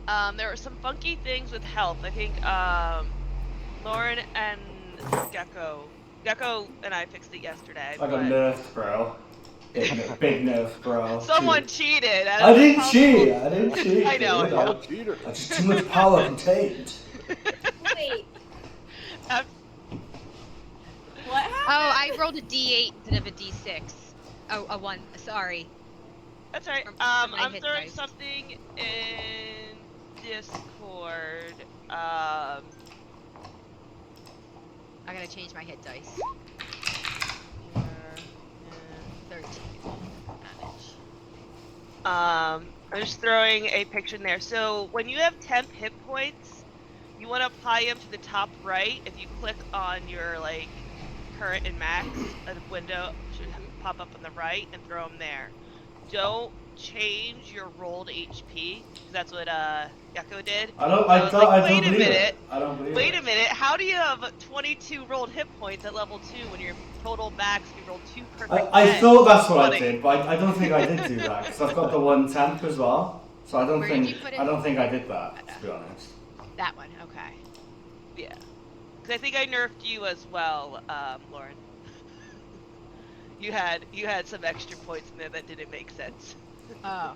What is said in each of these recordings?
There were some funky things with health. I think Lauren and Gecko and I fixed it yesterday. I got nerfed, bro. Big nerf, bro. Someone cheated. I didn't cheat. I didn't cheat. I know. Dude. I'm a cheater. That's just too much power contained. Wait. What happened? Oh, I rolled a D8 instead of a D6. Oh, a 1. Sorry. That's right. I'm throwing something in Discord. I gotta change my hit dice. 13 damage. I'm just throwing a picture in there. So when you have temp hit points, you want to apply them to the top right. If you click on your like current and max, a window should pop up on the right and throw them there. Don't change your rolled HP, because that's what Gecko did. I don't believe it. Wait a minute, how do you have 22 rolled hit points at level 2 when your total max you rolled 2 perfect? I thought that's what I did, but I don't think I did do that, because I've got the 1 temp as well. So I don't think I did that, to be honest. That one, okay. Yeah. Because I think I nerfed you as well, Lauren. You had some extra points in there that didn't make sense. Oh,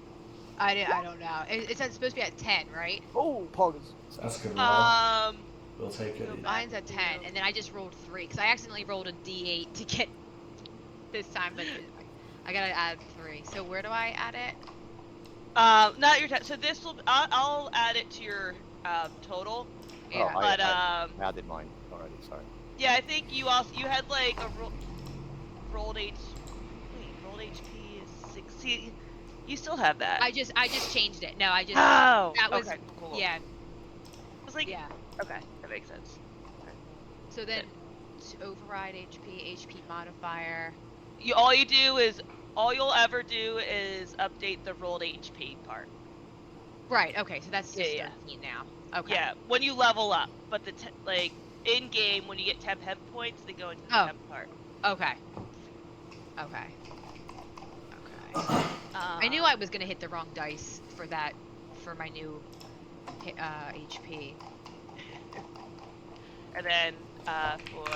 I don't know. It's supposed to be at 10, right? Oh, poggers. That's good roll. We'll take it. Mine's at 10, and then I just rolled 3 because I accidentally rolled a D8 to get this time, but I gotta add 3. So where do I add it? Not your so this will I'll add it to your total. Yeah. Oh, but I added mine already. Sorry. Yeah, I think you had like a rolled HP is 60. You still have that. I just changed it. No, I just. Oh. That was okay, cool. yeah. I was like, Yeah. Okay, that makes sense. So then, to override HP modifier. All you'll ever do is update the rolled HP part. Right. Okay. So that's just 13 now. Okay. Yeah, when you level up, but like in game when you get temp hit points, they go into the temp part. Okay. Okay. I knew I was gonna hit the wrong dice for that, for my new HP. And then for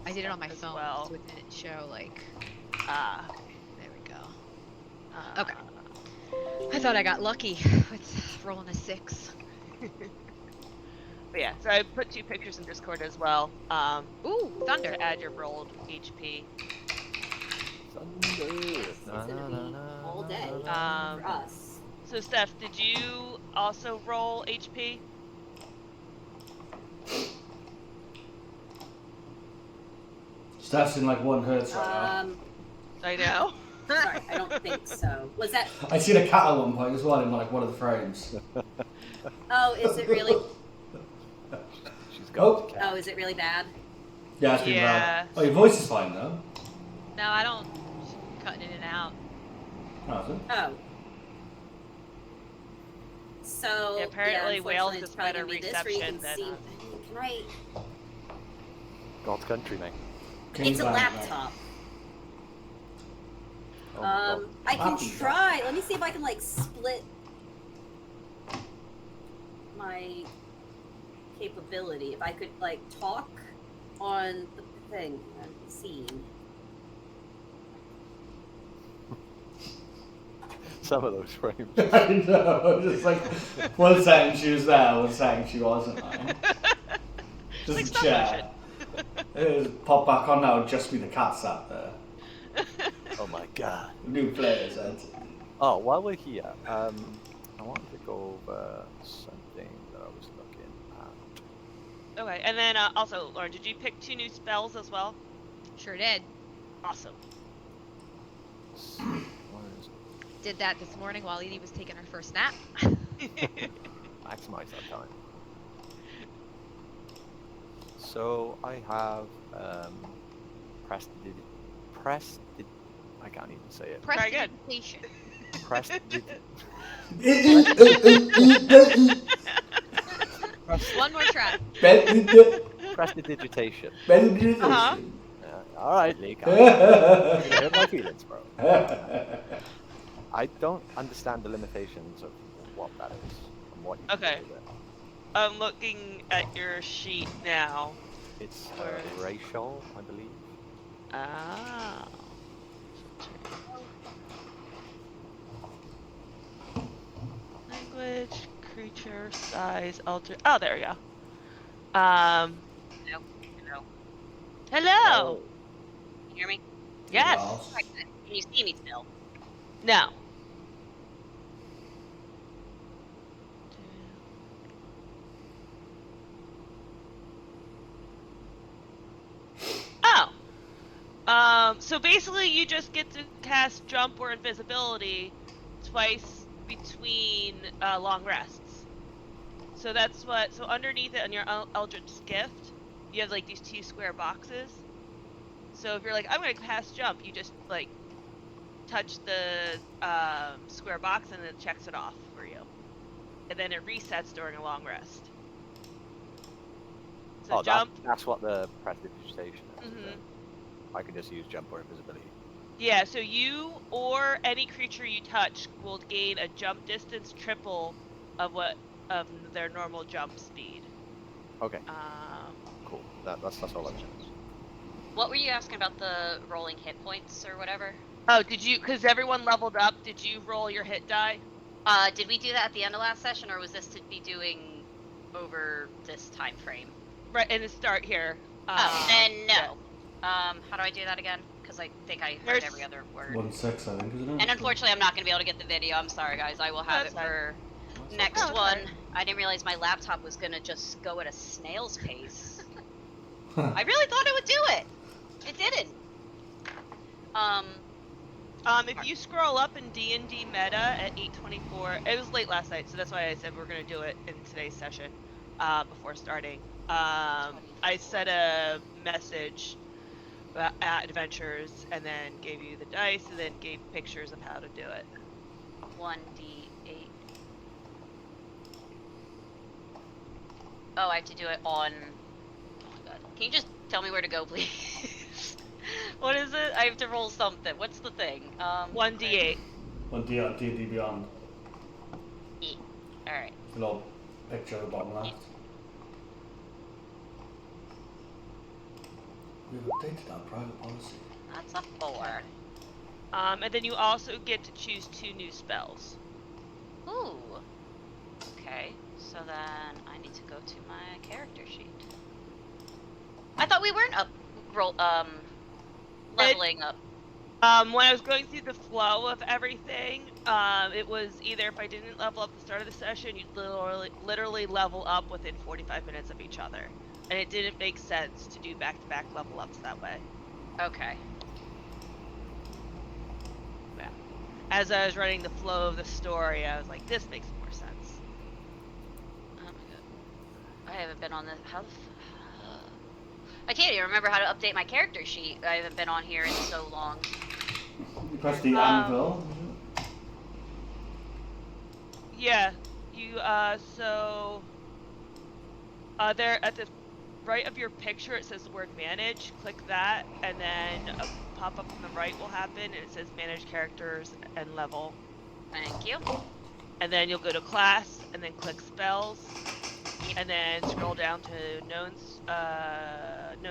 I did it on my phone, well. so it didn't show like. There we go. Okay. I thought I got lucky with rolling a 6. But yeah, so I put 2 pictures in Discord as well. Ooh, thunder! To add your rolled HP. All day for us. So Steph, did you also roll HP? Steph's in like 1 hertz right now. I know. Sorry, I don't think so. Was that? I seen a cat at one point as well in like one of the frames. Oh, is it really? She's got Oh, is it really bad? Yeah, it's been bad. Oh, your voice is fine though. No, I don't. Cutting in and out. Oh, is it? Oh. So Yeah, apparently Wales unfortunately, has it's probably better gonna be this where you reception can than see. Can I? God's country, mate. It's a laptop. I can try. Let me see if I can like split my capability. If I could like talk on the thing I'm seeing. Some of those frames. I know, just like 1 second she was there, 1 second she wasn't. Just like a chat. It pop back on now, just be the cat sat there. Oh my god. New players, Ed. Oh, while we're here, I wanted to go over something that I was looking at. Okay, and then also, Lauren, did you pick 2 new spells as well? Sure did. Awesome. Did that this morning while Edie was taking her first nap. Maximize that time. So I have I can't even say it. Prestidigitation. One more try. Prestidigitation. Uh-huh. All right, Lee. You hurt my feelings, bro. I don't understand the limitations of what that is and what you can Okay. do with it. I'm looking at your sheet now. It's Where is- racial, I believe. Ah. Language, creature, size, alter. Oh, there we go. Hello. Hello. Hello. Can you hear me? Yes. Can you see me still? No. Oh. So basically you just get to cast jump or invisibility twice between long rests. So that's what, so underneath it on your Eldritch Gift, you have like these 2 square boxes. So if you're like, I'm gonna cast jump, you just like touch the square box and it checks it off for you. And then it resets during a long rest. So jump. That's what the prestidigitation is. Mm-hmm. Is it? I can just use jump or invisibility. Yeah, so you or any creature you touch will gain a jump distance triple of their normal jump speed. Okay. Cool. That's all I was. What were you asking about the rolling hit points or whatever? Oh, did you? Because everyone leveled up. Did you roll your hit die? Did we do that at the end of last session, or was this to be doing over this time frame? Right, and to start here. Then no. Yeah. How do I do that again? Because I think I heard every other word. 1-6, I think, isn't it? And unfortunately, I'm not going to be able to get the video. I'm sorry, guys. I will have it for next one. Right. I didn't realize my laptop was going to just go at a snail's pace. I really thought it would do it. It didn't. If you scroll up in DnD meta at 8:24, it was late last night, so that's why I said we're gonna do it in today's session, before starting. I sent a message at Adventures, and then gave you the dice, and then gave pictures of how to do it. 1d8. Oh, I have to do it on. Oh my god! Can you just tell me where to go, please? What is it? I have to roll something. What's the thing? 1d8. 1d8 D&D Beyond. Alright. The little picture at the bottom left. We've updated our private policy. That's a 4. And then you also get to choose 2 new spells. Ooh. Okay. So then I need to go to my character sheet. I thought we weren't leveling up. When I was going through the flow of everything, it was either if I didn't level up at the start of the session, you'd literally level up within 45 minutes of each other. And it didn't make sense to do back-to-back level ups that way. Okay. Yeah. As I was running the flow of the story, I was like, this makes more sense. Oh my god. I haven't been on this. How the I can't even remember how to update my character sheet. I haven't been on here in so long. You press the anvil. Yeah. You, there at the right of your picture, it says the word manage. Click that, and then a pop-up on the right will happen, and it says manage characters and level. Thank you. And then you'll go to class, and then click spells, and then scroll down to known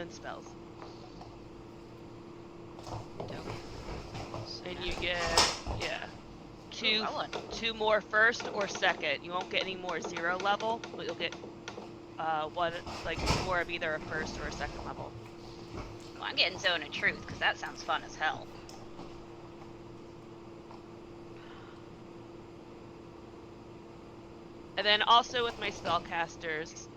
spells. And you get, two more first or second. You won't get any more 0 level, but you'll get one, like more of either a first or a second level. Well, I'm getting Zone of Truth because that sounds fun as hell. And then also with my spellcasters,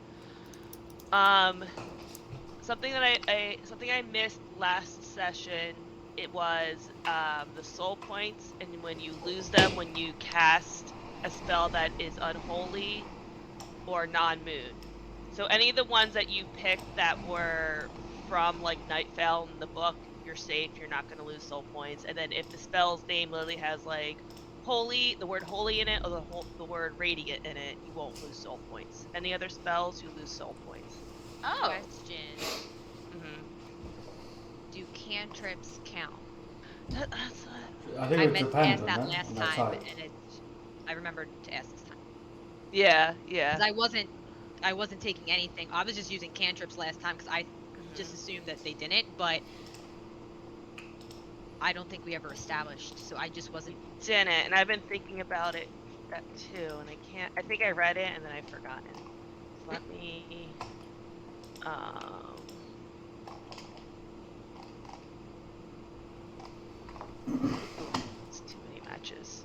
something that I missed last session, it was the soul points, and when you lose them when you cast a spell that is unholy or non-moon. So any of the ones that you picked that were from like Nightfell in the book, you're safe, you're not going to lose soul points. And then if the spell's name literally has like holy, the word holy in it, or the word radiant in it, you won't lose soul points. Any other spells, you lose soul points. Oh. Question. Do cantrips count? I think I it meant to depends ask that on last that time, type. and I remembered to ask this time. Yeah, Because yeah. I wasn't taking anything. I was just using cantrips last time because I just assumed that they didn't, but I don't think we ever established, so I just wasn't. Didn't, and I've been thinking about it that too, and I can't. I think I read it and then I've forgotten. So let me. It's too many matches.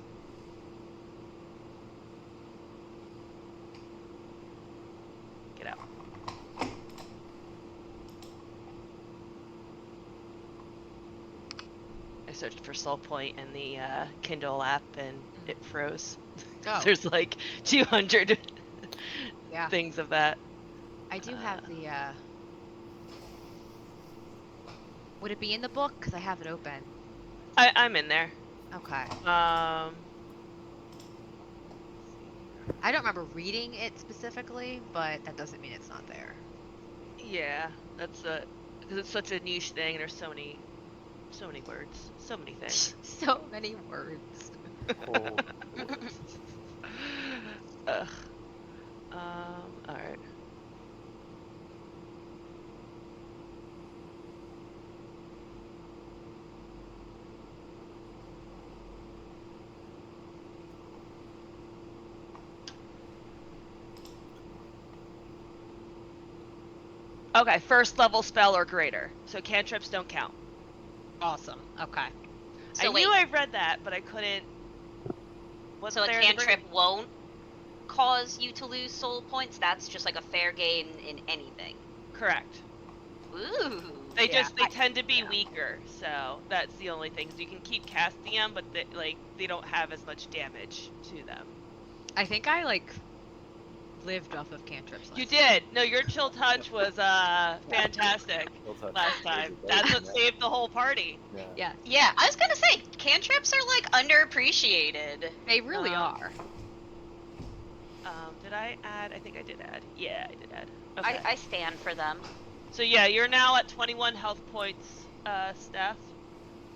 Get out. I searched for Soul Point in the Kindle app and it froze. Oh. There's like 200 Yeah. things of that. I do have the. Would it be in the book? Because I have it open. I'm in there. Okay. I don't remember reading it specifically, but that doesn't mean it's not there. Yeah, that's because it's such a niche thing. And there's so many words, so many things. So many words. Oh. Ugh. All right. Okay, first level spell or greater. So cantrips don't count. Awesome. Okay. So I knew I read that, but I couldn't. What's So a there in the cantrip won't cause you to lose soul points? That's just like a fair gain in anything. Correct. Ooh. They tend to be weaker, so that's the only thing. So you can keep casting them, but they don't have as much damage to them. I think I lived off of cantrips last You time. did. No, your chill touch was fantastic last time. That's what saved the whole party. Yeah. Yeah, I was gonna say cantrips are like underappreciated. They really are. Did I add? I think I did add. Yeah, I did add. Okay. I stand for them. So yeah, you're now at 21 health points, Steph.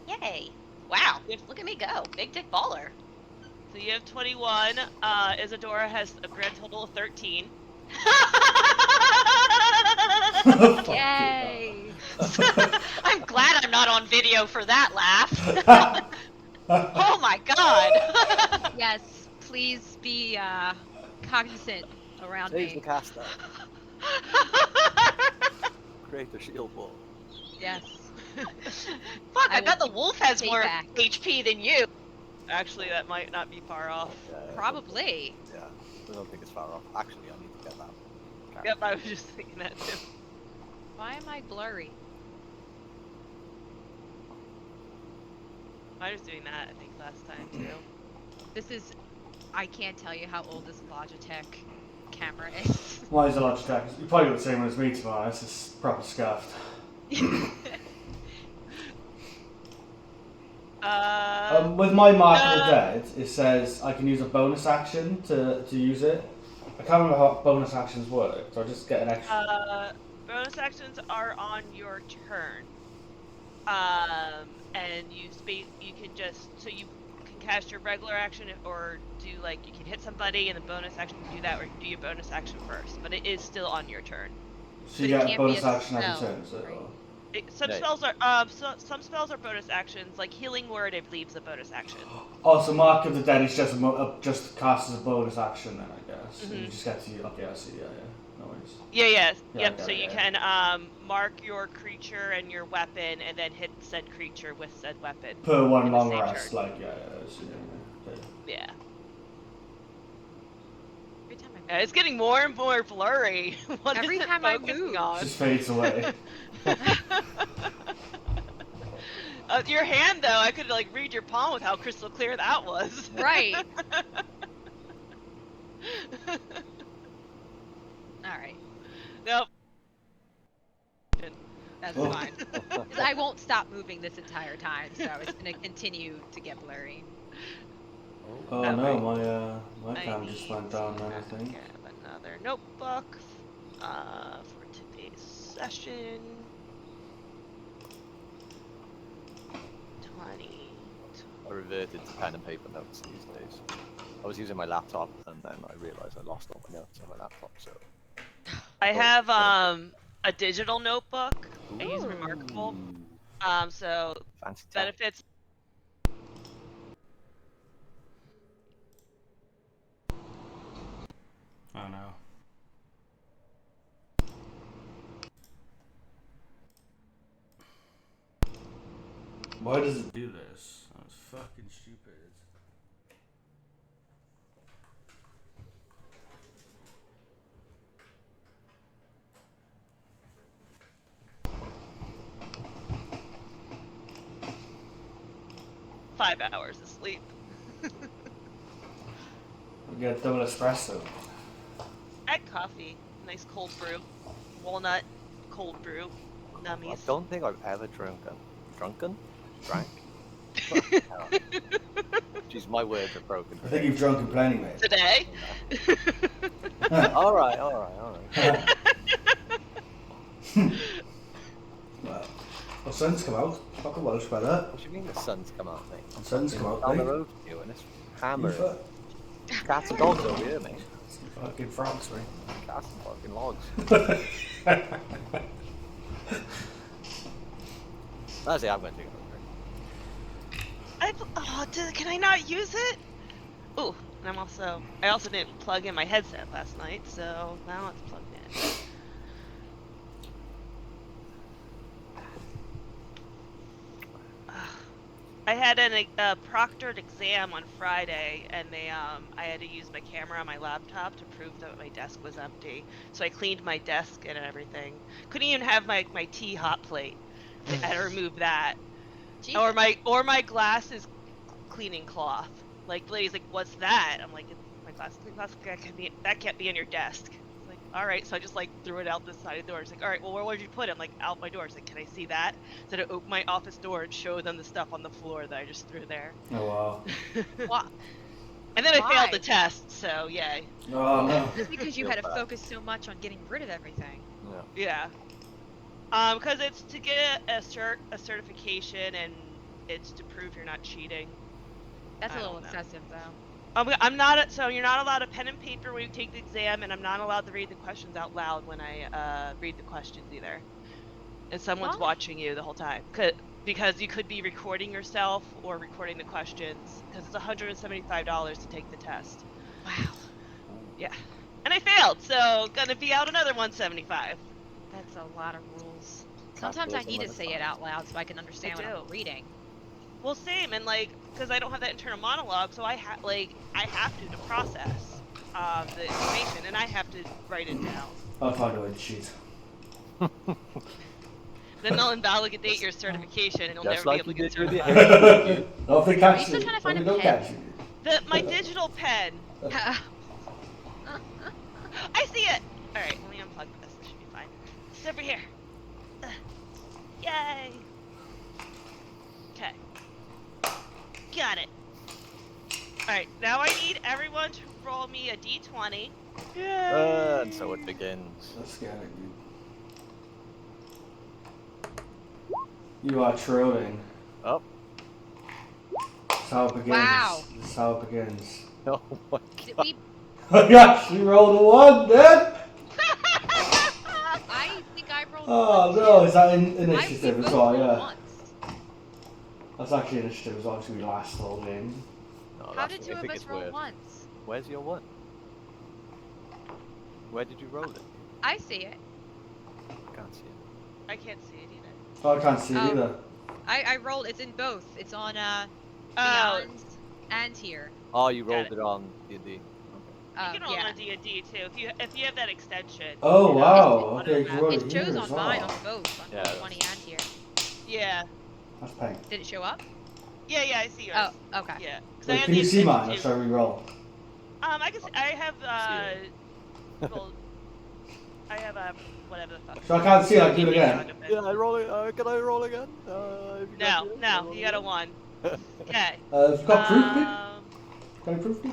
Yay! Wow, look at me go, big dick baller. So you have 21. Isadora has a grand total of 13. Yay! I'm glad I'm not on video for that laugh. Oh my god! Yes, please be cognizant around Save me. the caster. Create a shield wall. Yes. Fuck, I bet the wolf has more back. HP than you. Actually, that might not be far off. Probably. Yeah, I don't think it's far off. Actually, I need to get that. Yep, I was just thinking that too. Why am I blurry? I was doing that, I think, last time too. This is. I can't tell you how old this Logitech camera is. Why is a Logitech? You probably got the same one as me, to be honest. It's proper scuffed. With my Mark of the Dead, it says I can use a bonus action to use it. I can't remember how bonus actions work, so I just get an extra. Bonus actions are on your turn. And you can just, so you can cast your regular action or do you can hit somebody and the bonus action can do that, or you can do your bonus action first, but it is still on your turn. So you get a bonus action every turn, is it? Right? Some spells are bonus actions, like Healing Word, I believe, is a bonus action. Oh, so Mark of the Dead is just cast as a bonus action then, I guess. Mm-hmm. And you just get to, okay, I see, yeah. No worries. Yep, so you can mark your creature and your weapon and then hit said creature with said weapon. Per one long rest, turn. I see, yeah. It's getting more and more blurry. Every time I move. It just fades away. Your hand, though, I could read your palm with how crystal clear that was. Right. Alright. Nope. That's fine. I won't stop moving this entire time, so it's gonna continue to get blurry. Oh no, my cam just went down then, I think. Another notebook for today's session. 20, I reverted to pen and paper notes these days. I was using my laptop, and then I realised I lost all my notes on my laptop. So I thought have pen a digital notebook. and I use paper. Remarkable. Ooh, So fancy tech. benefits. Oh no. Why does it do this? That's fucking stupid. Five hours of sleep. We get double espresso. Add coffee. Nice cold brew. Walnut cold brew. I Nummies. don't think I've ever drank. Jeez, my words are broken. I think you've drunken plenty, mate. Today? all right. Well, the sun's come out. Fucking Welsh weather. What do you mean the sun's come out, mate? The sun's come out, Down the mate. road to you, and it's hammering. Cats and dogs over here, mate. Fucking frogs, mate. Cats and fucking logs. That's it. I'm going to take a drink. Can I not use it? Ooh, and I also didn't plug in my headset last night, so now it's plugged in. I had a proctored exam on Friday, and I had to use my camera on my laptop to prove that my desk was empty. So I cleaned my desk and everything. Couldn't even have my tea hot plate. I had to remove that. Jesus. Or my glasses cleaning cloth. Like the lady's like, "What's that?" I'm like, "It's my glasses cleaning cloth. That can't be on your desk." It's like, all right, so I just like threw it out the side of the door. It's like, all right, well, where did you put it? I'm like, out my door. It's like, can I see that? So I open my office door and show them the stuff on the floor that I just threw there. Oh wow. Why? And then I Why? failed the test, so yay. Oh no. It's because you had to focus so much on getting rid of everything. Yeah. Yeah. Because it's to get a certification, and it's to prove you're not cheating. That's I a little don't know. excessive, though. I'm not. So you're not allowed a pen and paper when you take the exam, and I'm not allowed to read the questions out loud when I read the questions either. And someone's Why? watching you the whole time, because you could be recording yourself or recording the questions. Because it's $175 to take the test. Wow. Yeah, and I failed, so gonna be out another $175. That's a lot of rules. Sometimes I need to say it out loud so I can understand what I'm reading. Well, same, and because I don't have that internal monologue, so I have to process the information, and I have to write it down. I'll find a way to cheat. Then they'll invalidate your certification, and you'll Just never like be you able to did get with certified. No, if they Are catch you still you, trying to find if a they don't pen? catch you. My digital pen. I see it. All right, let me unplug this. This should be fine. It's over here. Yay. Okay. Got it. All right, now I need everyone to roll me a d20. Yay. And so it begins. That's scary, dude. You are trolling. Oh. That's how it begins. Wow. That's how it begins. Oh my Did god. we? I actually rolled a 1, then! I think I rolled. Oh one, no, too. is that We initiative as both well? rolled Yeah. once. That's actually initiative as well, because we last the whole game. No, How that's- did I two of think us it's roll weird. once? Where's your one? Where did you roll it? I see it. I can't see it. I can't see it either. Oh, I can't see it Oh. either. I rolled. It's in both. It's on Oh. Beyond and here. Oh, you Got rolled it. it on D&D. You can roll Yeah. on D&D too if you have that extension. Oh, You know, wow. it's Okay, automatic. you wrote It it shows here on as mine well. on both, on Yeah, both 20 and here. Yeah. That's pain. Did it show up? Yeah, I see yours. Oh, okay. Yeah. 'Cause I Wait, have can the you see mine? Or extension should I re-roll? too. I can. I have. Well, I have whatever the fuck. So I can't see it, I do it again. Yeah, I roll it. Can I roll again? No, you got a 1. Okay. Have you got proof, Pete? Can I proof, Pete?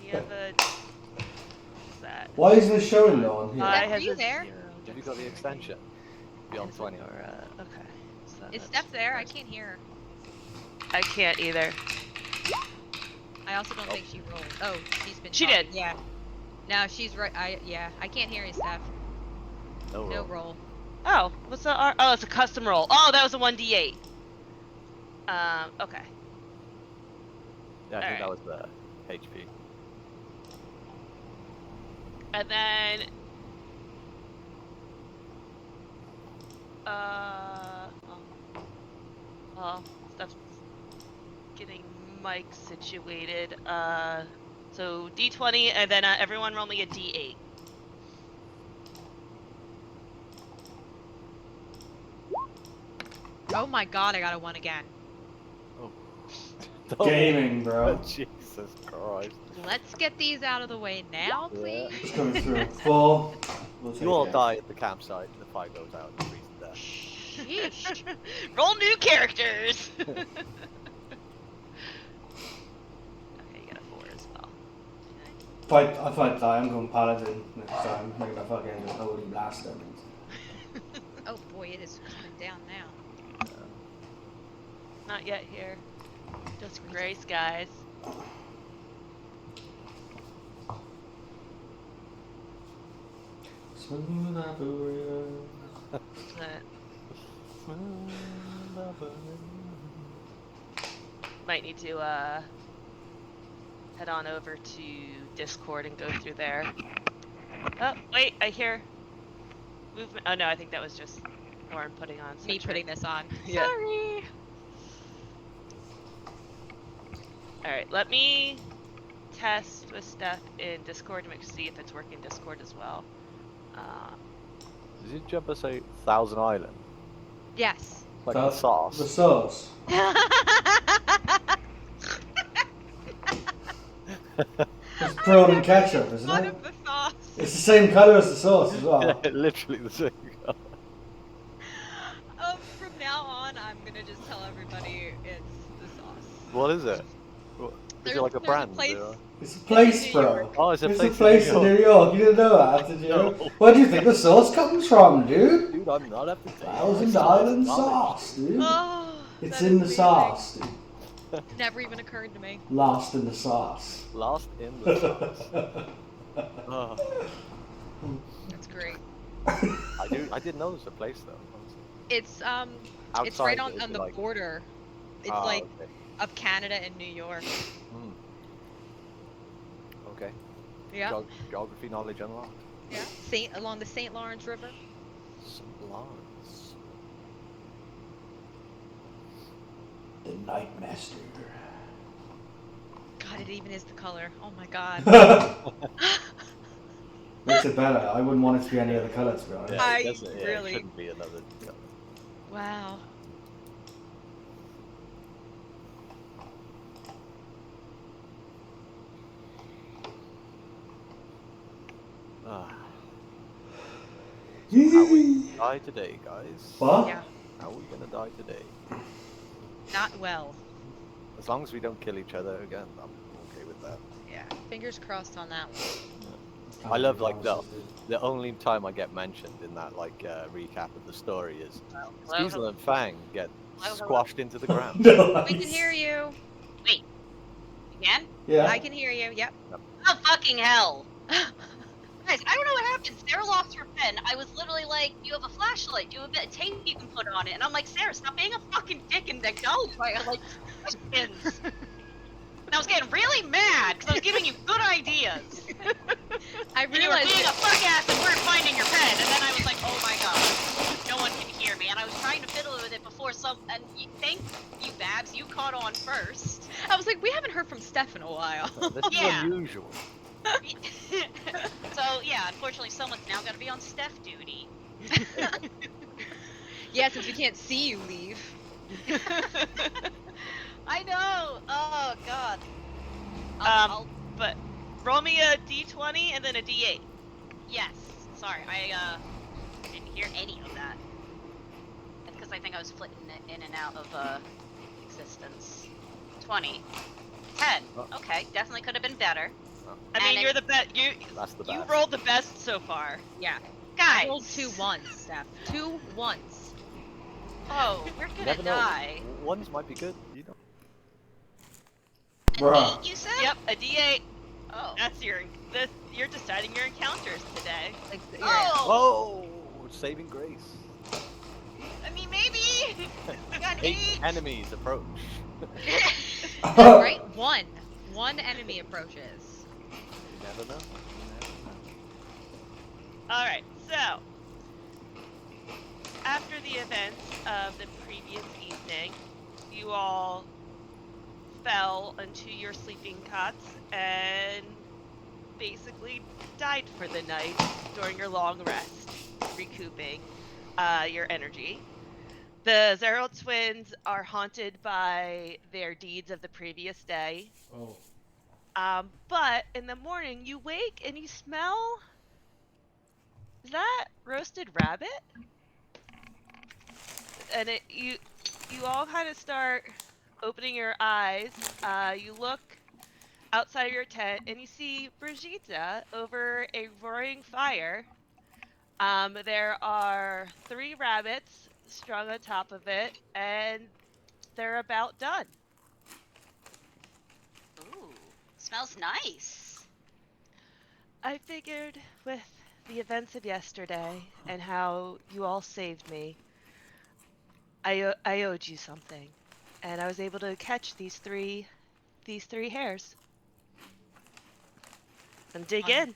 You have a. What's that? Why isn't it showing though on here? I Steph, are have you a there? 0. Have you got the extension? Beyond 20. Okay. So Is that's Steph there? I first. can't hear her. I can't either. I also don't think she rolled. Oh, she's been. She talking. did. Yeah. No, she's right. I can't hear you, Steph. No No roll. roll. Oh, what's the R? Oh, it's a custom roll. Oh, that was a 1d8. Okay. Yeah, I think that Alright. was the HP. And then, well, stuff's getting Mike situated. So D20, and then everyone roll me a D8. Oh my god, I got a 1 again. Oh. Gaming, bro. Jesus Christ. Let's get these out of the way now, Yeah. please. It's coming through. 4. We'll take You all it. die at the campsite, and the fire goes out and freeze to death. Sheesh. Roll new characters! Okay, you got a 4 as well. I fight die. I'm going paladin next time. Make my fucking just holy blast them. Oh boy, it is coming down now. Not yet here. Just grace, guys. Smooth operator. Might need to head on over to Discord and go through there. Oh, wait, I hear movement. Oh no, I think that was just Lauren putting on Me sentry. putting this on. Yeah. Sorry. Alright, let me test with Steph in Discord to see if it's working in Discord as well. Did you jump us a 1,000 Island? Yes. Like the sauce? The sauce. It's prawn and ketchup, isn't None it? of the sauce. It's the same colour as the sauce as well. Yeah, literally the same colour. From now on, I'm gonna just tell everybody it's the sauce. What is it? Is it like a There's brand? place- or- It's a place, New bro. York. Oh, it's a It's place, a place in New York. You didn't know that, did you? No. Where do you think the sauce comes from, dude? Dude, I'm not up to date. Thousand My Island knowledge. sauce, dude. Oh, It's that in the is sauce, dude. amazing. Never even occurred to me. Lost in the sauce. Lost in the sauce. Oh, That's great. I didn't know there was a place though. It's Outside it's right it, on is it the like- border. It's Ah, like okay. of Canada and New York. Hmm. Okay. Yeah. Geography knowledge unlocked. Yeah. Along the St. Lawrence River. St. Lawrence. The Night Master. God, it even is the color. Oh my god. Makes it better. I wouldn't want it to be any other colour, to be honest. Yeah, I it doesn't- yeah, really- It shouldn't be another colour. Wow. Ah. So how we die today, guys? What? Yeah. How are we gonna die today? Not well. As long as we don't kill each other again, I'm okay with that. Yeah. Fingers crossed on that one. I love like the only time I get mentioned in that like recap of the story is Hello, Skeezel and Fang get Hello, hello. squashed into the ground. No. We can hear you. Wait. Again? Yeah. I can hear you. Yep. Oh, fucking hell. Guys, I don't know what happened. Sarah lost her pen. I was literally like, you have a flashlight. You have a bit of tape you can put on it. And I'm like, Sarah, stop being a fucking dick and acknowledge my, like, questions. And I was getting really mad because I was giving you good ideas. I And you were realized being a it. fuck ass and weren't finding your pen. And then I was like, oh my god, no one can hear me. And I was trying to fiddle with it before and thank you, Babs, you caught on first. I was like, we haven't heard from Steph in a while. This is Yeah. unusual. So yeah, unfortunately someone's now gotta be on Steph duty. Yeah, since we can't see you leave. I know! Oh god. But roll me a d20 and then a d8. Yes. Sorry, I didn't hear any of that. That's because I think I was flitting it in and out of existence. 20. 10. Oh. Okay, definitely could have been better. I mean, And you're the best. That's the You bad. rolled the best so far. Yeah. Guys! I rolled 2 1s, Steph. 2 1s. Oh, we're You gonna never know. die. Ones might be good. You know. Bruh. 8, you said? Yep, a D8. Oh. That's you're deciding your encounters today. Like, Oh! Whoa! Saving grace. I mean, maybe! I got an 8 8! enemies approach. That's right. One enemy approaches. You never know. You never know. All right, so after the events of the previous evening, you all fell into your sleeping cots and basically died for the night during your long rest, recouping your energy. The Zero twins are haunted by their deeds of the previous day. Oh. But in the morning, you wake and you smell. Is that roasted rabbit? And you all kind of start opening your eyes. You look outside of your tent and you see Brigitte over a roaring fire. There are 3 rabbits strung on top of it, and they're about done. Ooh, smells nice. I figured with the events of yesterday and how you all saved me, I owed you something, and I was able to catch these three hares and dig On- in.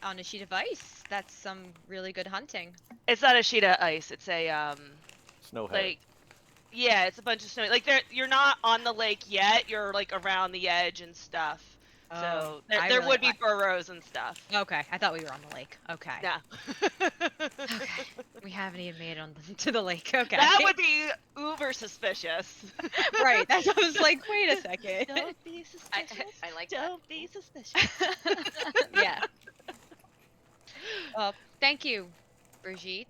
On a sheet of ice. That's some really good hunting. It's not a sheet of ice. It's a Snow hare. like yeah, it's a bunch of snow. Like you're not on the lake yet. You're like around the edge and stuff. So I there really- would be burrows and stuff. Okay, I thought we were on the lake. Okay. Yeah. Okay. We haven't even made it to the lake. Okay. That would be uber suspicious. right. That's what I was like, wait a second. Don't be suspicious. I like that. Don't be suspicious. yeah. Well, thank you, Brigitte.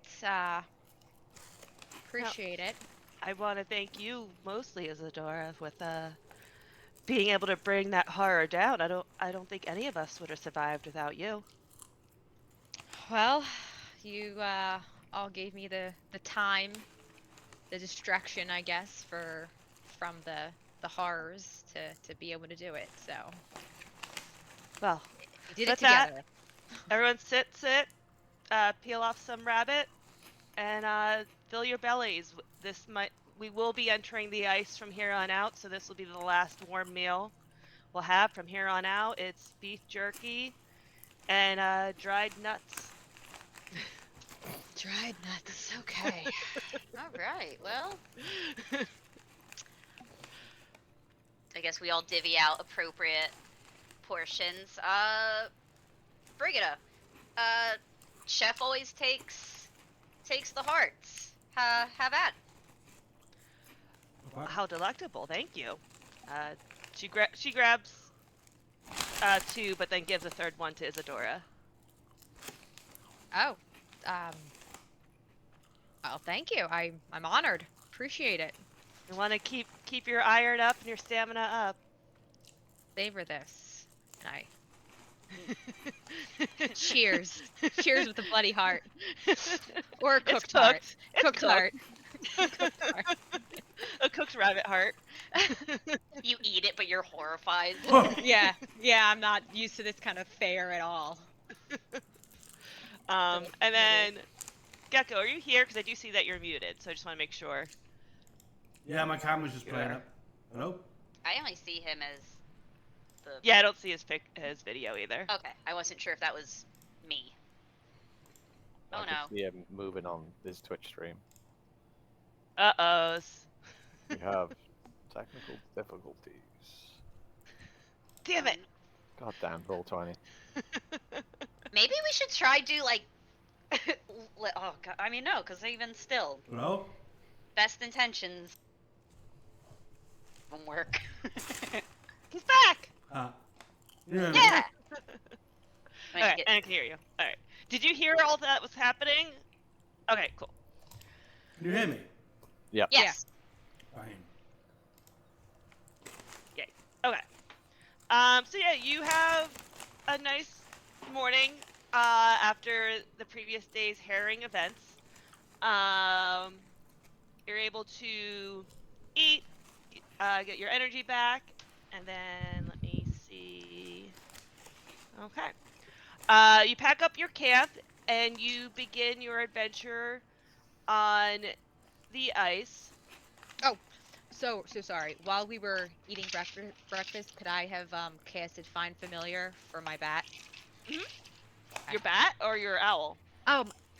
Appreciate it. I want to thank you mostly, Isadora, with being able to bring that horror down. I don't think any of us would have survived without you. Well, you all gave me the time, the distraction, I guess, from the horrors to be able to do it. So Well, we did it With that- together. everyone sit, peel off some rabbit, and fill your bellies. We will be entering the ice from here on out, so this will be the last warm meal we'll have from here on out. It's beef jerky and dried nuts. Dried nuts. Okay. All right, well. I guess we all divvy out appropriate portions. Brigida, chef always takes the hearts. Have at. How delectable! Thank you. She grabs 2, but then gives a third one to Isadora. Oh. Well, thank you. I'm honored. Appreciate it. You want to keep your iron up and your stamina up. Savor this. And I cheers. Cheers with a bloody heart. Or a cooked heart. It's Cooked heart. A cooked rabbit heart. You eat it, but you're horrified. Yeah. Yeah, I'm not used to this kind of fare at all. And then Gecko, are you here? Because I do see that you're muted, so I just want to make sure. Yeah, my camera's just playing up. Hello? I only see him as the. Yeah, I don't see his video either. Okay, I wasn't sure if that was me. I Oh can no. see him moving on this Twitch stream. Uh-ohs. We have technical difficulties. Damn it. God damn, Roll20. Maybe we should try do like. Oh god, I mean no, because even still, Hello? best intentions won't work. He's back! Yeah. Yeah. Alright, I can hear you. Alright. Did you hear all that was happening? Okay, cool. Can you hear me? Yeah. Yes. Fine. Okay. So yeah, you have a nice morning after the previous day's harrowing events. You're able to eat, get your energy back, And then let me see. Okay. You pack up your camp and you begin your adventure on the ice. So sorry. While we were eating breakfast, could I have casted Find Familiar for my bat? Mhm. Okay. Your bat or your owl?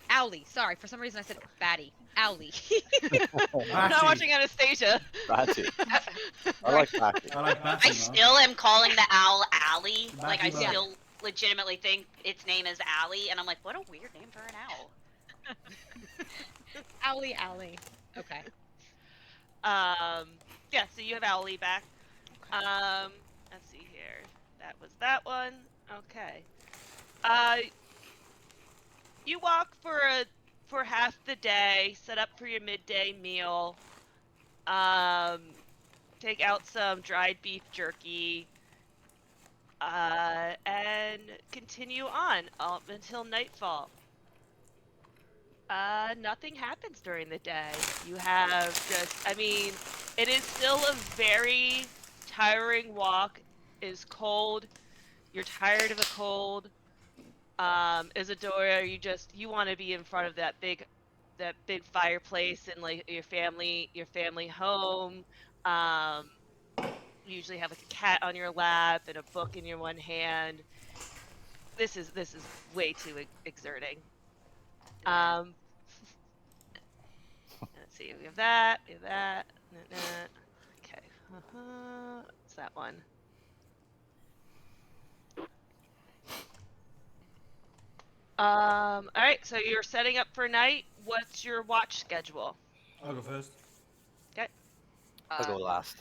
Owlie. Sorry, for some reason I said batty. Owlie. I'm not Batty. watching Anastasia. Batty. I like Batty. I like I Batty, man. still am calling the owl Allie. Like, I Batty bird. still legitimately think its name is Allie, and I'm like, what a weird name for an owl. Owlie. Okay. Yeah, so you have Owlie back. Let's see here. That was that one. Okay. You walk for half the day, set up for your midday meal. Take out some dried beef jerky. And continue on until nightfall. Nothing happens during the day. You have I mean, it is still a very tiring walk. It is cold. You're tired of the cold. Isadora, you want to be in front of that big fireplace and like your family home. You usually have like a cat on your lap and a book in your one hand. This is way too exerting. Let's see, we have that. Okay, what's that one? All right, so you're setting up for night. What's your watch schedule? I'll go first. I'll go last.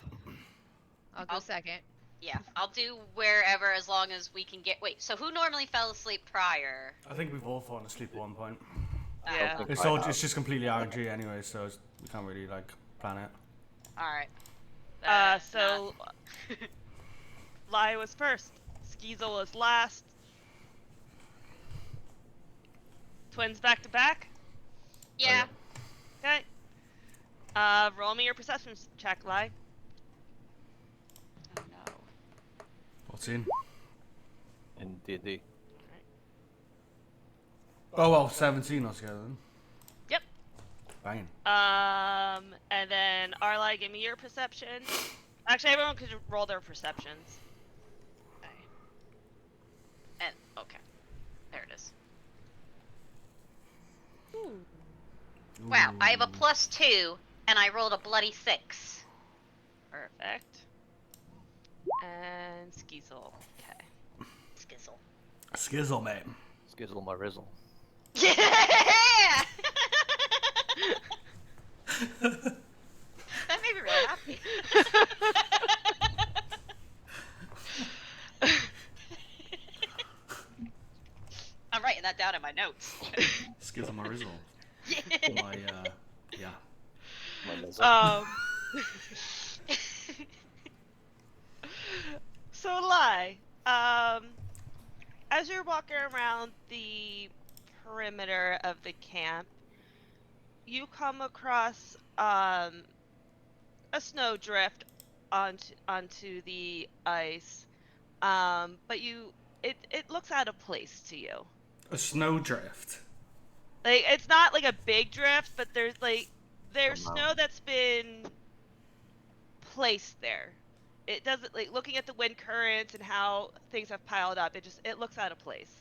I'll go second. Yeah, I'll do wherever as long as we can get. Wait, so who normally fell asleep prior? I think we've all fallen asleep at one point. Yeah. think It's I all have. it's just completely RNG anyway, so we can't really like plan it. Alright. So Lai was first. Skeezel was last. Twins back to back. Yeah. Okay. Roll me your perception check, Lai. Oh no. What's in? In D&D. Oh well, 17 altogether then. Yep. Banging. And then Arlai, give me your perception. Actually, everyone could roll their perceptions. Okay. And okay. There it is. Wow, I have a +2 and I rolled a bloody 6. Perfect. And Skeezel. Okay. Skizzle. Skizzle, mate. Skizzle my rizzle. Yeah! That made me really happy. I'm writing that down in my notes. Skizzle my rizzle. Yeah. My yeah. My rizzle. So Lai, as you're walking around the perimeter of the camp, you come across a snowdrift onto the ice, but it looks out of place to you. A snowdrift. Like it's not like a big drift, but there's Somehow. snow that's been placed there. It doesn't like looking at the wind currents and how things have piled up. It looks out of place.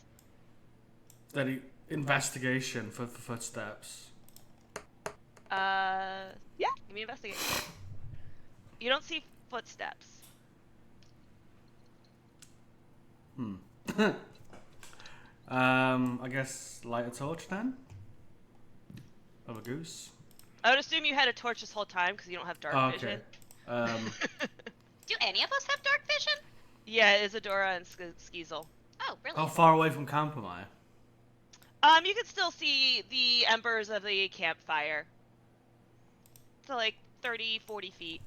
Then investigation for footsteps. Yeah, give me investigation. You don't see footsteps. I guess light a torch then. Of a goose. I would assume you had a torch this whole time because you don't have dark Oh, vision. okay. Do any of us have dark vision? Yeah, Isadora and Skeezel. Oh, really? How far away from camp am I? You can still see the embers of the campfire. So like 30, 40 feet.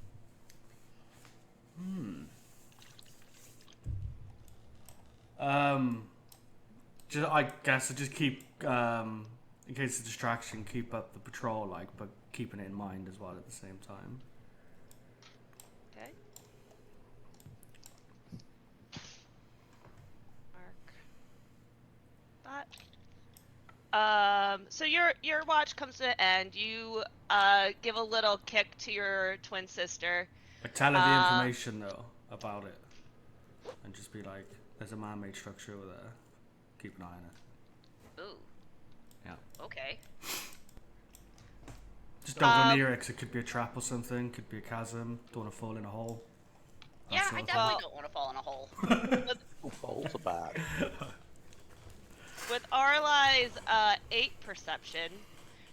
I guess I just keep, in case of distraction, keep up the patrol, but keeping it in mind as well at the same time. Okay. So your watch comes to an end. You give a little kick to your twin sister. Like, tell her the information though about it, and just be like, "There's a man-made structure over there. Keep an eye on it." Ooh. Yeah. Okay. Just don't go near it, 'cause it could be a trap or something. Could be a chasm. Don't want to fall in a hole. That Yeah, sort I of definitely don't want to fall in a hole. Holes are bad. With Arlai's 8 perception,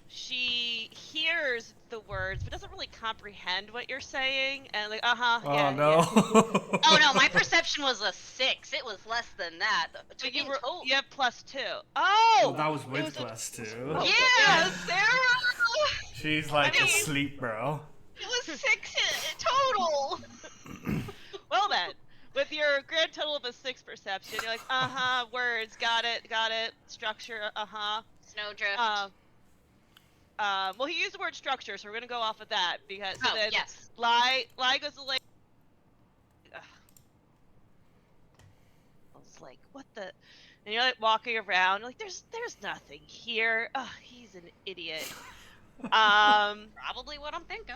she hears the words but doesn't really comprehend what you're saying, and like, Oh yeah, no. yeah. Oh no, my perception was a 6. It was less than that. But You you have +2. Oh, Well, that was it with was a- +2. Yeah, Sarah. She's like I mean- asleep, bro. It was 6 total. Well then, with your grand total of a 6 perception, you're like, words, got it, structure, Snowdrift. Well, he used the word structure, so we're gonna go off of that because so Oh, then yes. lie goes to like. I was like, what the? And you're like walking around, like there's nothing here. Oh, he's an idiot. Probably what I'm thinking.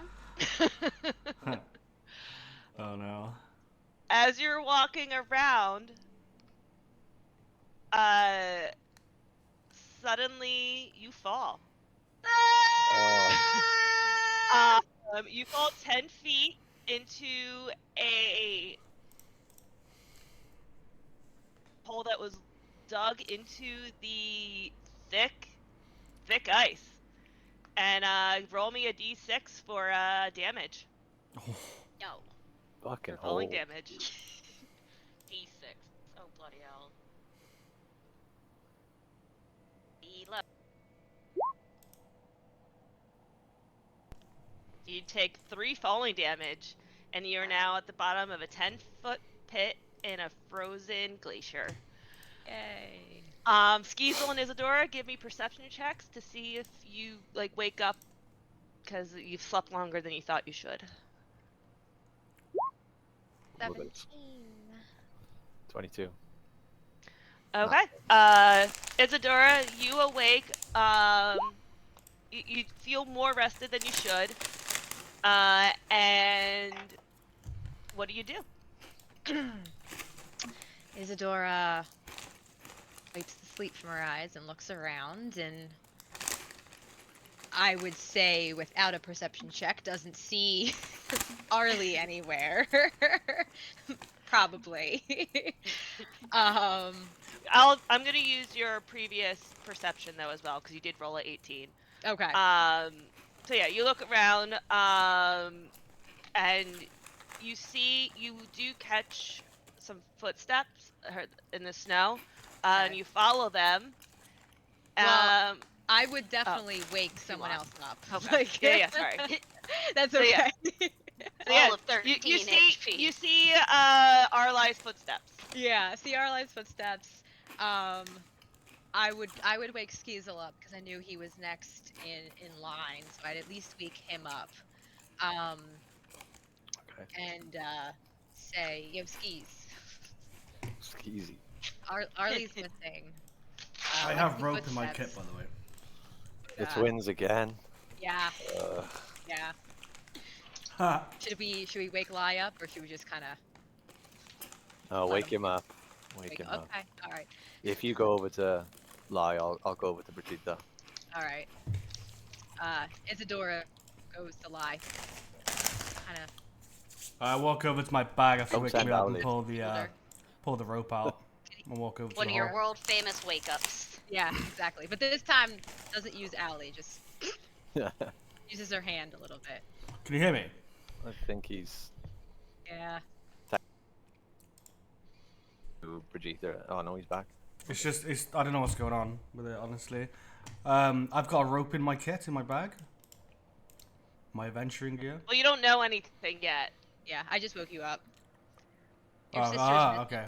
Oh no. As you're walking around, suddenly you fall. You fall 10 feet into a hole that was dug into the thick ice. And roll me a d6 for damage. No. Fucking For falling hole. damage. D6. Oh, bloody hell. 11. You take 3 falling damage, and you're now at the bottom of a 10-foot pit in a frozen glacier. Yay. Skeezel and Isadora, give me perception checks to see if you like wake up because you've slept longer than you thought you should. 17. 22. Okay. Isadora, you awake. You feel more rested than you should. And what do you do? Isadora wipes the sleep from her eyes and looks around, and I would say, without a perception check, doesn't see Arlie anywhere. Probably. I'm gonna use your previous perception though as well because you did roll a 18. Okay. So yeah, you look around, and you do catch some footsteps in the snow, and you follow them. Well, I would definitely wake someone else up. Okay. Like, Yeah, sorry. That's So, okay. So, yeah, All of 13 you see HP. you see Arlai's footsteps. Yeah, see Arline's footsteps. I would wake Skeezel up because I knew he was next in line, so I'd at least wake him up. Okay. And say, yo, Skeez. Skeezy. Arlie's missing. I Let's have see rope in my footsteps. kit, by the way. The twins again. Yeah, Ugh. yeah. Ha. Should we wake Lai up, or should we just kind of Oh, wake him up. Wake him up. Okay, all right, If you go over to Lai, I'll go over to Brigitte. all right. Isadora goes to Lai. Kind of I walk over to my bag after Don't waking send me up Owly. and pull the rope out and walk over to One the of your hole. world famous wake ups. yeah, exactly. But this time doesn't use Owly, just uses her hand a little bit. Can you hear me? I think he's Yeah. Brigitte. Oh no, he's back. It's I don't know what's going on with it, honestly. I've got a rope in my kit in my bag. My adventuring gear. Well, you don't know anything yet. Yeah, I just woke you up. Your Oh, sister's missing. okay.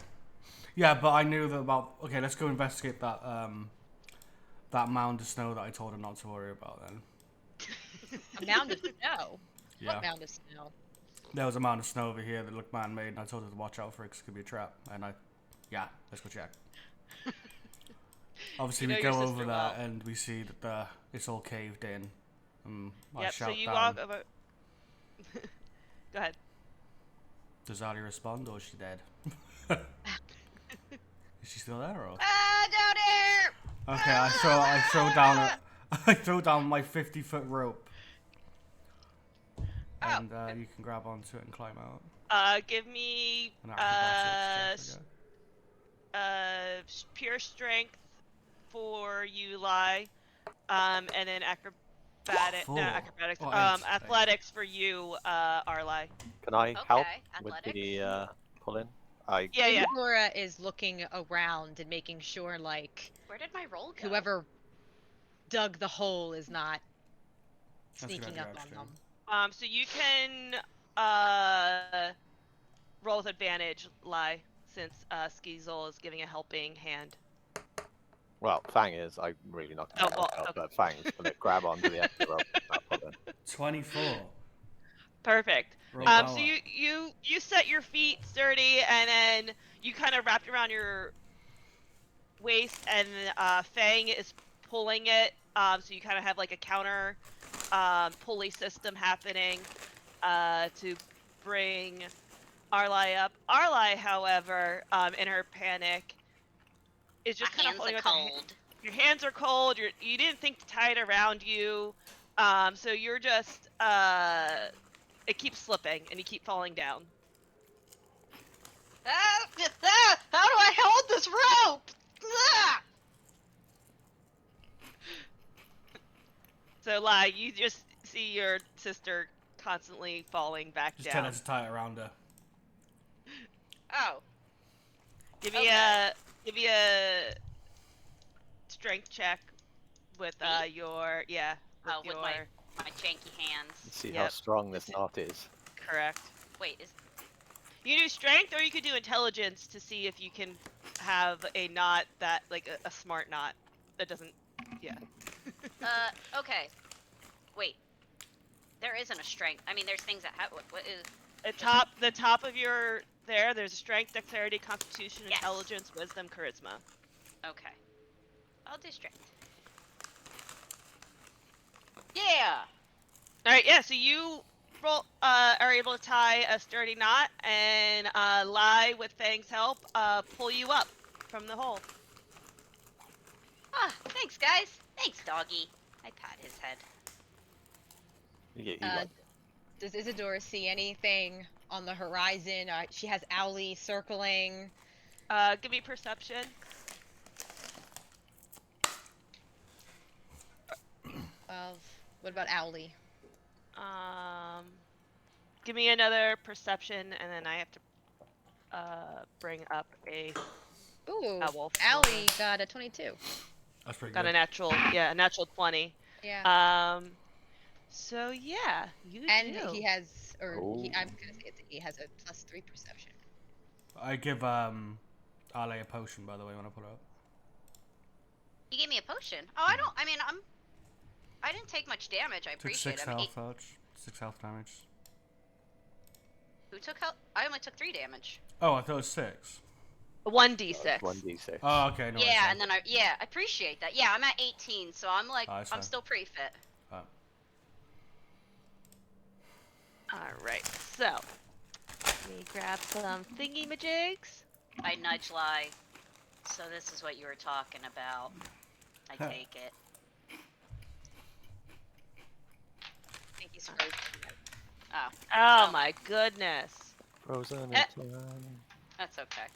Yeah, but I knew that about. Okay, let's go investigate that that mound of snow that I told her not to worry about. Then. A mound of snow. Yeah. What mound of snow? There was a mound of snow over here that looked man-made, and I told her to watch out for it 'cause it could be a trap. And yeah, let's go check. Obviously, You know we your go sister over well. that and we see that it's all caved in. I Yep. So shout you down. walk over. Go ahead. Does Ali respond, or is she dead? Is she still there, or? Ah, down here! Okay, I throw down I throw down my 50-foot rope, and you can grab onto it and climb out. Give me An acrobatics check, pure strength for you, Lie, and then acrobatics, Oh, eight. athletics for you, Arlie. Can I Okay, help with athletics. the pulling? Yeah, yeah. Isadora is looking around and making sure, like, Where did my roll go? whoever dug the hole is not That's a good sneaking idea, up on actually. them. So you can roll with advantage, Lie, since Skeezel is giving a helping hand. Well, Fang is. I'm really not going to help, but Fang's going to grab onto the end of the rope and start pulling. 24. Perfect. Roll So power. you set your feet sturdy, and then you kind of wrapped around your waist, and Fang is pulling it. So you kind of have like a counter pulley system happening to bring Arlie up. Arlie, however, in her panic, is just My kind of hands holding are with cold. your hands are cold. You didn't think to tie it around you, so you're just it keeps slipping and you keep falling down. How do I hold this rope? Ah! So, Lai, you just see your sister constantly falling back Just tell down. her to tie it around her. Oh, Give me a strength check with Me? your with my janky hands. Let's see how strong this knot is. correct. Wait, is You do strength, or you could do intelligence to see if you can have a knot that like a smart knot that doesn't. Yeah. okay. Wait. There isn't a strength. I mean, there's things that have. What is? The top of your there's a strength, dexterity, constitution, Yes. intelligence, wisdom, charisma. Okay. I'll do strength. Yeah. All right, yeah. So you are able to tie a sturdy knot and Lie, with Fang's help, pull you up from the hole. Ah, thanks, guys. Thanks, doggy. I pat his head. Does Isadora see anything on the horizon? She has Owlie circling. Give me perception. What about Owlie? Give me another perception, and then I have to bring up a Ooh, owl. Owlie got a 22. That's pretty Got good. a natural 20. Yeah. So yeah, you And do. he has, I'm Ooh. gonna say he has a +3 perception. I give Ale a potion, by the way, when I put it up. You gave me a potion. Oh, I didn't take much damage. I Took appreciate 6 it. health, Arch. 6 health damage. Who took health? I only took 3 damage. Oh, I thought it was 6. 1d6. 1d6. Oh, okay. No, Yeah, and then I appreciate that. Yeah, I'm at 18, so I'm like, that's I'm fine. still pretty fit. Alright, so let me grab some thingy majigs. I nudge Lie. So this is what you were talking about. I take it. I think he's frozen. Oh, Oh my goodness. Frozen Eh. in time. that's okay.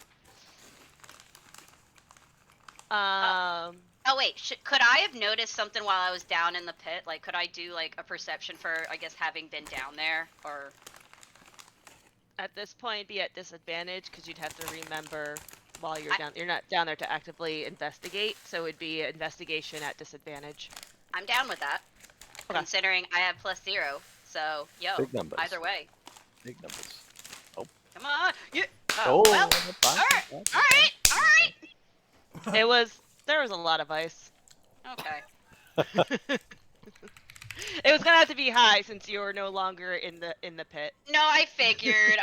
Um, Oh wait, could I have noticed something while I was down in the pit? Like, could I do like a perception for, I guess, having been down there, or? at this point, be at disadvantage because you'd have to remember while you're down. You're not down there to actively investigate, so it'd be investigation at disadvantage. I'm down with that, considering I have +0. So, yo, Big numbers. either way. Big numbers. Come on, you. Oh, well, fine. all right. There was a lot of ice. Okay. It was gonna have to be high since you were no longer in the pit. No, I figured.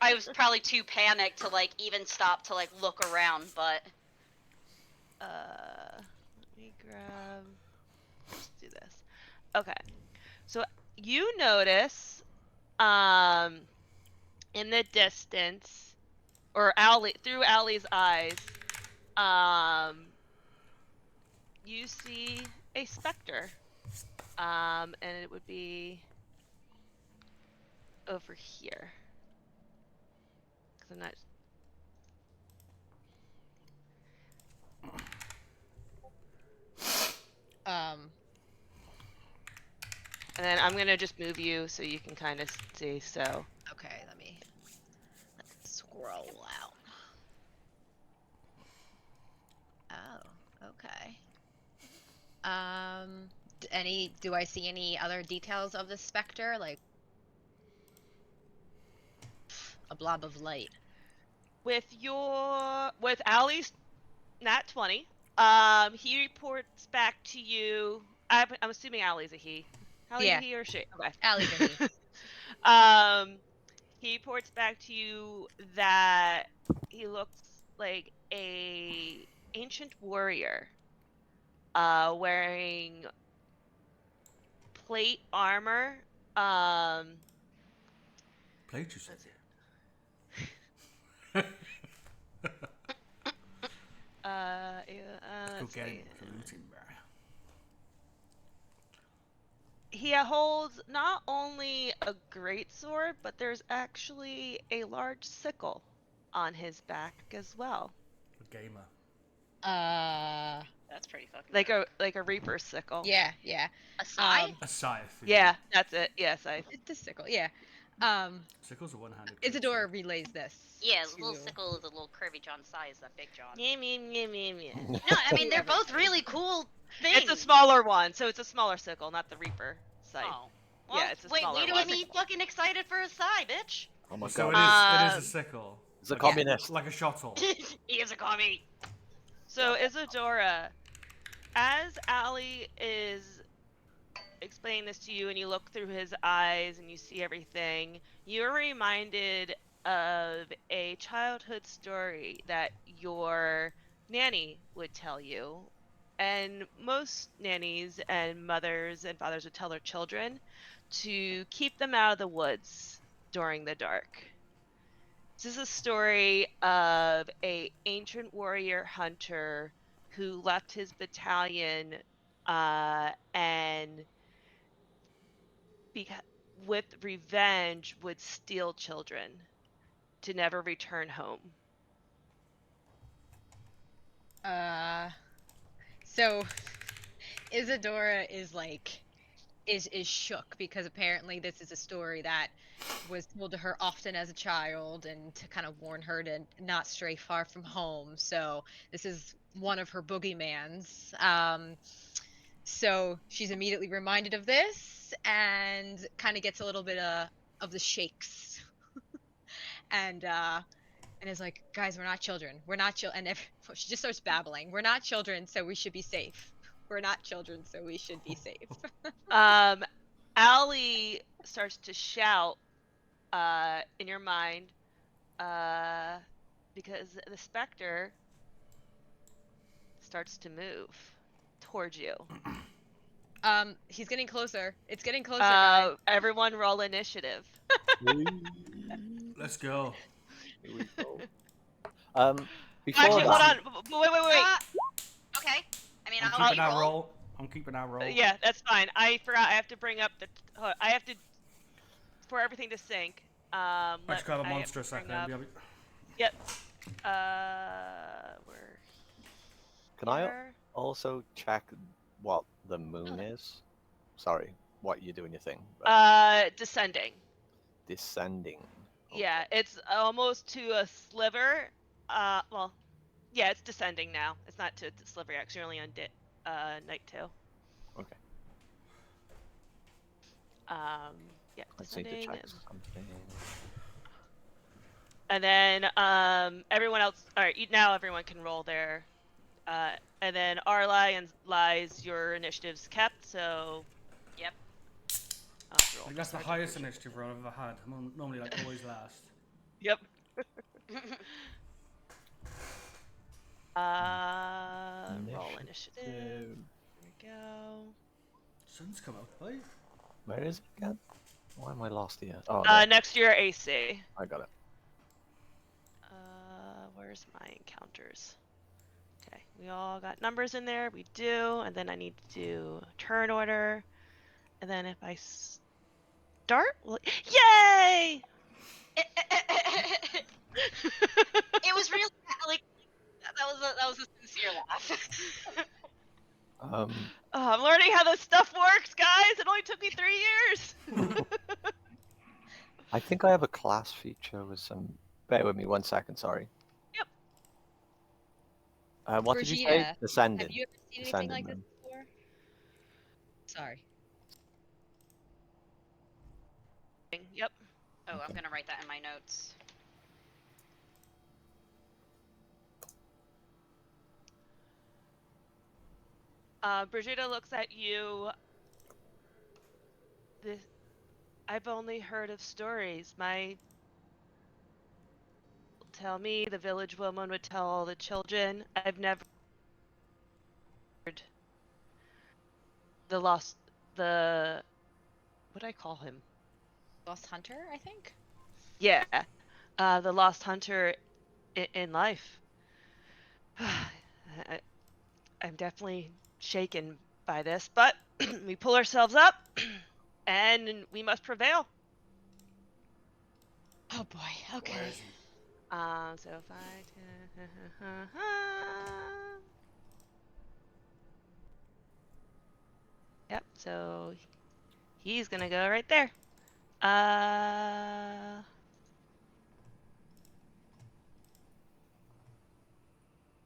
I was probably too panicked to like even stop to like look around, but grab. Let's do this. Okay. So you notice, in the distance, or through Allie's eyes, you see a specter. And it would be over here. Because I'm not. And then I'm gonna just move you so you can kind of see. So. Okay, let's scroll out. Oh, okay. Do I see any other details of the specter? Like a blob of light. With Allie's nat 20, he reports back to you. I'm assuming Allie's a he. Allie's Yeah. a he or she? Okay. Allie's a he. He reports back to you that he looks like a ancient warrior, wearing plate armor. Plate, you said. Let's Go get see. him. Gluten bar. He holds not only a great sword, but there's actually a large sickle on his back as well. A gamer. That's pretty fucking. Like a reaper sickle. Yeah. A scythe? A scythe. Yeah, that's it. Yes, It's a sickle. Yeah. Sickle's a one-handed. Isadora relays this. Yeah, the little sickle is a little curvy John size, that big John. Yeah. No, I mean they're both really cool things. It's a smaller one, so it's a smaller sickle, not the reaper scythe. Oh. Well, Yeah, it's a wait, smaller wait till one. me fucking excited for a scythe, bitch. Oh my So god. it is a sickle. It's a communist. Like a shottle. He is a commie. So Isadora, as Allie is explaining this to you and you look through his eyes and you see everything, you're reminded of a childhood story that your nanny would tell you. And most nannies and mothers and fathers would tell their children to keep them out of the woods during the dark. This is a story of a ancient warrior hunter who left his battalion and with revenge would steal children to never return home. So Isadora is shook because apparently this is a story that was told to her often as a child and to kind of warn her to not stray far from home. So this is one of her boogeymans. So she's immediately reminded of this and kind of gets a little bit of the shakes. and is like, guys, we're not children. We're not children. And she just starts babbling. We're not children, so we should be safe. We're not children, so we should be safe. Allie starts to shout in your mind because the specter starts to move towards you. He's getting closer. It's getting closer, guys. Everyone roll initiative. Let's go. Here we go. Before Actually, hold that, on. Wait. Okay. I mean, I'm I'll keeping our roll. roll. I'm keeping our roll. Yeah, that's fine. I forgot. I have to bring up the. I have to for everything to sync. I just got a monster a second. Yep. Where? can I also check what the moon is? Sorry, what you do in your thing. Descending. Descending. Okay. Yeah, it's almost to a sliver. Well, yeah, it's descending now. It's not to a sliver. Actually, only on night 2. Okay. Yeah, Let's need to descending. check something. And then everyone else. All right, now everyone can roll their. And then Arlai and Lies, your initiative's kept. So. Yep. I'll roll. That's the highest initiative roll I've ever had. I'm normally always last. Yep. Roll initiative. There we go. Sun's come out, right? Where is it again? Why am I lost here? Oh, there. Next to your AC. I got it. Where's my encounters? Okay, we all got numbers in there. We do, and then I need to do turn order, and then if I start, yay! It was really like that was a sincere laugh. I'm learning how this stuff works, guys. It only took me 3 years. I think I have a class feature with some. Bear with me 1 second. Sorry. Yep. What did you say? Brigida, Descendant. have you ever seen anything like this before? Sorry. Yep. Oh, I'm gonna write that in my notes. Brigida looks at you. I've only heard of stories. Tell me, the village woman would tell all the children. I've never heard what do I call him? Lost Hunter, I think? Yeah, the lost hunter in life. I'm definitely shaken by this, but we pull ourselves up, and we must prevail. Oh boy, okay. Where is he? So if I... Yep, so he's gonna go right there.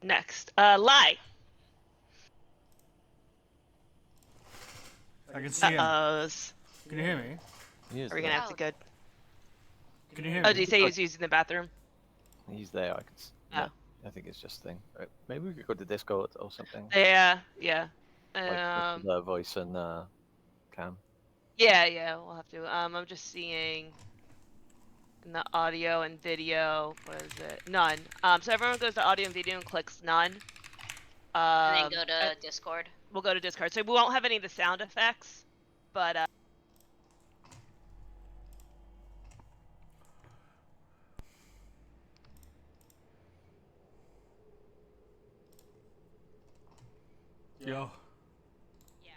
Next. Lie. I can see him. Uh-ohs. Can you hear me? Are we gonna have to go... Can you hear Oh, me? did you say he was using the bathroom? He's there. I can. Oh. I think it's just a thing. Maybe we could go to Discord or something. Yeah. Like with the voice and cam. Yeah, we'll have to. I'm just seeing in the audio and video, what is it? None. So everyone goes to audio and video and clicks none. And then go to Discord. We'll go to Discord. So we won't have any of the sound effects, but Yo. Yeah.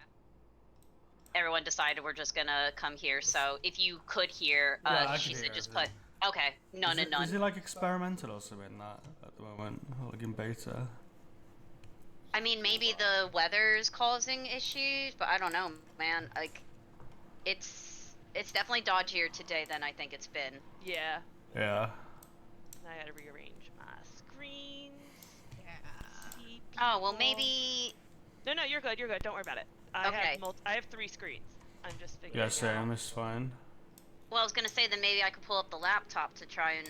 Everyone decided we're just gonna come here. So if you could hear, Yeah, I she could said hear just everything. put. Okay, none and none. Is it like experimental or something that at the moment, or like in beta? I mean, maybe the weather's causing issues, but I don't know, man. Like, it's definitely dodgier today than I think it's been. yeah. Yeah. I gotta rearrange my screens. See Oh well, people. maybe. No, you're good. You're good. Don't worry about it. Okay. I have 3 screens. I'm just figuring. Yeah, same. It's fine. Well, I was gonna say that maybe I could pull up the laptop to try and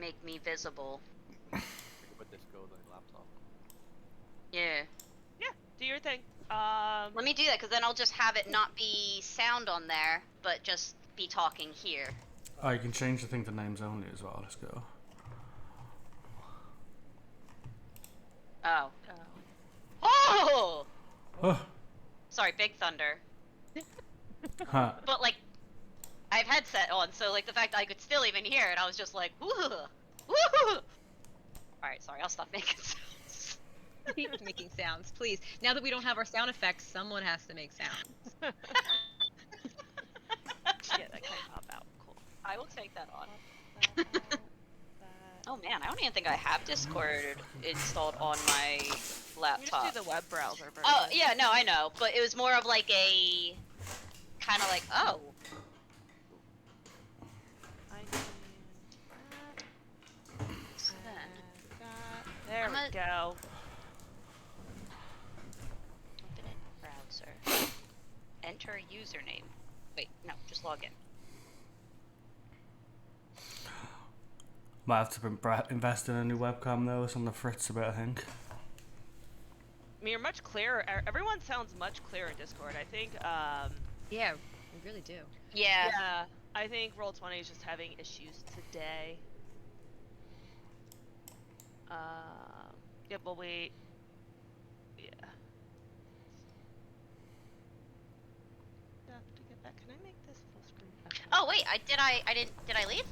make me visible. We could put Discord on the laptop. Yeah. Yeah, do your thing. Let me do that, because then I'll just have it not be sound on there, but just be talking here. Oh, you can change the thing to names only as well. Let's go. Oh. Oh! Oh. Sorry, Big Thunder. Huh. But, like, I have headset on, so, like, the fact I could still even hear it, I was just like, woo! Woo! Alright, sorry, I'll stop making sounds. Keep making sounds, please. Now that we don't have our sound effects, someone has to make sounds. Yeah, that can pop out. Cool. I will take that on. Oh man, I don't even think I have Discord installed on my You laptop. just do the web browser version. Oh, yeah, no, I know. But it was more of like a... kind of like, oh. I need that. There we go. Open it, browser. Enter a username. Wait, no, just log in. Might have to invest in a new webcam though. It's on the fritz a bit, I think. I mean, you're much clearer. Everyone sounds much clearer in Discord. I think, Yeah, we really do. Yeah. yeah, I think Roll20 is just having issues today. Yeah, we'll wait. Yeah. Have to get back. Can I make this full screen? Okay. Oh wait, did I leave?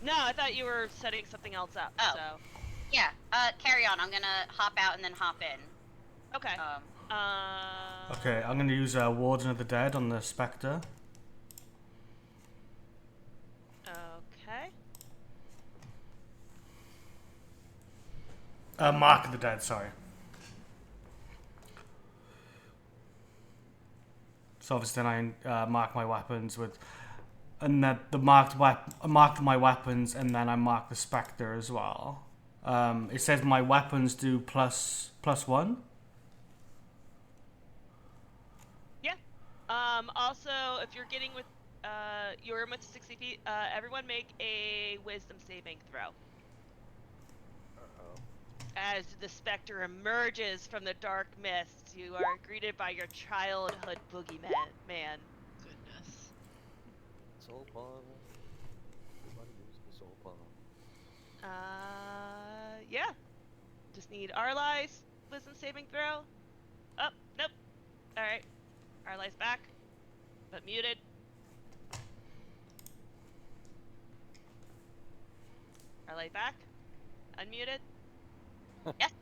No, I thought you were setting something else up. Oh. So. Yeah. Carry on. I'm gonna hop out and then hop in. Okay. Okay, I'm gonna use Warden of the Dead on the Spectre. Okay. Mark of the Dead, sorry. So obviously then I mark my weapons with, and then I marked my weapons, and then I mark the Spectre as well. It says my weapons do +1. Yeah. Also, if you're getting with, you're in with 60 feet, everyone make a wisdom saving throw. As the specter emerges from the dark mist, you are greeted by your childhood boogeyman. Goodness. Soul ball. Everybody use the soul ball. Yeah. Just need Arlai's wisdom saving throw. Oh, nope. Alright. Arlai's back, but muted. Arlai back? Unmuted? Yes.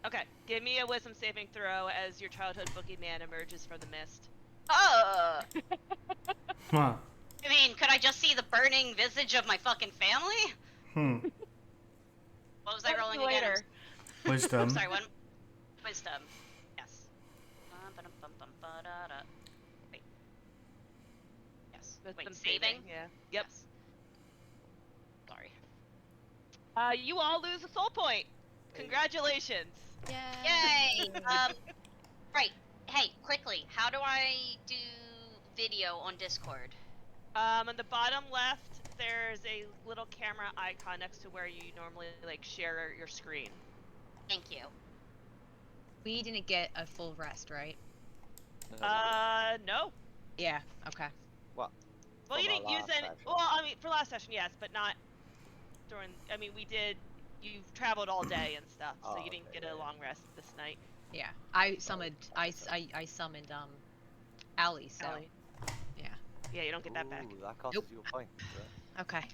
Okay, give me a wisdom saving throw as your childhood boogeyman emerges from the mist. Huh. Huh. I mean, could I just see the burning visage of my fucking family? What was I rolling again? Later. Wisdom. Sorry, one. Wisdom. Yes. Wait. Yes. Wisdom Wait, saving? Yeah. Yep. Yes. Sorry. You all lose a soul point. Congratulations. Yay! Right. Hey, quickly, how do I do video on Discord? On the bottom left, there's a little camera icon next to where you normally like share your screen. Thank you. We didn't get a full rest, right? No. Yeah. Okay. What? Well, you From our didn't use last any. session. Well, I mean, for last session, yes, but not during. I mean, we did. You've traveled all day and stuff, so you didn't okay, get a yeah. long rest this night. Yeah. I summoned. I summoned Allie. So. Ellie. Yeah. Yeah, you don't get that back. Ooh, that costs Nope. you a point. Yeah. Okay.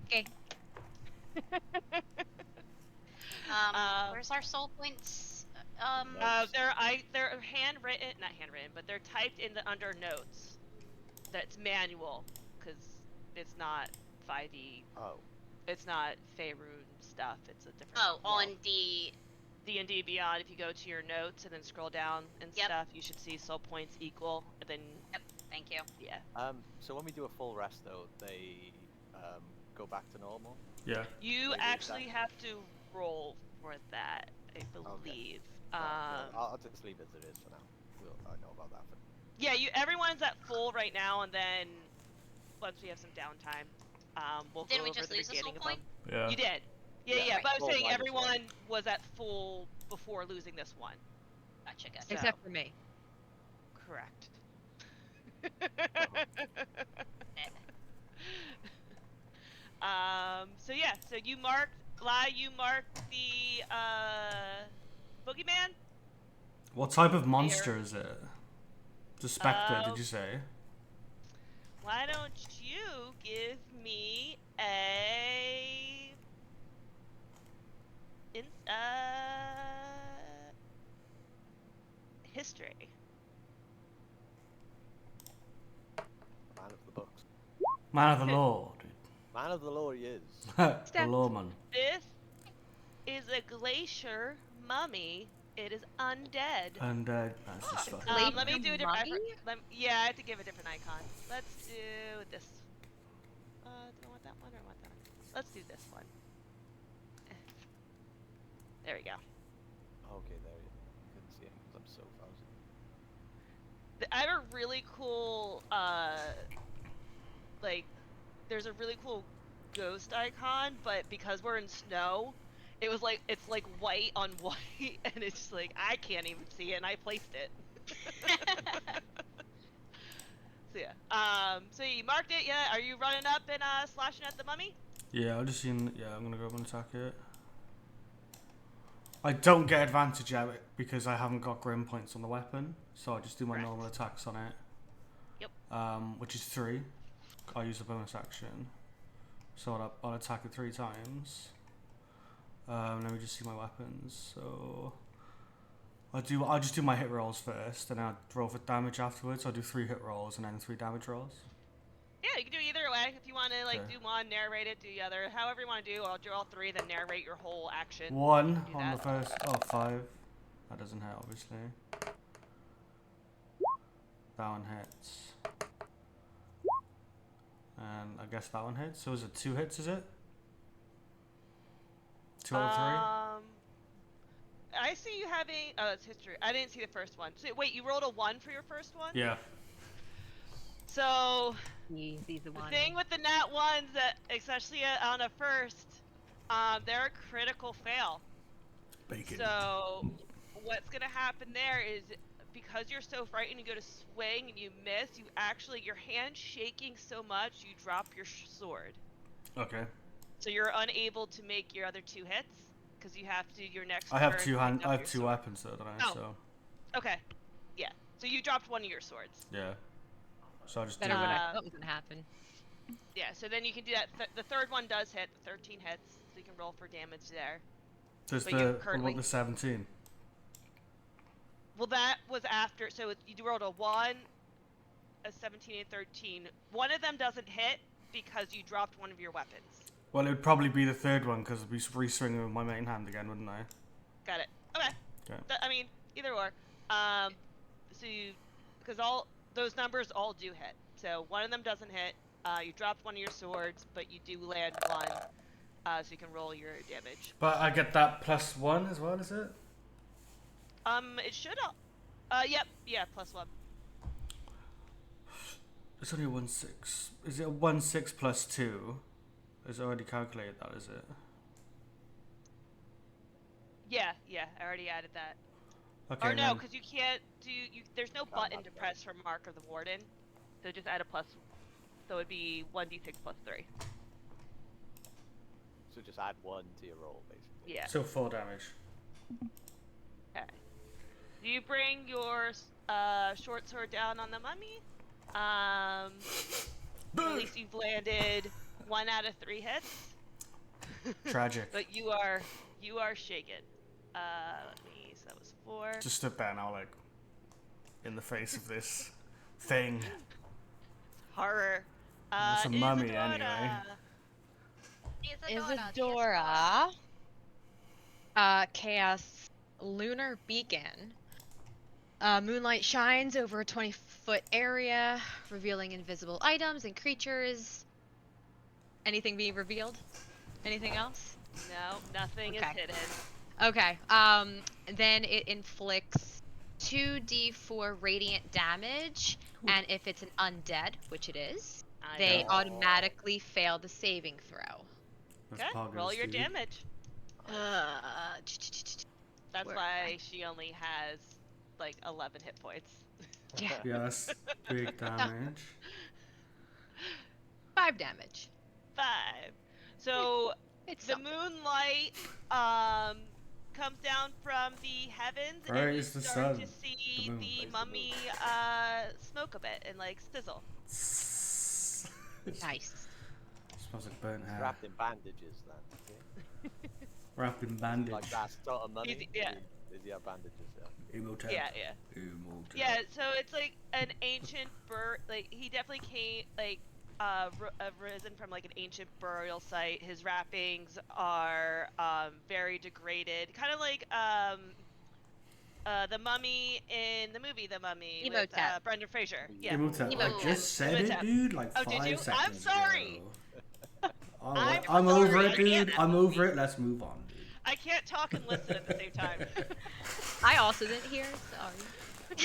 Okay. Where's our soul points? They're handwritten, not handwritten, but they're typed in the under notes. That's manual, because it's not 5e. Oh. It's not Faerun stuff. It's a different. Oh, on world. the. D&D Beyond. If you go to your notes and then scroll down and Yep. stuff, you should see soul points equal. And then Yep. Thank you. yeah. So when we do a full rest though, they go back to normal. Yeah. You Maybe actually that- have to roll for that, I believe. I'll just leave it as it is for now. I know about that. Yeah, everyone's at full right now, and then once we have some downtime, we'll Didn't go we over just the lose a beginning soul of point? them. Yeah. You did. Yeah, Yeah. but I was Well, saying mine as well. everyone was at full before losing this one. Gotcha, gotcha. So- Except for me. Correct. So yeah, so you marked the boogeyman. What type of monster is it? The Spectre, did you say? Why don't you give me a history? Man of the books. Man of the Law, Man of the law he is. dude. The lawman. This is a glacier mummy. It is undead. And that's just fucking. Let me do a different. Mummy? Yeah, I have to give a different icon. Let's do this. Do I want that one or want that one? Let's do this one. There we go. Okay, there you couldn't see it because I'm so frozen. I have a really cool, like, there's a really cool ghost icon, but because we're in snow, it's like white on white, and it's just like, I can't even see it, and I placed it. So yeah, so you marked it, yeah? Are you running up and, slashing at the mummy? Yeah, I'll just see. Yeah, I'm gonna go up and attack it. I don't get advantage at it because I haven't got grim points on the weapon, so I just do my Correct. normal attacks on it. Yep. Which is 3. I'll use a bonus action. So I'll attack it 3 times. Let me just see my weapons. So I'll just do my hit rolls first, and I'll roll for damage afterwards. I'll do 3 hit rolls and then 3 damage rolls. Yeah, you can do either way. If you want to like Okay. do one, narrate it, do the other. However you want to do. I'll do all 3, then narrate your whole action. 1 Do on the that. first. Oh, 5. That doesn't hit, obviously. That one hits. And I guess that one hits. So is it 2 hits? Is it? 2 out of 3. I see you having. Oh, it's history. I didn't see the first one. So, wait, you rolled a 1 for your first one? Yeah. So He's the the one. thing with the nat ones, that especially on a first, they're a critical fail. Bacon. So what's gonna happen there is because you're so frightened, you go to swing and you miss. You actually your hand's shaking so much you drop your sword. Okay. So you're unable to make your other 2 hits because you have to do your next. I have turn 2 pick hand. up I have your 2 sword. weapons though, don't I? Oh. So Okay. Yeah. So you dropped one of your swords. yeah. So I'll just do Better than I Uh, thought was gonna happen. Yeah. So then you can do that. The third one does hit. 13 hits. So you can roll for damage there. There's but you the what currently- about the 17? Well, that was after. So you rolled a 1, a 17, and 13. One of them doesn't hit because you dropped one of your weapons. Well, it would probably be the third one because I'd be re-swinging with my main hand again, wouldn't I? Got it. Okay. Okay. I mean, either or. So because all those numbers all do hit. So one of them doesn't hit. You dropped one of your swords, but you do land one. So you can roll your damage. But I get that +1 as well, is it? It should. Yep. Yeah, +1. It's only a 1/6. Is it a 1/6 plus 2? It's already calculated that, is it? Yeah. I already added that. Okay. Or no, then- because you can't do. There's no button to press for Mark of the Warden. So just add a plus. So it'd be 1d6 plus 3. So just add 1 to your roll, basically. Yeah. So 4 damage. Okay. Do you bring your short sword down on the mummy? At least you've landed 1 out of 3 hits. Tragic. But you are shaken. Let me. So that was 4. Just stood there now, like, in the face of this thing. Horror. It's a mummy Isadora. anyway. Isadora, Chaos Lunar Beacon. Moonlight shines over a 20-foot area, revealing invisible items and creatures. Anything being revealed? Anything else? No, nothing Okay. is hidden. Okay. Then it inflicts 2d4 radiant damage, and if it's an undead, which it is, they know. automatically fail the saving throw. That's Okay, poggers, roll your dude. damage. That's Where- why she only has like 11 hit points. Yeah, Yeah, that's big damage. 5 damage. 5. So It's the something. moonlight comes down from the heavens, Where and you is the start sun? to see The moon. the Face the mummy smoke a bit and like sizzle. Nice. Smells like burnt hair. Wrapped in bandages, then. Wrapped in bandage. Like that sort of money. Easy- yeah. Is yeah, bandages, yeah. Emotep. Yeah. Emotep. Yeah, so it's like an ancient like he definitely came like risen from like an ancient burial site. His wrappings are very degraded, kind of like the mummy in the movie The Mummy with Emotep. Brendan Fraser. Yeah. Emotep. I Emotep. just said it, Emotep. dude, like Oh, 5 did you? seconds I'm sorry. ago. I'm I'm over sorry, it, I dude. can't- I'm over it. Let's move on, dude. I can't talk and listen at the same time. I also didn't hear. Sorry.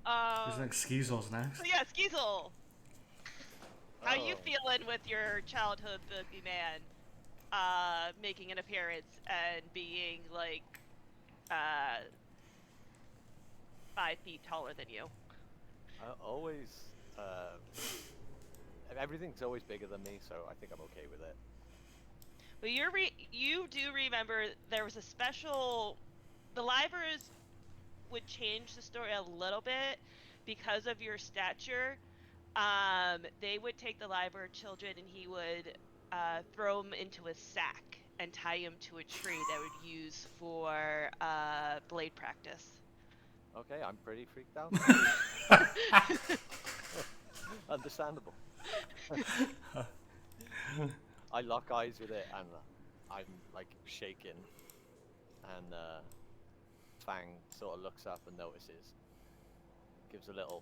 There's like Skeezels next. So yeah, Skeezel. How you Oh. feeling with your childhood boogeyman making an appearance and being like 5 feet taller than you? Always, everything's always bigger than me, so I think I'm okay with it. But you do remember there was a special. The livers would change the story a little bit because of your stature. They would take the liver children and he would throw them into a sack and tie them to a tree that would use for blade practice. Okay, I'm pretty freaked out. Understandable. I lock eyes with it and I'm like shaking, and Fang sort of looks up and notices, gives a little,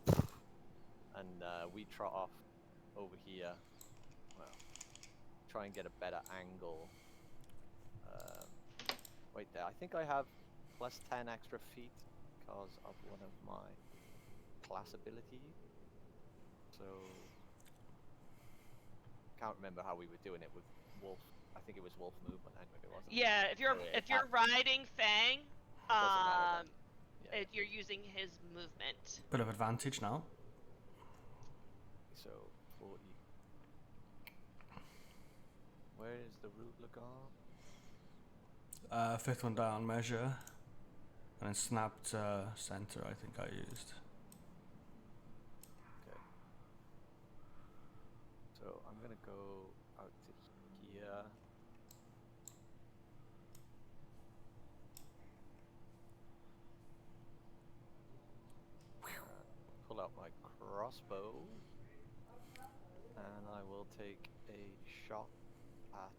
and we trot off over here. Well, try and get a better angle. Wait there. I think I have plus 10 extra feet because of one of my class abilities. So can't remember how we were doing it with wolf. I think it was wolf movement anyway, wasn't it? Yeah, if you're riding Fang, doesn't matter then. Yeah. you're using his movement. Bit of advantage now. So 40. Where is the ruler gone? Fifth one down, measure, and then snapped center. I think I used. Okay. So I'm gonna go out to here. Pull out my crossbow, and I will take a shot at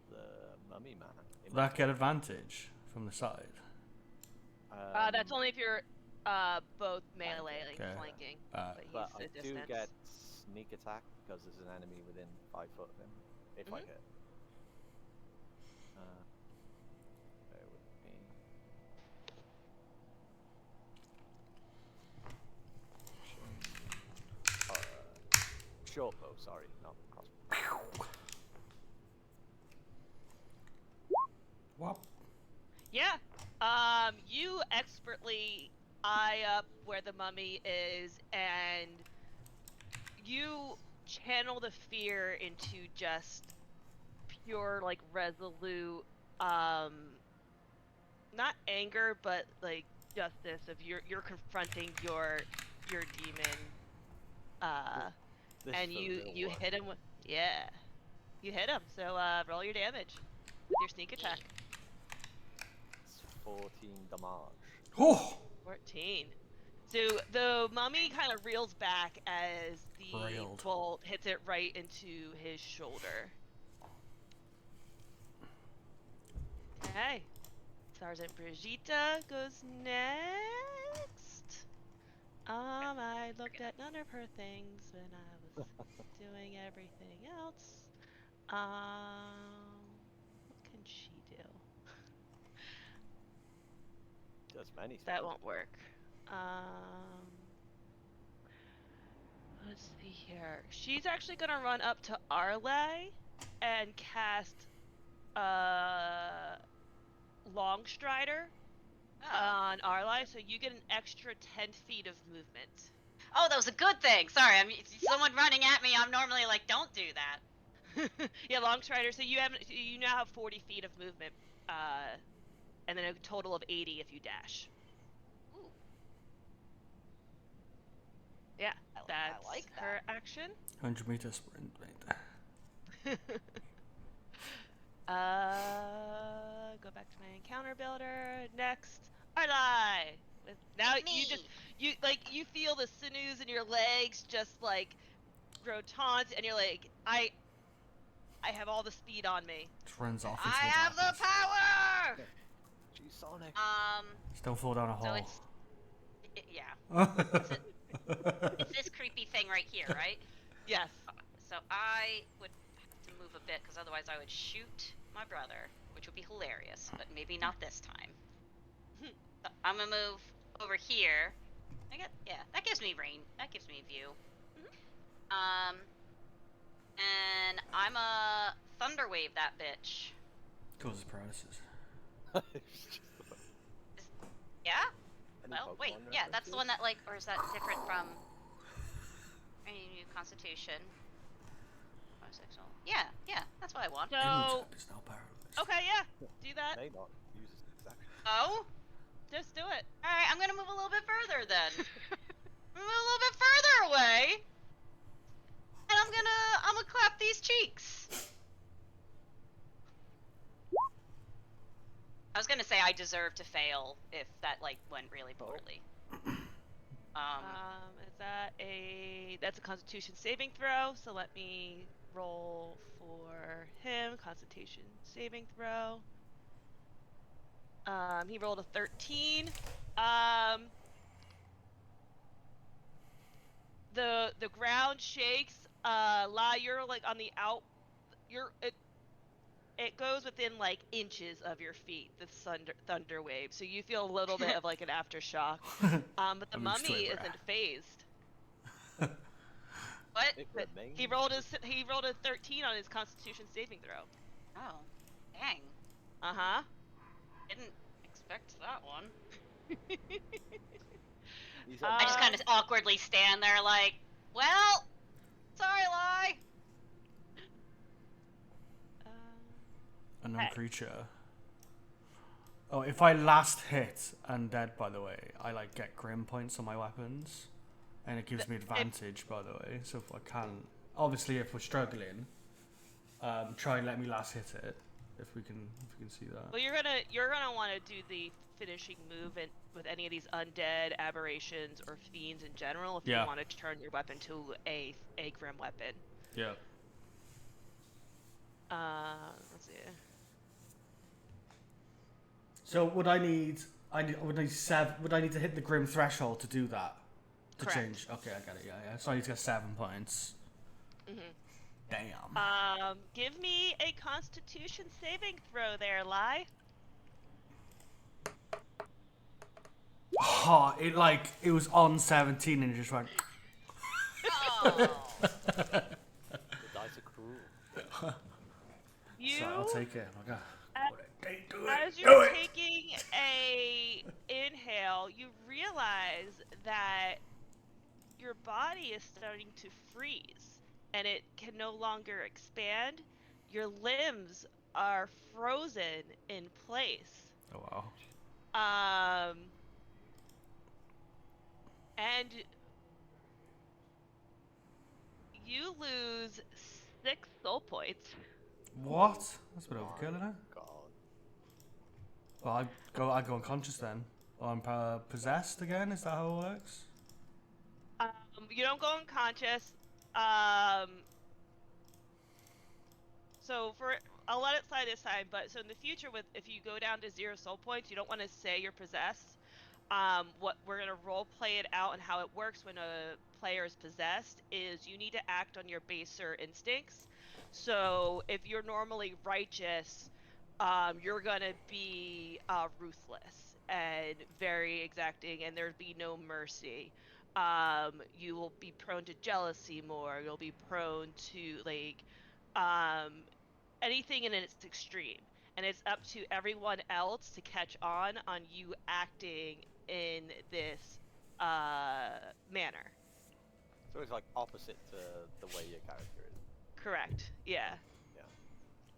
the mummy man. Will that get advantage from the side? That's only if you're both melee, like Okay. flanking. But He's I a do distance. get sneak attack because there's an enemy within 5 foot of him. If I Mhm. hit. Bear with me. Short bow, sorry, not crossbow. Whop. Yeah. You expertly eye up where the mummy is, and you channel the fear into just pure, like, resolute, not anger, but like justice of you're confronting your demon, This and is the you real one. hit him with you hit him. So roll your damage with your sneak attack. It's 14 damage. Oh! 14. So the mummy kind of reels back as the Railed. bolt hits it right into his shoulder. Okay. Sergeant Brigitte goes next. I looked at none of her things when I was doing everything else. What can she do? Does many That things. won't work. Let's see here. She's actually gonna run up to Arle and cast Longstrider on Arle, so you get an extra 10 feet of movement. Oh, that was a good thing. Sorry, I mean, someone running at me. I'm normally like, don't do that. Yeah, Longstrider. So you now have 40 feet of movement, and then a total of 80 if you dash. Ooh, Yeah, I that's like her that. action. 100-meter sprint, mate. Go back to my encounter builder. Next, Arlai. Now Me. you feel the sinews in your legs just like grow taut, and you're like, I have all the speed on me. Just runs off I into have the power. She's Sonic. Just don't fall down a So hole. yeah. It's this creepy thing right here, right? Yes. So I would have to move a bit because otherwise I would shoot my brother, which would be hilarious, but maybe not this time. So I'm gonna move over here. That gives me range. That gives me view. And I'm a thunder wave that bitch. Causes paralysis. Yeah? Any Well, Pokemon wait, yeah, that's the references? one that, like, or is that different from Constitution? Yeah, that's what I want. So Imogen is now paralyzed. okay, yeah, do that. May not use his action. Oh, Just do it. all right. I'm gonna move a little bit further then. Move a little bit further away, and I'm gonna clap these cheeks. I was gonna say I deserve to fail if that like went really poorly. Is that that's a Constitution saving throw? So let me roll for him. Constitution saving throw. He rolled a 13. The ground shakes. La, you're like on the out. It goes within like inches of your feet. The thunder wave. So you feel a little bit of like an aftershock. But the I'm mummy extremely isn't phased. What? It But remains. he rolled a 13 on his Constitution saving throw. Oh, dang. Uh-huh. Didn't expect that one. He's I just kind of awkwardly stand there like, well, sorry, Lie. Unknown Hey. creature. Oh, if I last hit undead, by the way, I like get grim points on my weapons, and it gives me advantage, by the way. So if I can, obviously, if we're struggling, try and let me last hit it. If we can see that. Well, you're gonna want to do the finishing move with any of these undead aberrations or fiends in general if you want to turn your weapon to a grim weapon. Yeah. Let's see. So would I need to hit the grim threshold to do that? To Correct. change. Okay, I got it. Yeah. So I need to get 7 points. Mhm. Damn. Give me a Constitution saving throw there, Lie. Oh, it was on 17 and it just went. Oh. The dice are cruel. You. So I'll take it. Oh my God. As you're taking a inhale, you realize that your body is starting to freeze and it can no longer expand. Your limbs are frozen in place. Oh wow. And you lose 6 soul points. What? That's a bit overkill, isn't it? God. Well, I go unconscious then. Or I'm possessed again. Is that how it works? You don't go unconscious. So I'll let it slide this time. But so in the future, if you go down to 0 soul points, you don't want to say you're possessed. What we're gonna role play it out and how it works when a player is possessed is you need to act on your baser instincts. So if you're normally righteous, you're gonna be ruthless and very exacting, and there'd be no mercy. You will be prone to jealousy more. You'll be prone to anything in its extreme, and it's up to everyone else to catch on you acting in this manner. So it's like opposite to the way your character is. Correct. Yeah. Yeah.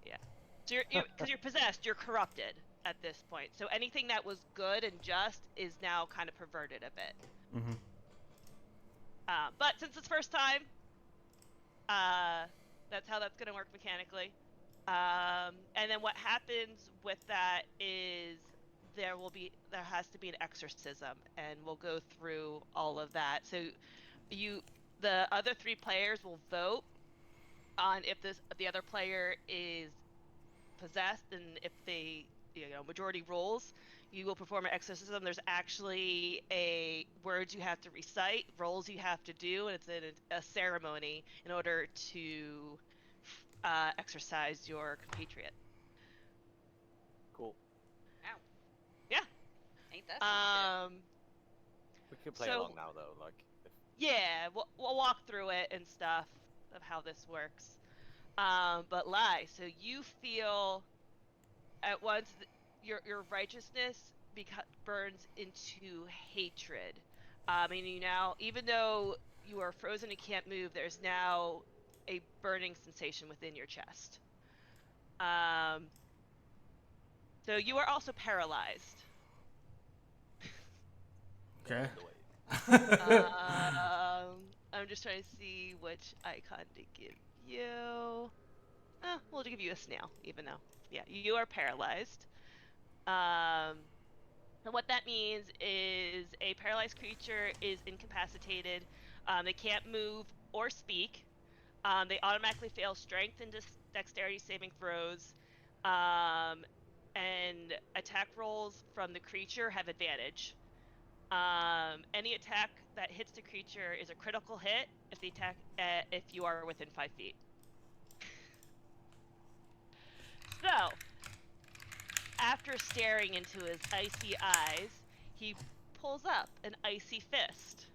Yeah. So because you're possessed, you're corrupted at this point. So anything that was good and just is now kind of perverted a bit. Mm-hmm. But since it's first time, that's how that's going to work mechanically. And then what happens with that is there has to be an exorcism, and we'll go through all of that. So the other 3 players will vote on if the other player is possessed, and if they majority rules, you will perform an exorcism. There's actually words you have to recite, roles you have to do, and it's a ceremony in order to exorcise your compatriot. Cool. Ow. Yeah. Ain't that some shit? We can play along now though, like. Yeah, we'll walk through it and stuff of how this works. But Lai, so you feel at once your righteousness burns into hatred. And you now, even though you are frozen and can't move, there's now a burning sensation within your chest. So you are also paralyzed. Okay. I'm just trying to see which icon to give you. We'll give you a snail, even though, yeah, you are paralyzed. And what that means is a paralyzed creature is incapacitated. They can't move or speak. They automatically fail strength and dexterity saving throws. And attack rolls from the creature have advantage. Any attack that hits the creature is a critical hit if you are within 5 feet. So, after staring into his icy eyes, he pulls up an icy fist.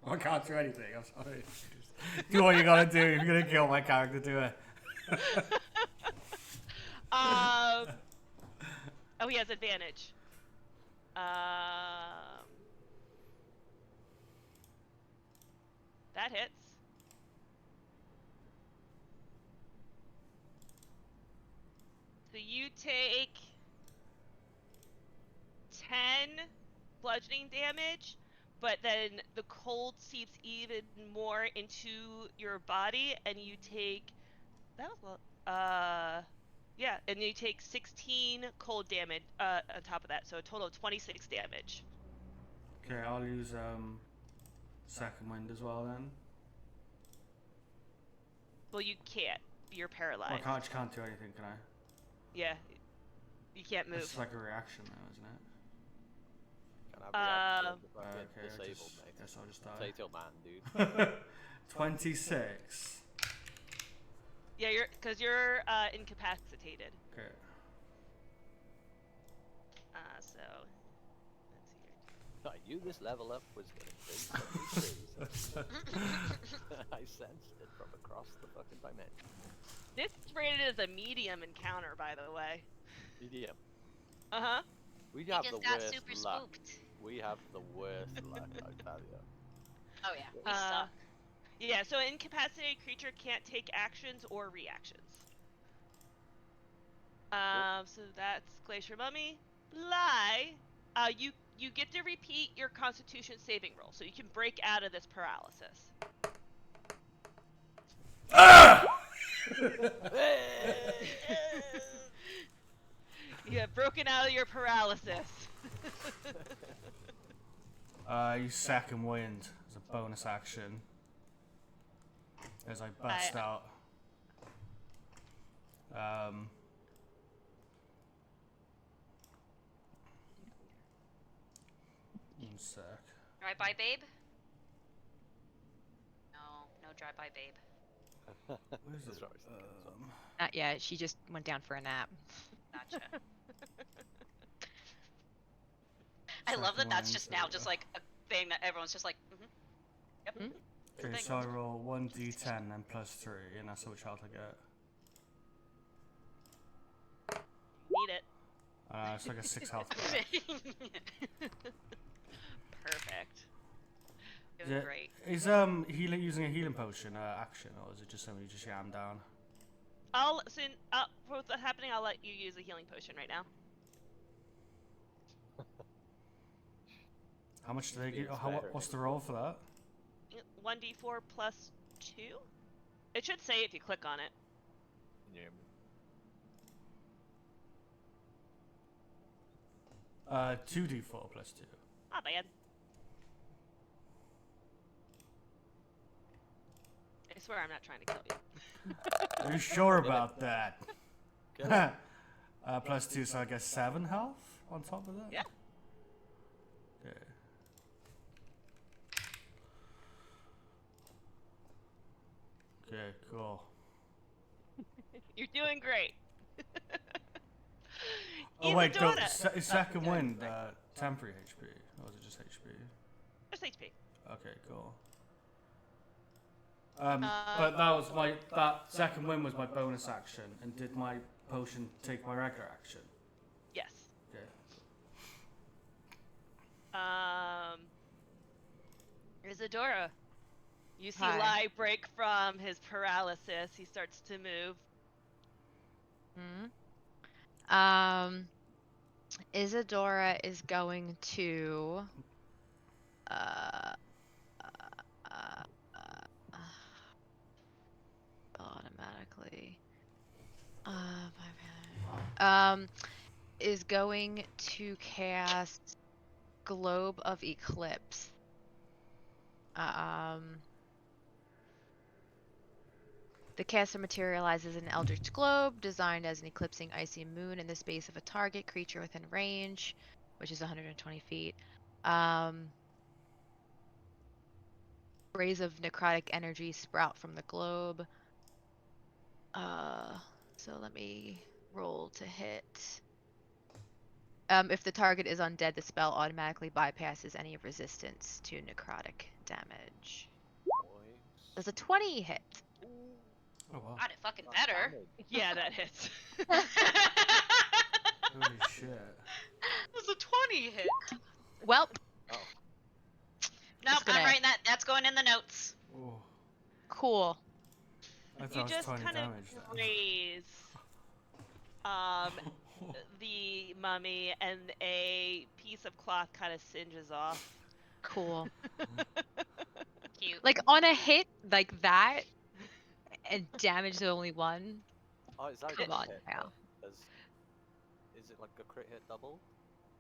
I can't do anything. I'm sorry. Do what you gotta do. If you're gonna kill my character, do it. Oh, he has advantage. That hits. So you take 10 bludgeoning damage, but then the cold seeps even more into your body, and you take yeah, and you take 16 cold damage on top of that, so a total of 26 damage. Okay, I'll use second wind as well then. Well, you can't. You're paralyzed. Well, I can't do anything, can I? Yeah, you can't move. It's like a reaction now, isn't it? Can I react to the fucking Okay, disabled, mate? guess I'll just die. Potato man, dude. 26. Yeah, you're incapacitated. Okay. So let's see here. I knew this level up was gonna bring something I sensed it from across the fucking dimension. This is rated as a medium encounter, by the way. Medium. Uh-huh. We He have just the got worst super luck. spooked. We have the worst luck, I tell you. Oh yeah, we Uh, suck. Yeah, so an incapacitated creature can't take actions or reactions. So that's Glacier Mummy. Lie. You get to repeat your Constitution saving roll, so you can break out of this paralysis. You have broken out of your paralysis. Use second wind as a bonus action. As I bust out. One sec. Drive by, babe? No, no drive by, babe. Where's That's it? what I was thinking. Not yet. She just went down for a nap. Gotcha. I love that that's just now just like a thing that everyone's just like, yep. Hmm? Okay, so I roll 1d10 and plus 3, and that's how much health I get. Need it. It's like a 6 health. Perfect. Is Doing it- great. Is healing using a healing potion action, or is it just somebody just yam down? For what's happening, I'll let you use a healing potion right now. How much do they get? It's What's the roll for that? 1d4 plus 2? It should say if you click on it. Yeah. 2d4 plus 2. Not bad. I swear I'm not trying to kill you. Are you sure about that? Good. Plus 2, so I guess 7 health on top of that? Yeah. Okay. Okay, cool. You're doing great. Oh wait, go, Isadora! second wind, temporary HP, or was it just HP? Just HP. Okay, cool. But that second wind was my bonus action, and did my potion take my regular action? Yes. Okay. Isadora, You see Hi. Lai break from his paralysis. He starts to move. Isadora is going to uh, uh, automatically is going to cast Globe of Eclipse. The caster materializes an eldritch globe designed as an eclipsing icy moon in the space of a target creature within range, which is 120 feet. Rays of necrotic energy sprout from the globe. So let me roll to hit. If the target is undead, the spell automatically bypasses any resistance to necrotic damage. Boys. Does a 20 hit? Oh wow. God, it fucking That's better. damage. Yeah, that hits. Holy shit. That's a 20 hit. Welp. Oh, Nope, gonna- I'm writing that. That's going in the notes. Oh. Cool. I thought You it was just 20 kind damage of then. raise the mummy, and a piece of cloth kind of singes off. Cool. Cute. Like on a hit like that and damage to only one. oh, is that a Come double on hit? now. Is it like a crit hit double?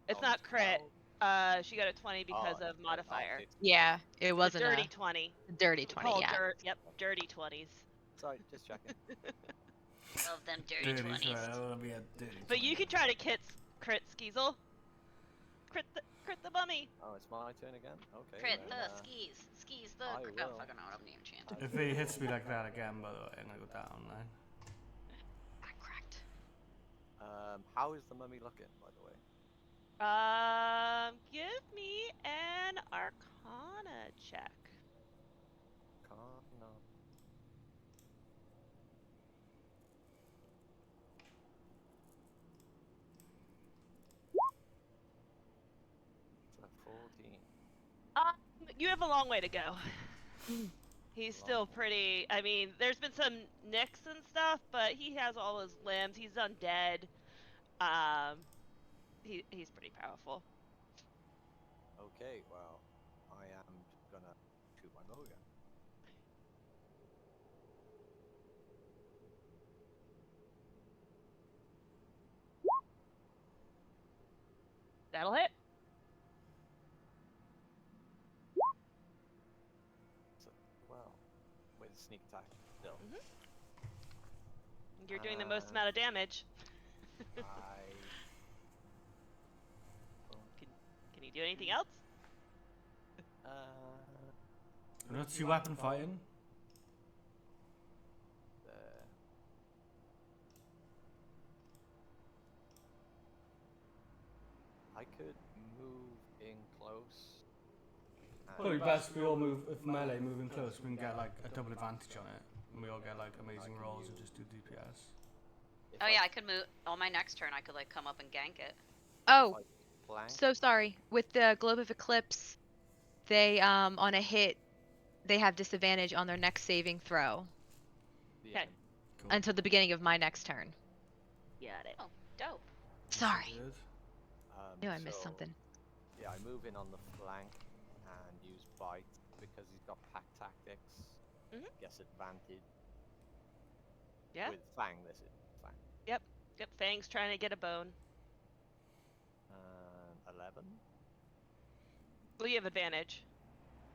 It's Oh, not crit. 12? She got a 20 because Oh, of okay. modifier. Oh, 15. Yeah, it The wasn't dirty a 20. dirty 20. Called Yeah. dirty 20s. Sorry, just checking. Love them dirty Dirty 20s. sweat, I wanna be a dirty But you 20. can try to crit Skeezel. Crit the mummy. Oh, it's my turn again? Okay. Crit then, the skis. Skis the. I Oh, will. fucking no, I don't even chant. If he hits me like that again, by the way, I'm gonna go down, right? I cracked. How is the mummy looking, by the way? Give me an Arcana check. No. It's a 14. You have a long way to go. He's still pretty. I mean, there's been some nicks and stuff, but he has all his limbs. He's undead. He's pretty powerful. Okay, well, I am gonna shoot my bow again. That'll hit. So, well, with sneak attack still. You're doing the most amount of damage. I. Can you do anything else? What's your weapon fighting? There. I could move in close. Probably best we all move, if melee moving close, we can get like a double advantage on it. And we all get like amazing rolls and just do DPS. Oh yeah, I could move on my next turn. I could like come up and gank it. Oh, Flank. so sorry. With the Globe of Eclipse, they on a hit, they have disadvantage on their next saving throw Yeah. Cool. until the beginning of my next turn. Got it. Oh, dope. Sorry. Good. Knew I missed something. Yeah, I move in on the flank and use bite because he's got pack tactics. Guess advantage. Yeah. With Fang, this is Fang. Yep. Fang's trying to get a bone. 11. Well, you have advantage.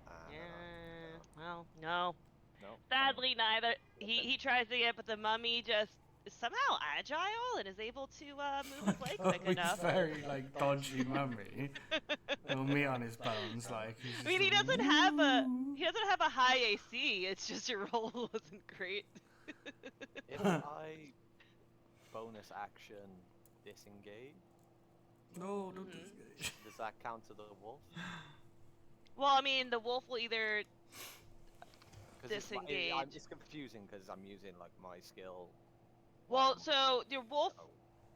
No. Well, no. No. Sadly, neither. He tries to get, but the mummy just is somehow agile and is able to move his leg quick He's enough. very like dodgy mummy. No meat on his bones, like. He's I mean, he doesn't have a high AC. It's just your roll wasn't great. If I bonus action disengage, No, don't disengage. does that count to the wolf? Well, I mean, the wolf will either 'Cause disengage. it's confusing because I'm using like my skill. Well, so your wolf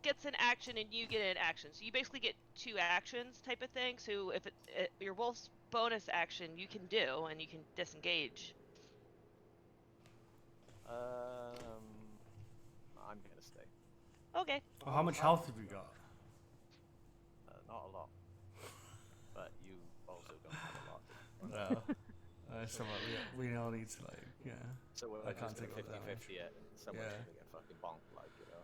gets an action and you get an action. So you basically get two actions type of thing. So if your wolf's bonus action you can do and you can disengage. I'm gonna stay. Okay. Well, how much health have you got? Not a lot. But you also don't have a lot. No. So what, we all need to, like, yeah. So we're I just can't gonna take all 50-50 it, and someone's Yeah. gonna get fucking bonked, like, you know.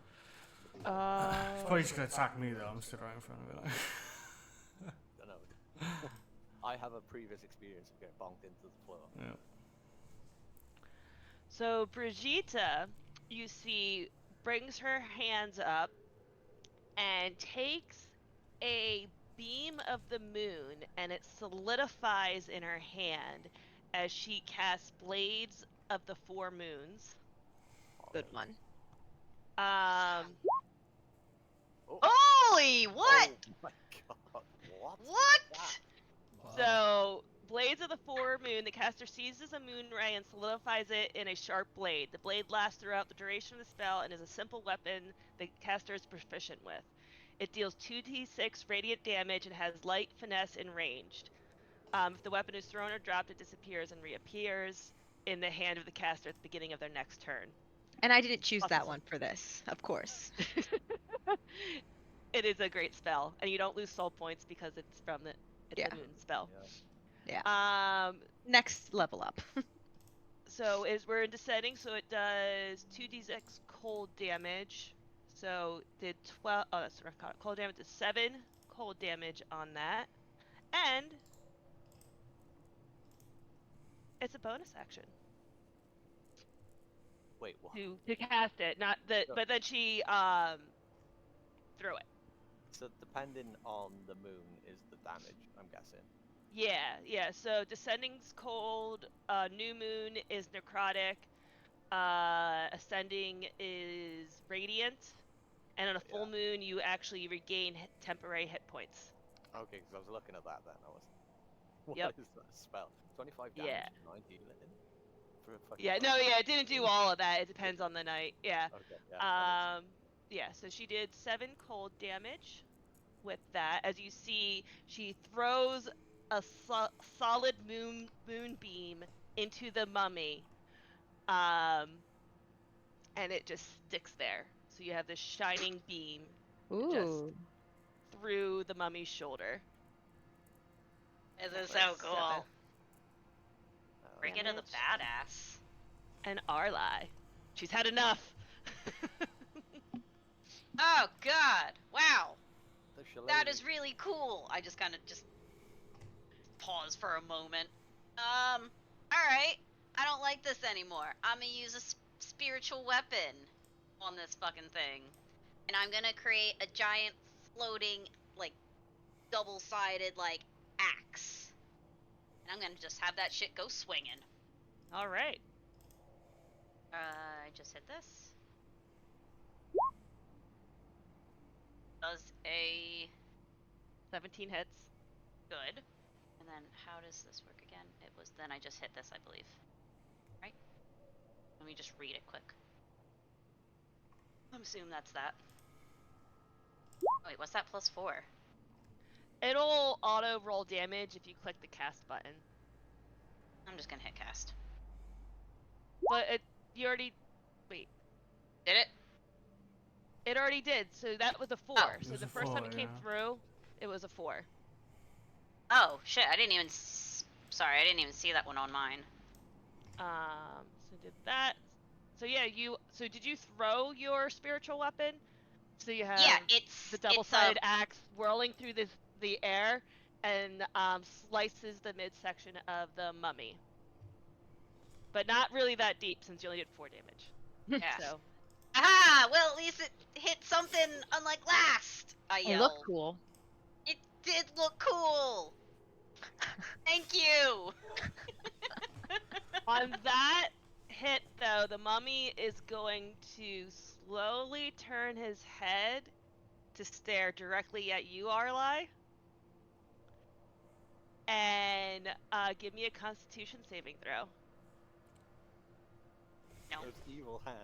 He's probably just gonna attack me though. I'm stood right in front of it. Like. I don't know. I have a previous experience of getting bonked into the floor. Yeah. So Brigitte, you see, brings her hands up and takes a beam of the moon, and it solidifies in her hand as she casts Blades of the Four Moons. Good one. Um, Holy what? Oh my god, what? What? So, Blades of the Four Moon, the caster seizes a moon ray and solidifies it in a sharp blade. The blade lasts throughout the duration of the spell and is a simple weapon the caster is proficient with. It deals 2d6 radiant damage and has light, finesse, and ranged. If the weapon is thrown or dropped, it disappears and reappears in the hand of the caster at the beginning of their next turn. And I didn't choose that Awesome. one for this, of course. It is a great spell, and you don't lose soul points because it's from the Yeah. moon spell. Yeah. Next level up. So we're in descending, so it does 2d6 cold damage. So did 12. Oh, that's what I call it. Cold damage is 7 cold damage on that, and it's a bonus action Wait, what? to cast it. Not the, No. but then she threw it. So depending on the moon is the damage, I'm guessing. Yeah. So descending's cold. New moon is necrotic. Ascending is radiant. And on a full moon, you actually regain temporary hit points. Okay, because I was looking at that then. I was. What Yep. is that spell? 25 Yeah. damage, 9 healing. For a fucking Yeah, no, yeah, it didn't do all of that. It depends on the night. Yeah. Okay, yeah. That Yeah, so she did 7 cold damage with that. As you see, she throws a solid moonbeam into the mummy. And it just sticks there. So you have this shining beam just Ooh. through the mummy's shoulder. This That is so was cool. 7. Bring it to the Damage. badass. And Arlie. She's had enough. Oh god! Wow, the shillelagh. that is really cool. I just kind of just pause for a moment. All right. I don't like this anymore. I'm gonna use a spiritual weapon on this fucking thing, and I'm gonna create a giant floating, like, double-sided, like, axe, and I'm gonna just have that shit go swinging. All right. I just hit this. Does a 17 hits. good. And then how does this work again? It was then I just hit this, I believe. Right? Let me just read it quick. I'm assuming that's that. Wait, what's that +4? It'll auto roll damage if you click the cast button. I'm just gonna hit cast. But you already wait. Did it? It already did. So that was a 4. Oh. So was the a first time 4, it came yeah. through, it was a 4. Oh shit! I didn't even. Sorry, I didn't even see that one on mine. So did that. So yeah, So did you throw your spiritual weapon? So you have Yeah, it's the double-sided axe whirling through the air and slices the midsection of the mummy. But not really that deep since you only did 4 damage. Yeah. So Aha! Well, at least it hit something unlike last. I It yelled. looked cool. It did look cool. Thank you. on that hit, though, the mummy is going to slowly turn his head to stare directly at you, Arlie. And give me a Constitution saving throw. No. Those evil hand.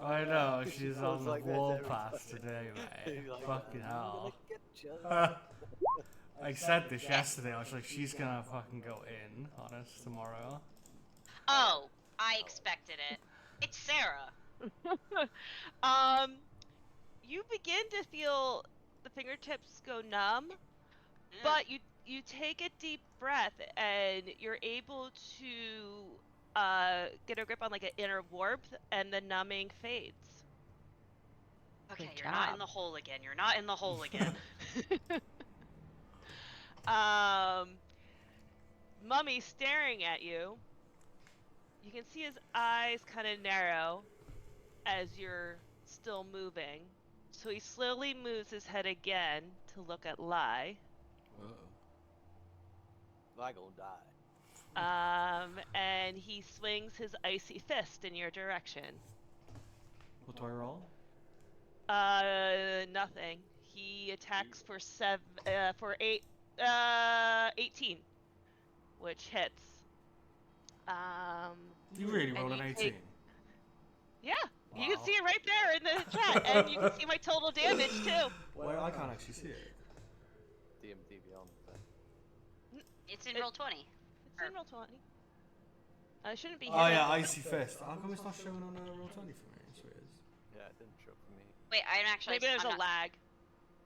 I know, she's goes on the like this every warpath fucking- today, mate. He's like, Fucking "I'm hell. gonna get you." I said this yesterday, I was like, she's gonna fucking go in on us tomorrow. Oh, I expected it. It's Sarah. You begin to feel the fingertips go numb, Ugh. but you take a deep breath and you're able to get a grip on like an inner warmth, and the numbing fades. Okay, Good you're not in job. the hole again. You're not in the hole again. Mummy staring at you. You can see his eyes kind of narrow as you're still moving. So he slowly moves his head again to look at Lai. I gonna die. And he swings his icy fist in your direction. What do I roll? Nothing. He attacks for 18, which hits. You really And rolled an you 18. take, yeah, you can Wow. see it right there in the chat, and you can see my total damage too. Well, I can't actually see it. DMD Beyond. It's in It- roll 20. It's in roll 20. I shouldn't be Oh hitting. yeah, icy fist. How come it's not showing on roll 20 for me? It's weird. Yeah, it didn't show for me. Wait, I'm actually. Maybe there's I'm a not, lag.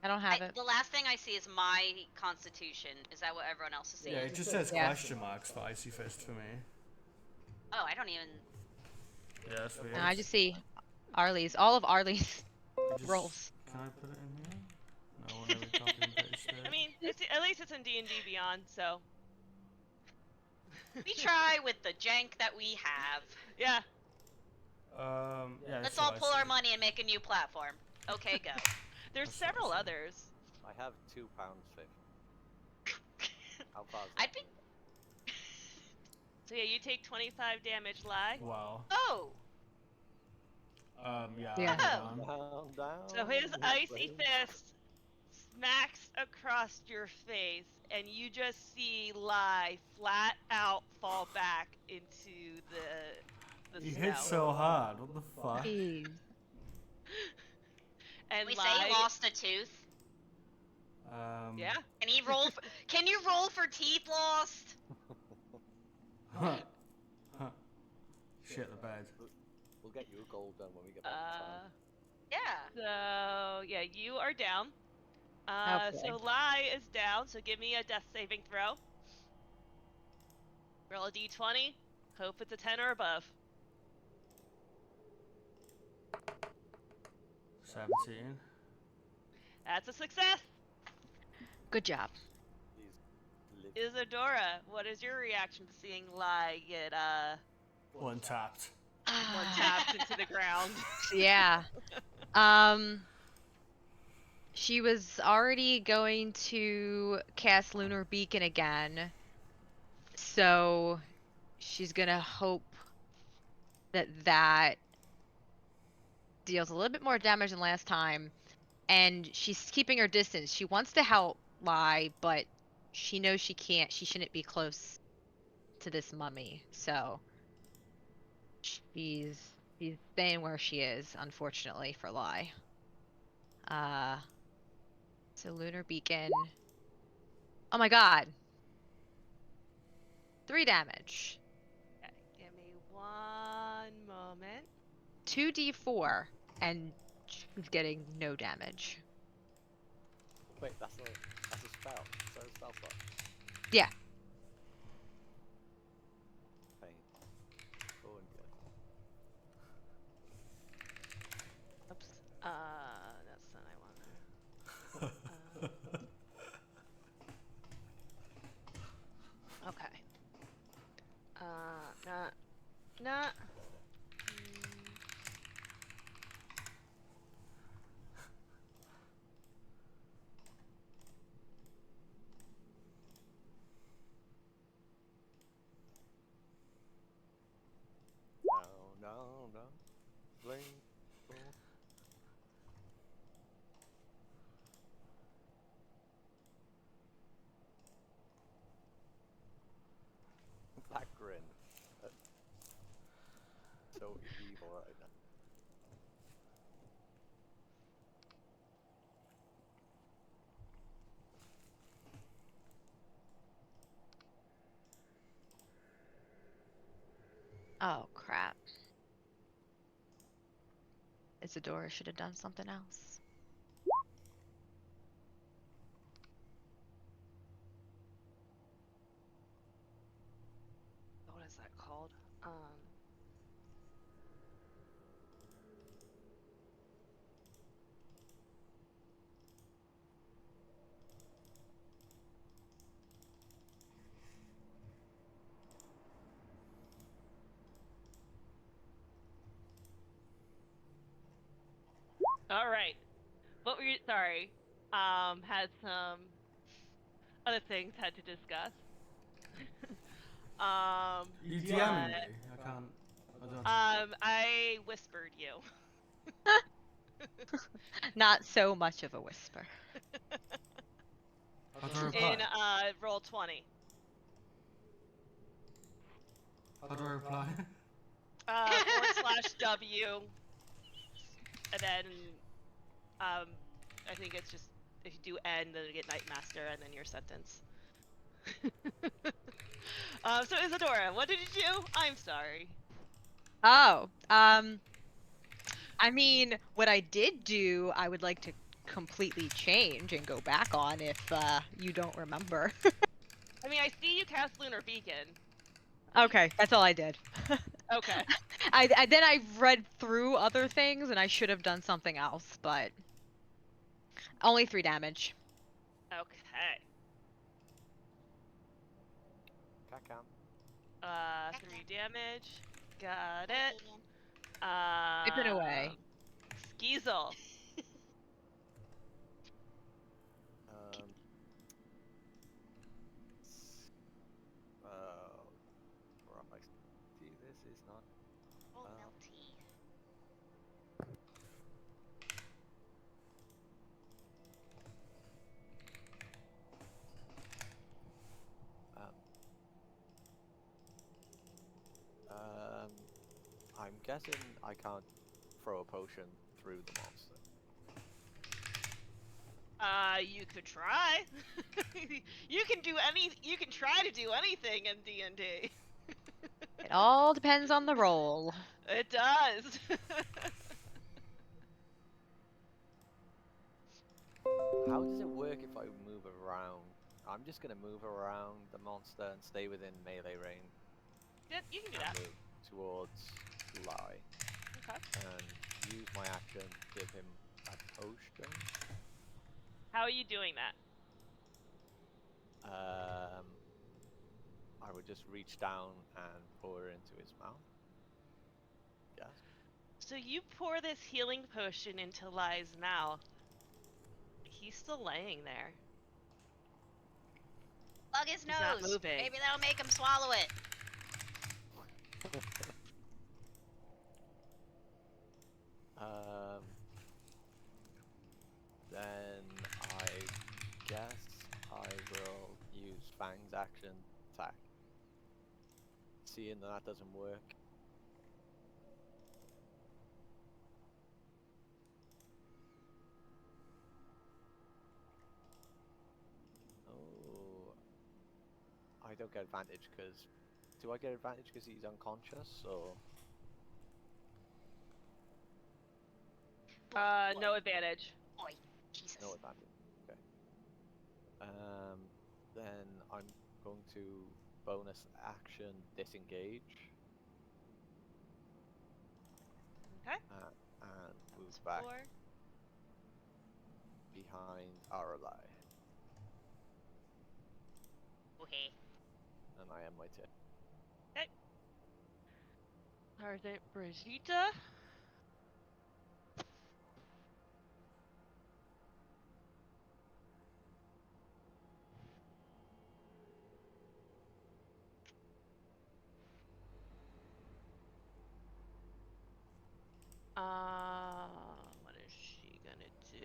I don't have it. The last thing I see is my constitution. Is that what everyone else is seeing? Yeah, it just says Yeah. question marks for icy fist for me. Oh, I don't even. Yeah, that's weird. And I just see Arlie's, all of Arlie's Just- rolls. Can I put it in here? No, I never copy and paste it. I mean, at least it's in D&D Beyond, so We try with the jank that we have. yeah. Yeah. Let's that's all what I pull our see. money and make a new platform. Okay, go. There's That's what I several see. others. I have £2 fish. How far is I'd that? be. So yeah, you take 25 damage, Lai. Wow. Oh, Yeah. Yeah. hold on. Down. So his icy fist smacks across your face, and you just see Lai flat out fall back into the He snow. hit so hard. What the fuck? Jeez. And we say Lai, he lost a tooth. yeah. Can he roll? Can you roll for teeth lost? Shit the bed. We'll get you a gold done when we get back to town. Yeah. So yeah, you are down. Okay. So Lai is down. So give me a death saving throw. Roll a d20. Hope it's a 10 or above. 17. That's a success. Good job. He's lived. Isadora, what is your reaction to seeing Lai get One tapped. one tapped into the ground? Yeah. She was already going to cast Lunar Beacon again. So she's gonna hope that deals a little bit more damage than last time. And she's keeping her distance. She wants to help Lai, but she knows she shouldn't be close to this mummy. So she's staying where she is, unfortunately for Lai. So Lunar Beacon. Oh my god. 3 damage. Okay, give me one moment. 2d4, and she's getting no damage. Wait, that's a spell. Is that a spell slot? Yeah. Pain. Oh, and yeah. Oops. That's not I want. Okay. Not. No. Bling. Boom. That grin. So evil right now. Oh crap. Isadora should have done something else. What is that called? All right. What were you? Sorry. Had some other things had to discuss. You But DMing me? I can't. I don't. I whispered you. Not so much of a whisper. How do I In reply? roll 20. How do I reply? /W, and then I think it's just if you do N, then you get Nightmaster, and then your sentence. So Isadora, what did you do? I'm sorry. Oh, I mean, what I did do, I would like to completely change and go back on if you don't remember. I mean, I see you cast Lunar Beacon. Okay, that's all I did. Okay. Then I read through other things and I should have done something else, but only 3 damage. Okay. Cacam. 3 damage. Got it. Typing away. Skeezel. Um. Right. See, this is not. Oh, melty. Um. I'm guessing I can't throw a potion through the monster. You could try. You can do any. You can try to do anything in D&D. It all depends on the roll. It does. How does it work if I move around? I'm just gonna move around the monster and stay within melee range Yep, you can do and that. move towards Lie Okay. and use my action to give him a potion. How are you doing that? I would just reach down and pour it into his mouth. Yes. So you pour this healing potion into Lai's mouth. He's still laying there. Plug his He's not nose. moving. Maybe that'll make him swallow it. Then I guess I will use Fang's action attack. Seeing that doesn't work. Oh, I don't get advantage because. Do I get advantage because he's unconscious or? No advantage. Oi, Jesus. No advantage. Okay. Then I'm going to bonus action disengage. Okay. And move That's back 4. behind our ally. Okay. And I am my turn. Okay. Tarzan Brigitte. What is she gonna do?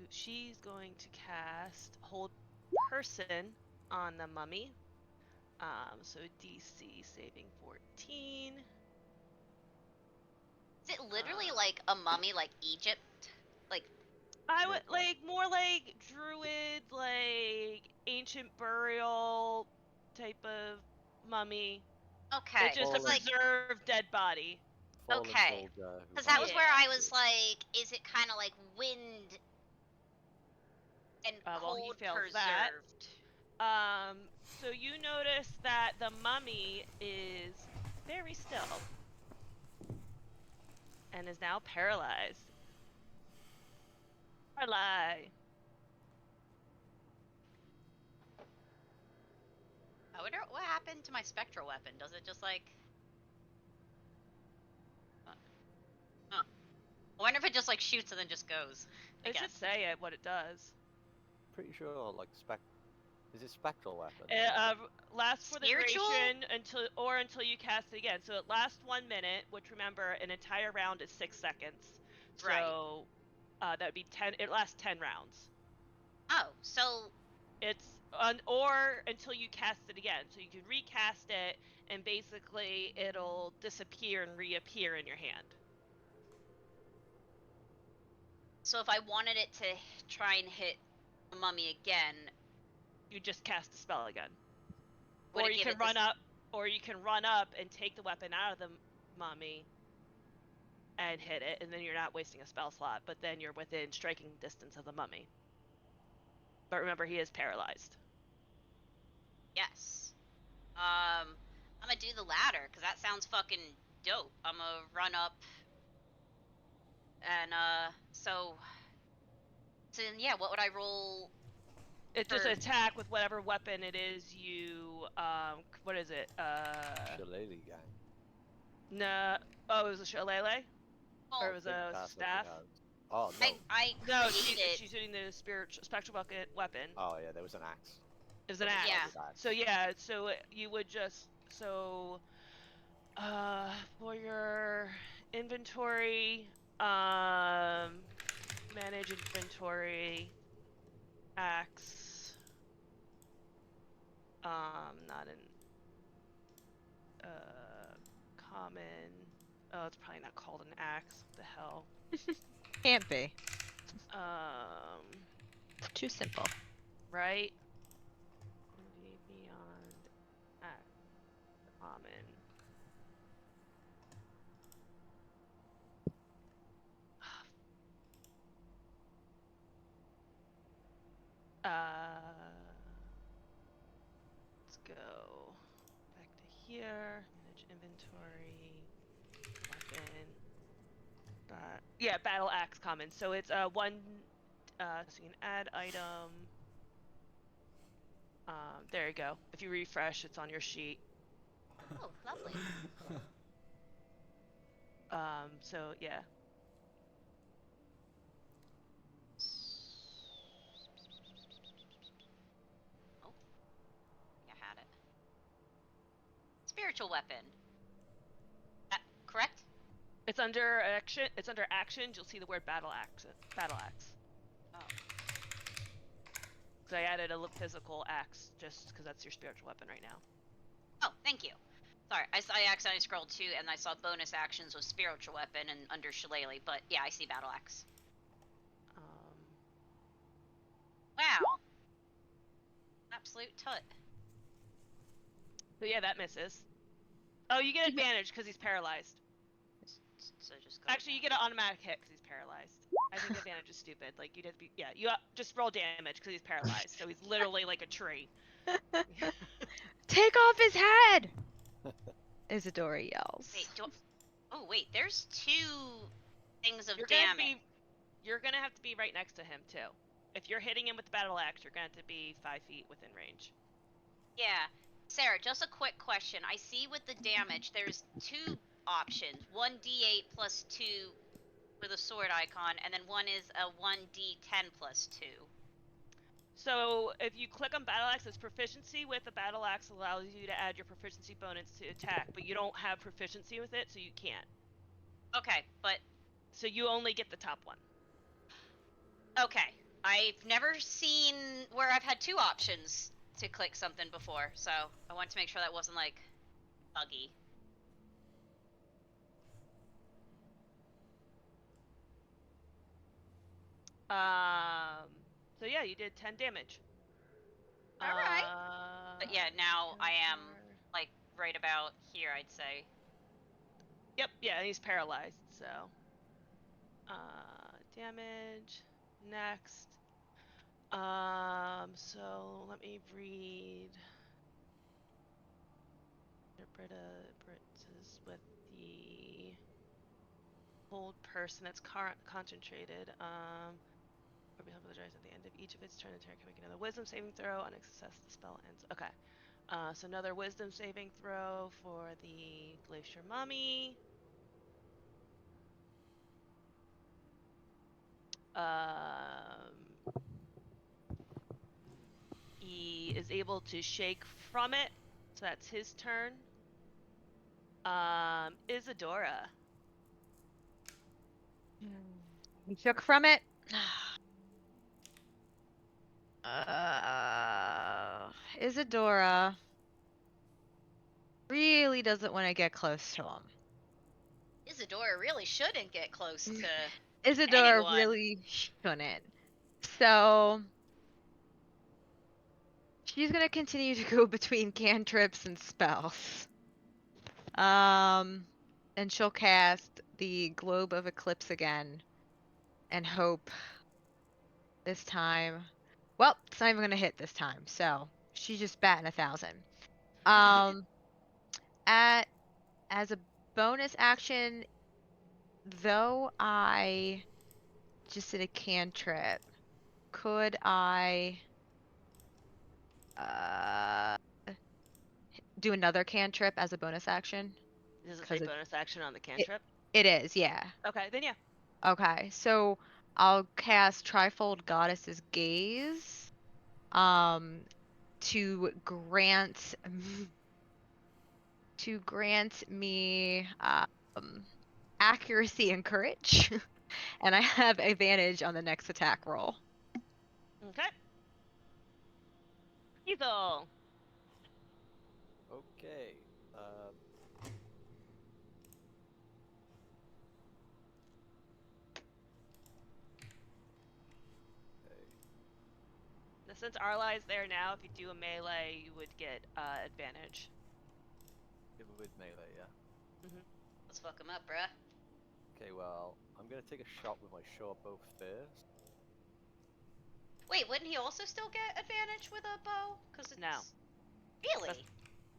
She's going to cast Hold Person on the mummy. So DC saving 14. Is it literally like a mummy, like Egypt? Like, I would Mythos. like more like druid, like ancient burial type of mummy. okay, It's just a it's like, preserved dead body. Fallen okay. soldier. who Because that was where Yeah. I was like, is it kind of like wind and Well, he cold fails that. preserved? So you notice that the mummy is very still and is now paralyzed. Paralyzed. I wonder what happened to my spectral weapon. Does it just like... I wonder if it just like shoots and then just goes. I It should guess. say it what it does. Pretty sure, like, is it spectral weapon? Lasts for the Spiritual? duration until you cast it again. So it lasts 1 minute, which remember an entire round is 6 seconds. So that would be 10. It lasts 10 rounds. Oh, so It's or until you cast it again. So you can recast it, and basically it'll disappear and reappear in your hand. if I wanted it to try and hit a mummy again, You just cast the spell again. would Or it you give can it run up, or you can run up and take the weapon out of the mummy and hit it, and then you're not wasting a spell slot, but then you're within striking distance of the mummy. But remember, he is paralyzed. Yes. I'm gonna do the latter because that sounds fucking dope. I'm gonna run up and so then yeah, what would I roll? It's just For- an attack with whatever weapon it is you what is it? Shillelagh gang. No. Oh, it was a shillelagh? Or it Well, was Think a that's what she staff? has. Oh no. I No, created. she's doing the spectral bucket weapon. Oh yeah, there was an axe. It was an axe. Yeah. So you would just for your inventory, manage inventory, axe, not an common. Oh, it's probably not called an axe. What the hell? Can't be. It's too simple. right? Beyond axe, common. Let's go back to here. Manage inventory. Weapon. Yeah, battle axe common. So it's one. So you can add item. There you go. If you refresh, it's on your sheet. Oh, lovely. So yeah. Oh, I had it. Spiritual weapon. Correct? It's under action. It's under actions. You'll see the word battle axe. Battle axe. Oh. Because I added a physical axe just because that's your spiritual weapon right now. Oh, thank you. Sorry, I accidentally scrolled too, and I saw bonus actions with spiritual weapon and under shillelagh, but yeah, I see battle axe. Wow. Absolute tut. So yeah, that misses. Oh, you get advantage because he's paralyzed. So just go Actually, you get an automatic hit because he's paralyzed. I think advantage is stupid. Like you'd have to be, yeah, you just roll damage because he's paralyzed. So he's literally like a tree. Take off his head! Isadora yells. Wait, oh wait, there's 2 things of You're damage. gonna have to be right next to him too. If you're hitting him with the battle axe, you're gonna have to be 5 feet within range. Yeah. Sarah, just a quick question. I see with the damage, there's 2 options. 1d8 plus 2 with a sword icon, and then one is a 1d10 plus 2. So if you click on battle axe, it's proficiency with the battle axe allows you to add your proficiency bonus to attack, but you don't have proficiency with it, so you can't. Okay, but So you only get the top one. Okay. I've never seen where I've had two options to click something before, so I want to make sure that wasn't like buggy. So yeah, you did 10 damage. All right. But yeah, now I am counter- like right about here, I'd say. Yep, yeah, he's paralyzed, so. Damage. Next. So let me read. Is with the hold person that's concentrated. Or be helpful to at the end of each of its turn. The target can make another wisdom saving throw. On a success, the spell ends. Okay. So another wisdom saving throw for the Glacier Mummy. He is able to shake from it, so that's his turn. Isadora. He shook from it. Isadora really doesn't want to get close to him. Isadora really shouldn't get close to Isadora anyone. really shouldn't. So she's gonna continue to go between cantrips and spells. And she'll cast the Globe of Eclipse again and hope this time. Well, it's not even gonna hit this time, so she's just batting 1,000. At as a bonus action, though I just did a cantrip, could I uh do another cantrip as a bonus action? Does it say Because bonus action on the it cantrip? it is, yeah. Okay, then yeah. Okay, so I'll cast Trifold Goddess's Gaze, to grant me accuracy and courage, and I have advantage on the next attack roll. Okay. Ethel. Okay. Okay. Now, since Arli's there now, if you do a melee, you would get advantage. Give it with melee, yeah. Let's fuck him up, bruh. Okay, well, I'm gonna take a shot with my short bow first. Wait, wouldn't he also still get advantage with a bow? Because it's... No. Really?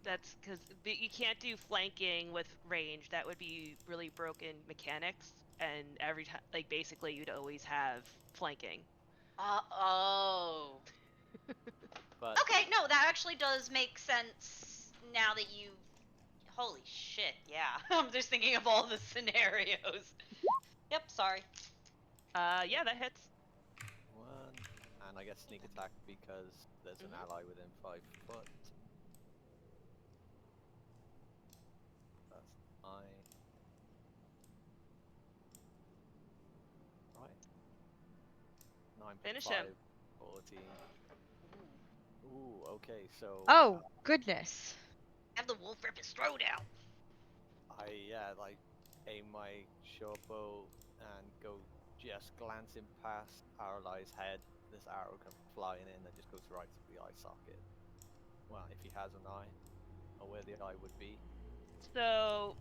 That's because you can't do flanking with range. That would be really broken mechanics, and every time, like, basically, you'd always have flanking. Oh. But Okay, no, that actually does make sense now that you... Holy shit, yeah. I'm just thinking of all the scenarios. Yep, sorry. Yeah, that hits. one, and I get sneak attack because there's an ally within 5 foot. That's 9. Right. 9 plus Finish 5, him. 14. Ooh, okay, so Oh, goodness. Have the wolf rip his throat out. like aim my short bow and go just glancing past Aralai's head. This arrow comes flying in and just goes right to the eye socket. Well, if he has an eye, or where the eye would be. So,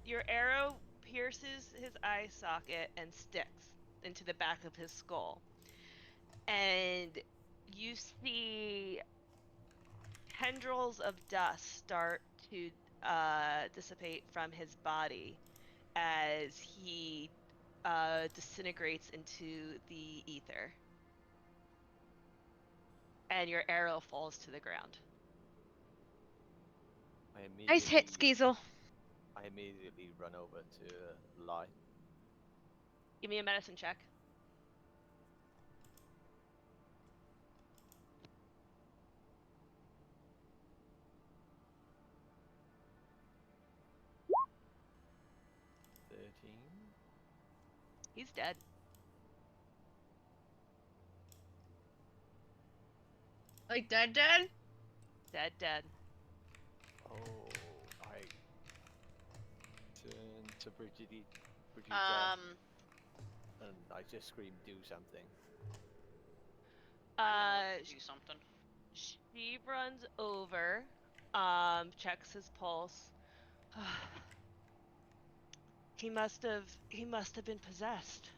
your arrow pierces his eye socket and sticks into the back of his skull. And you see tendrils of dust start to dissipate from his body as he disintegrates into the ether. And your arrow falls to the ground. Nice hit, Skeezel. I immediately run over to Lai. Give me a medicine check. He's dead. Like dead? Dead. Oh, I turn to Brigitte, and I just scream, "Do something!" Do something. She runs over, checks his pulse. He must have been possessed.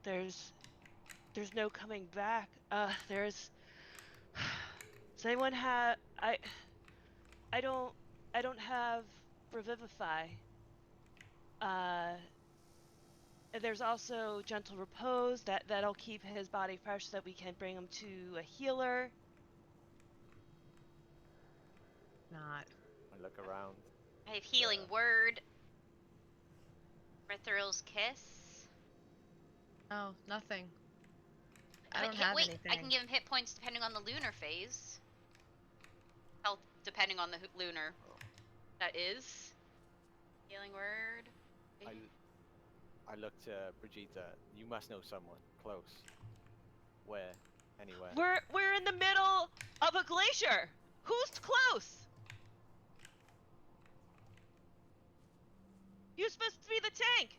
There's no coming back. There's Does anyone have I don't have Revivify. Uh there's also Gentle Repose that'll keep his body fresh so that we can bring him to a healer. Not. I look around. I have healing word. Mithril's kiss. Oh, nothing. I don't have Wait, anything. I can give him hit points depending on the lunar phase. Health depending on the lunar. That is. Healing word. I look to Brigitte. You must know someone close. Where? Anywhere. We're in the middle of a glacier. Who's close? You're supposed to be the tank.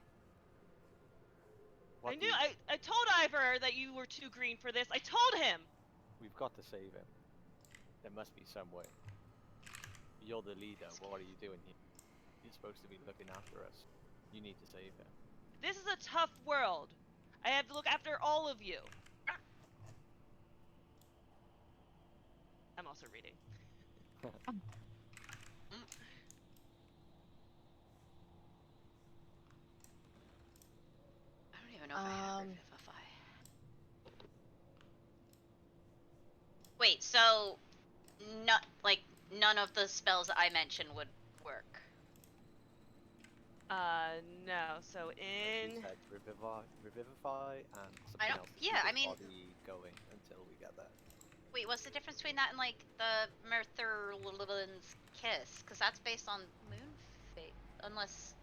What I do knew. you- I told Ivor that you were too green for this. I told him. We've got to save him. There must be some way. You're the leader. What are you doing here? You're supposed to be looking after us. You need to save him. This is a tough world. I have to look after all of you. I'm also reading. I don't even know if I have Revivify. Wait, so none of the spells that I mentioned would work. No. So She in said revivify, and something I don't- else to yeah, keep I his mean- body going until we get there. Wait, what's the difference between that and like the Mithril's kiss? Because that's based on moon fate, unless.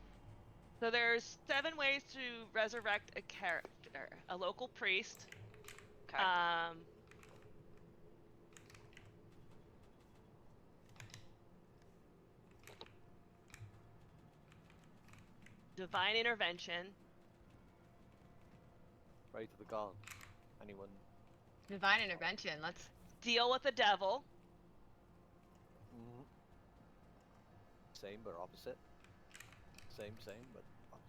so there's 7 ways to resurrect a character. A local priest. Okay. Divine intervention. Pray to the god. Anyone? Divine intervention. Let's. Deal with the devil. Mhm. Same but opposite. Same but opposite.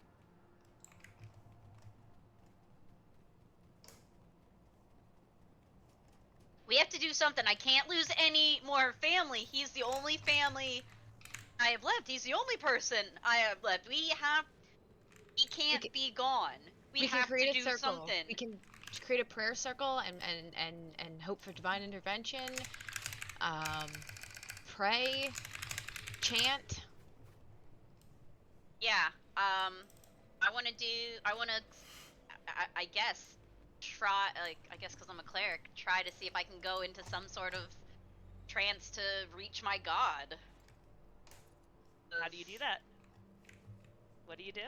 We have to do something. I can't lose any more family. He's the only family I have left. He's the only person I have left. He can't be gone. We can have create to a do circle. something. We can create a prayer circle and hope for divine intervention. Pray, chant. Yeah. I want to I guess try, like, I guess because I'm a cleric, try to see if I can go into some sort of trance to reach my god. How do you do that? What do you do?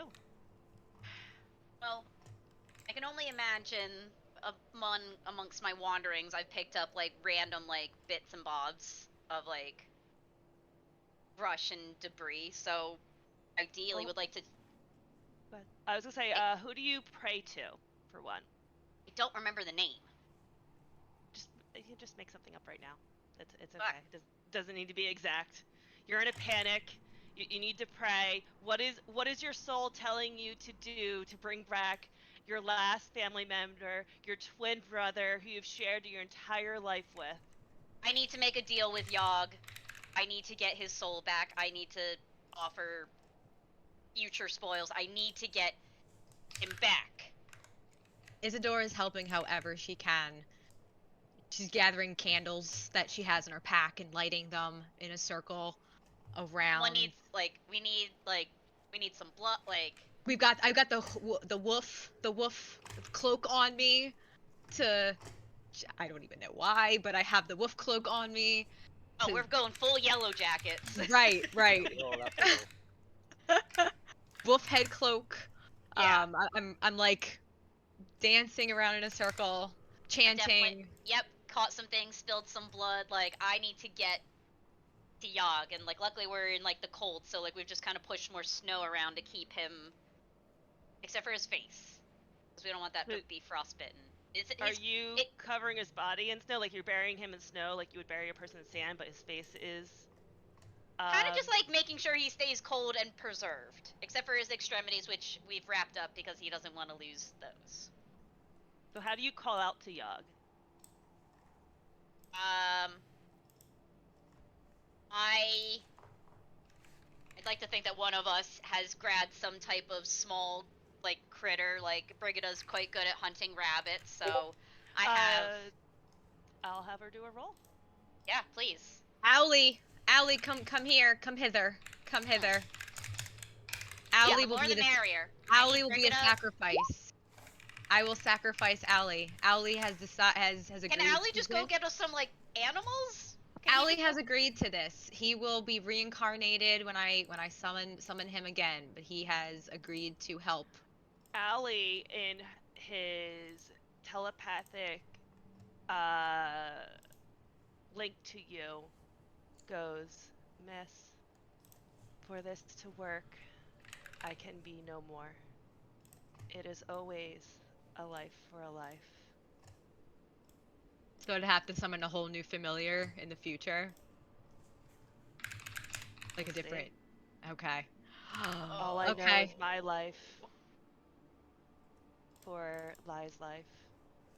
Well, I can only imagine amongst my wanderings, I've picked up like random like bits and bobs of like brush and debris. So ideally, would like to. But I was gonna say, who do you pray to, for one? I don't remember the name. You can just make something up right now. It's Fuck. okay. It doesn't need to be exact. You're in a panic. You need to pray. What is your soul telling you to do to bring back your last family member, your twin brother who you've shared your entire life with? I need to make a deal with Yogg. I need to get his soul back. I need to offer future spoils. I need to get him back. Isadora is helping however she can. She's gathering candles that she has in her pack and lighting them in a circle around. We need some blood. Like, I've got the woof cloak on me. I don't even know why, but I have the woof cloak on me. oh, we're going full yellow jackets. Right. Roll up roll. Wolf head cloak. Yeah. I'm like dancing around in a circle, chanting. Yep. caught some things, spilled some blood. Like, I need to get to Yogg, and like, luckily we're in like the cold, so like we've just kind of pushed more snow around to keep him, except for his face, because we don't want that to be frostbitten. Are you covering his body in snow, like you're burying him in snow, like you would bury a person in sand, but his face is? Kind of just like making sure he stays cold and preserved, except for his extremities, which we've wrapped up because he doesn't want to lose those. So how do you call out to Yogg? I'd like to think that one of us has grabbed some type of small, like, critter. Like, Brigida's quite good at hunting rabbits, so I have. I'll have her do a roll. Yeah, please. Owlie, come here, come hither, come hither. Yeah, Owlie the will more be the the merrier. Owlie will be a sacrifice. I will sacrifice Owlie. Owlie has agreed. Can Owlie to just this. go get us some like animals? Owlie has agreed to this. He will be reincarnated when I summon him again, but he has agreed to help. Owlie, in his telepathic link to you, goes, Miss, for this to work, I can be no more. It is always a life for a life. So I'd have to summon a whole new familiar in the future. Like a different. Okay. All I know is my life for Lai's life.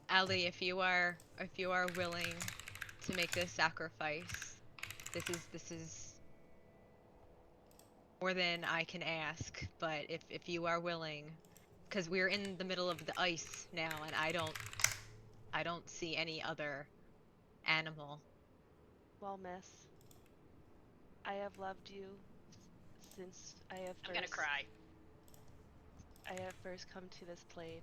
Owlie, if you are willing to make this sacrifice, this is more than I can ask. But if you are willing, because we're in the middle of the ice now, and I don't see any other animal. Well, miss, I have loved you since I have first... I'm gonna cry. I have first come to this plane.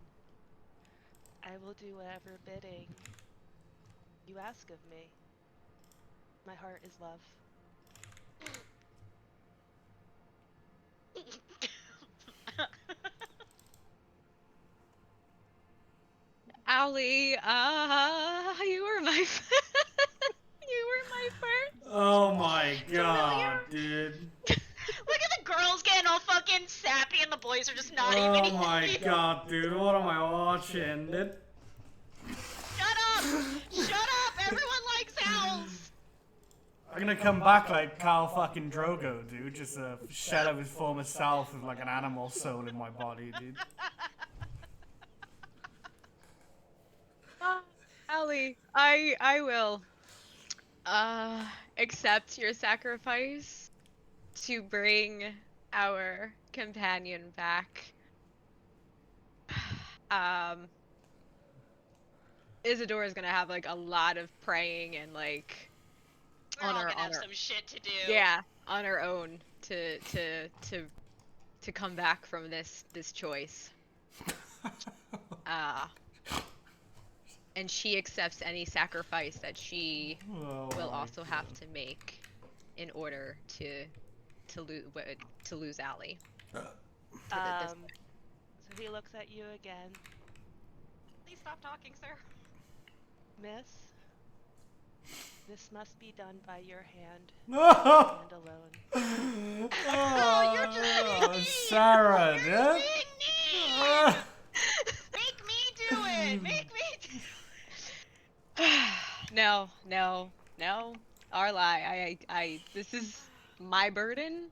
I will do whatever bidding you ask of me. My heart is love. Owlie, you were my you were my first. Oh my god, dude. Look at the girls getting all fucking sappy and the boys are just not Oh even. my god, dude. What am I watching, dude? Shut up! Shut up! Everyone likes owls! I'm gonna come back like Carl fucking Drogo, dude. Just a shell of his former self with like an animal soul in my body, dude. Owlie, I will accept your sacrifice to bring our companion back. Isadora's gonna have like a lot of praying and like We're all gonna have some shit to do. Yeah, on her own to come back from this choice. And she accepts any sacrifice that she will also have to make in order to lose Owlie. So he looks at you again. Please stop talking, sir. Miss, this must be done by your hand. No! And alone. Oh, you're just being mean! Sarah, You're dude. being mean! Make me do it! Make me do No. Arlie, I this is my burden.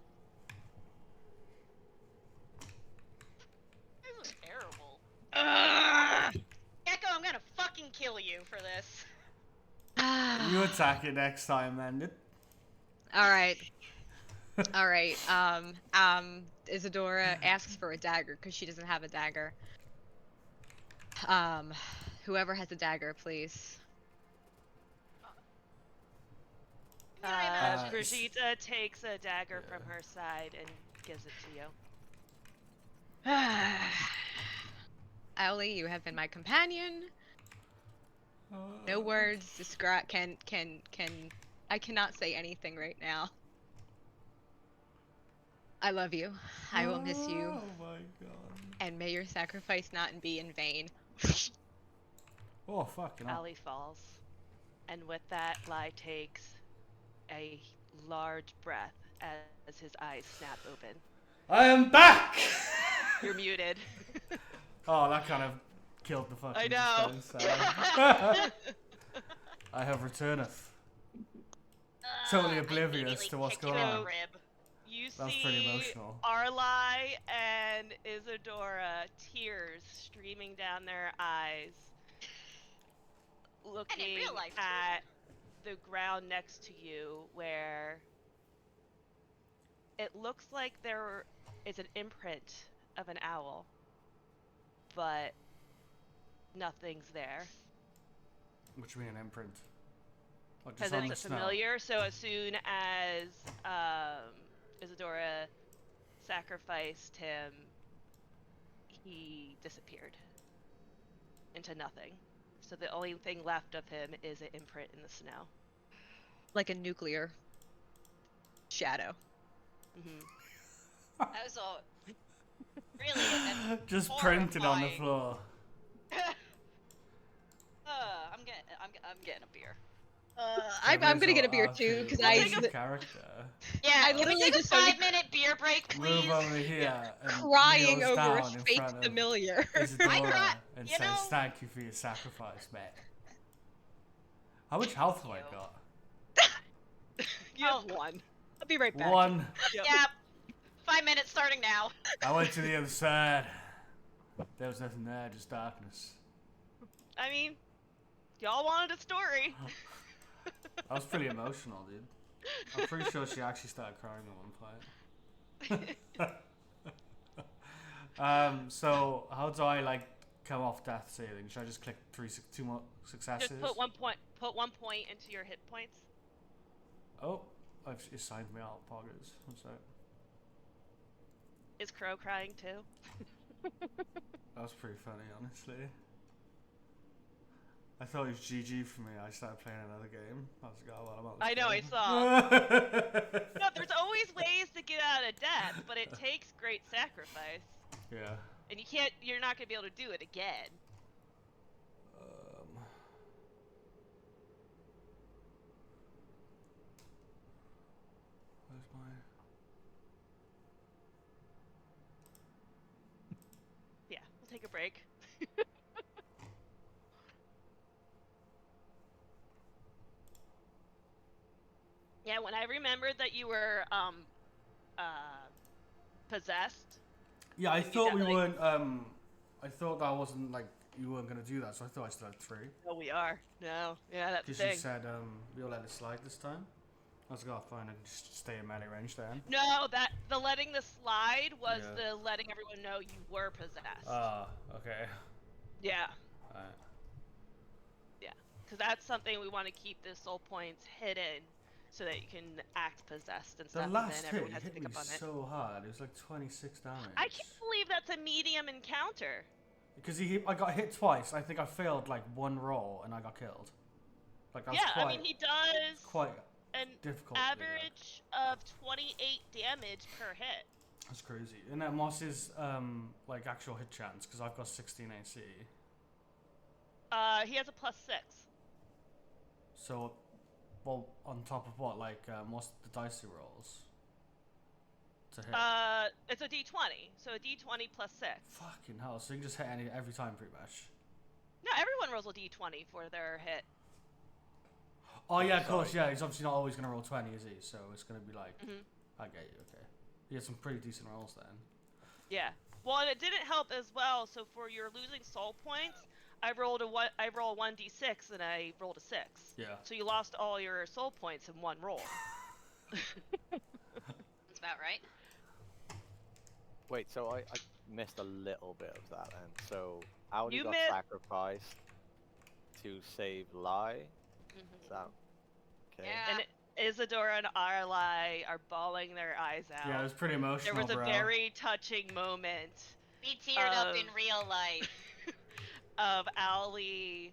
This is terrible. Echo, I'm gonna fucking kill you for this. You attack it next time, then, dude. Alright. Isadora asks for a dagger because she doesn't have a dagger. Whoever has a dagger, please. Brigitte takes a dagger from her side and gives it to you. Owlie, you have been my companion. No words describe can I cannot say anything right now. I love you. I will miss you. Oh my god. And may your sacrifice not be in vain. Oh, fucking hell. Owlie falls. And with that, Lai takes a large breath as his eyes snap open. I am back! You're muted. Oh, that kind of killed the fucking I know. suspense. I have returneth. Totally I oblivious immediately to what's kick him going in the on. rib. You That was pretty see emotional. Arlai and Isadora, tears streaming down their eyes, looking real life, too. at the ground next to you where it looks like there is an imprint of an owl, but nothing's there. What do you mean an imprint? Like Because just on the it's snow? familiar, so as soon as Isadora sacrificed him, he disappeared into nothing. So the only thing left of him is an imprint in the snow. Like a nuclear shadow. Hmm. That was all. Really? Just printed on the floor. I'm getting a beer. I'm gonna get a beer too because I character. Yeah, I can we literally take a just started 5-minute beer break, please? Move over here and crying kneels over a down in fake front of familiar. Isadora and you says, know- "Thank you for your sacrifice, mate." How much health have I got? You have one. I'll be right back. One. Yep. Yeah. 5 minutes starting now. I went to the other side. There was nothing there, just darkness. I mean, y'all wanted a story. That was pretty emotional, dude. I'm pretty sure she actually started crying at one point. So how do I like come off death saving? Should I just click two more successes? Just put 1 point. Put 1 point into your hit points. Oh, it signed me out, poggers. What's that? Is Crow crying too? That was pretty funny, honestly. I thought it was GG for me. I started playing another game. I was like, oh, well, I'm out this I know, I game. saw. No, there's always ways to get out of death, but it takes great sacrifice. Yeah. And you're not gonna be able to do it again. Where's my... Yeah, we'll take a break. Yeah, when I remembered that you were possessed. Yeah, I thought we definitely- weren't. I thought that wasn't like you weren't gonna do that, so I thought I still had 3. No, we are. No, yeah, that's the Because you thing. said we'll let it slide this time. I was like, oh, fine, I can just stay in melee range then. No, that the letting the slide was Yeah. the letting everyone know you were possessed. Ah, okay. Yeah, Alright. yeah, because that's something we want to keep the soul points hidden, so that you can act possessed and The stuff, and last then hit everyone has to hit pick me up on it. so hard. It was like 26 damage. I can't believe that's a medium encounter. Because I got hit twice. I think I failed like 1 roll and I got killed. Like that's Yeah, quite, I mean he does quite an difficult. to do that. average of 28 damage per hit. That's crazy. And then Moss's like actual hit chance because I've got 16 AC. He has a +6. So, well, on top of what, like, what's the dice he rolls to hit? It's a D20, so a D20 +6. Fucking hell! So you can just hit every time, pretty much. No, everyone rolls a D20 for their hit. Oh yeah, of course. Yeah, he's obviously not always gonna roll 20, is he? So it's gonna be like, Mhm. I get you. Okay, he had some pretty decent rolls then. Yeah. Well, and it didn't help as well. So for your losing soul points, I roll 1d6 and I rolled a 6. Yeah. So you lost all your soul points in one roll. That's about right. Wait, so I missed a little bit of that then. So I only You got missed- sacrificed to save Lie. Is that okay? Yeah. And Isadora and Arlai are bawling their eyes out. Yeah, it was pretty emotional, There was a bro. very touching moment Be teared up in Um, real life. of Owlie.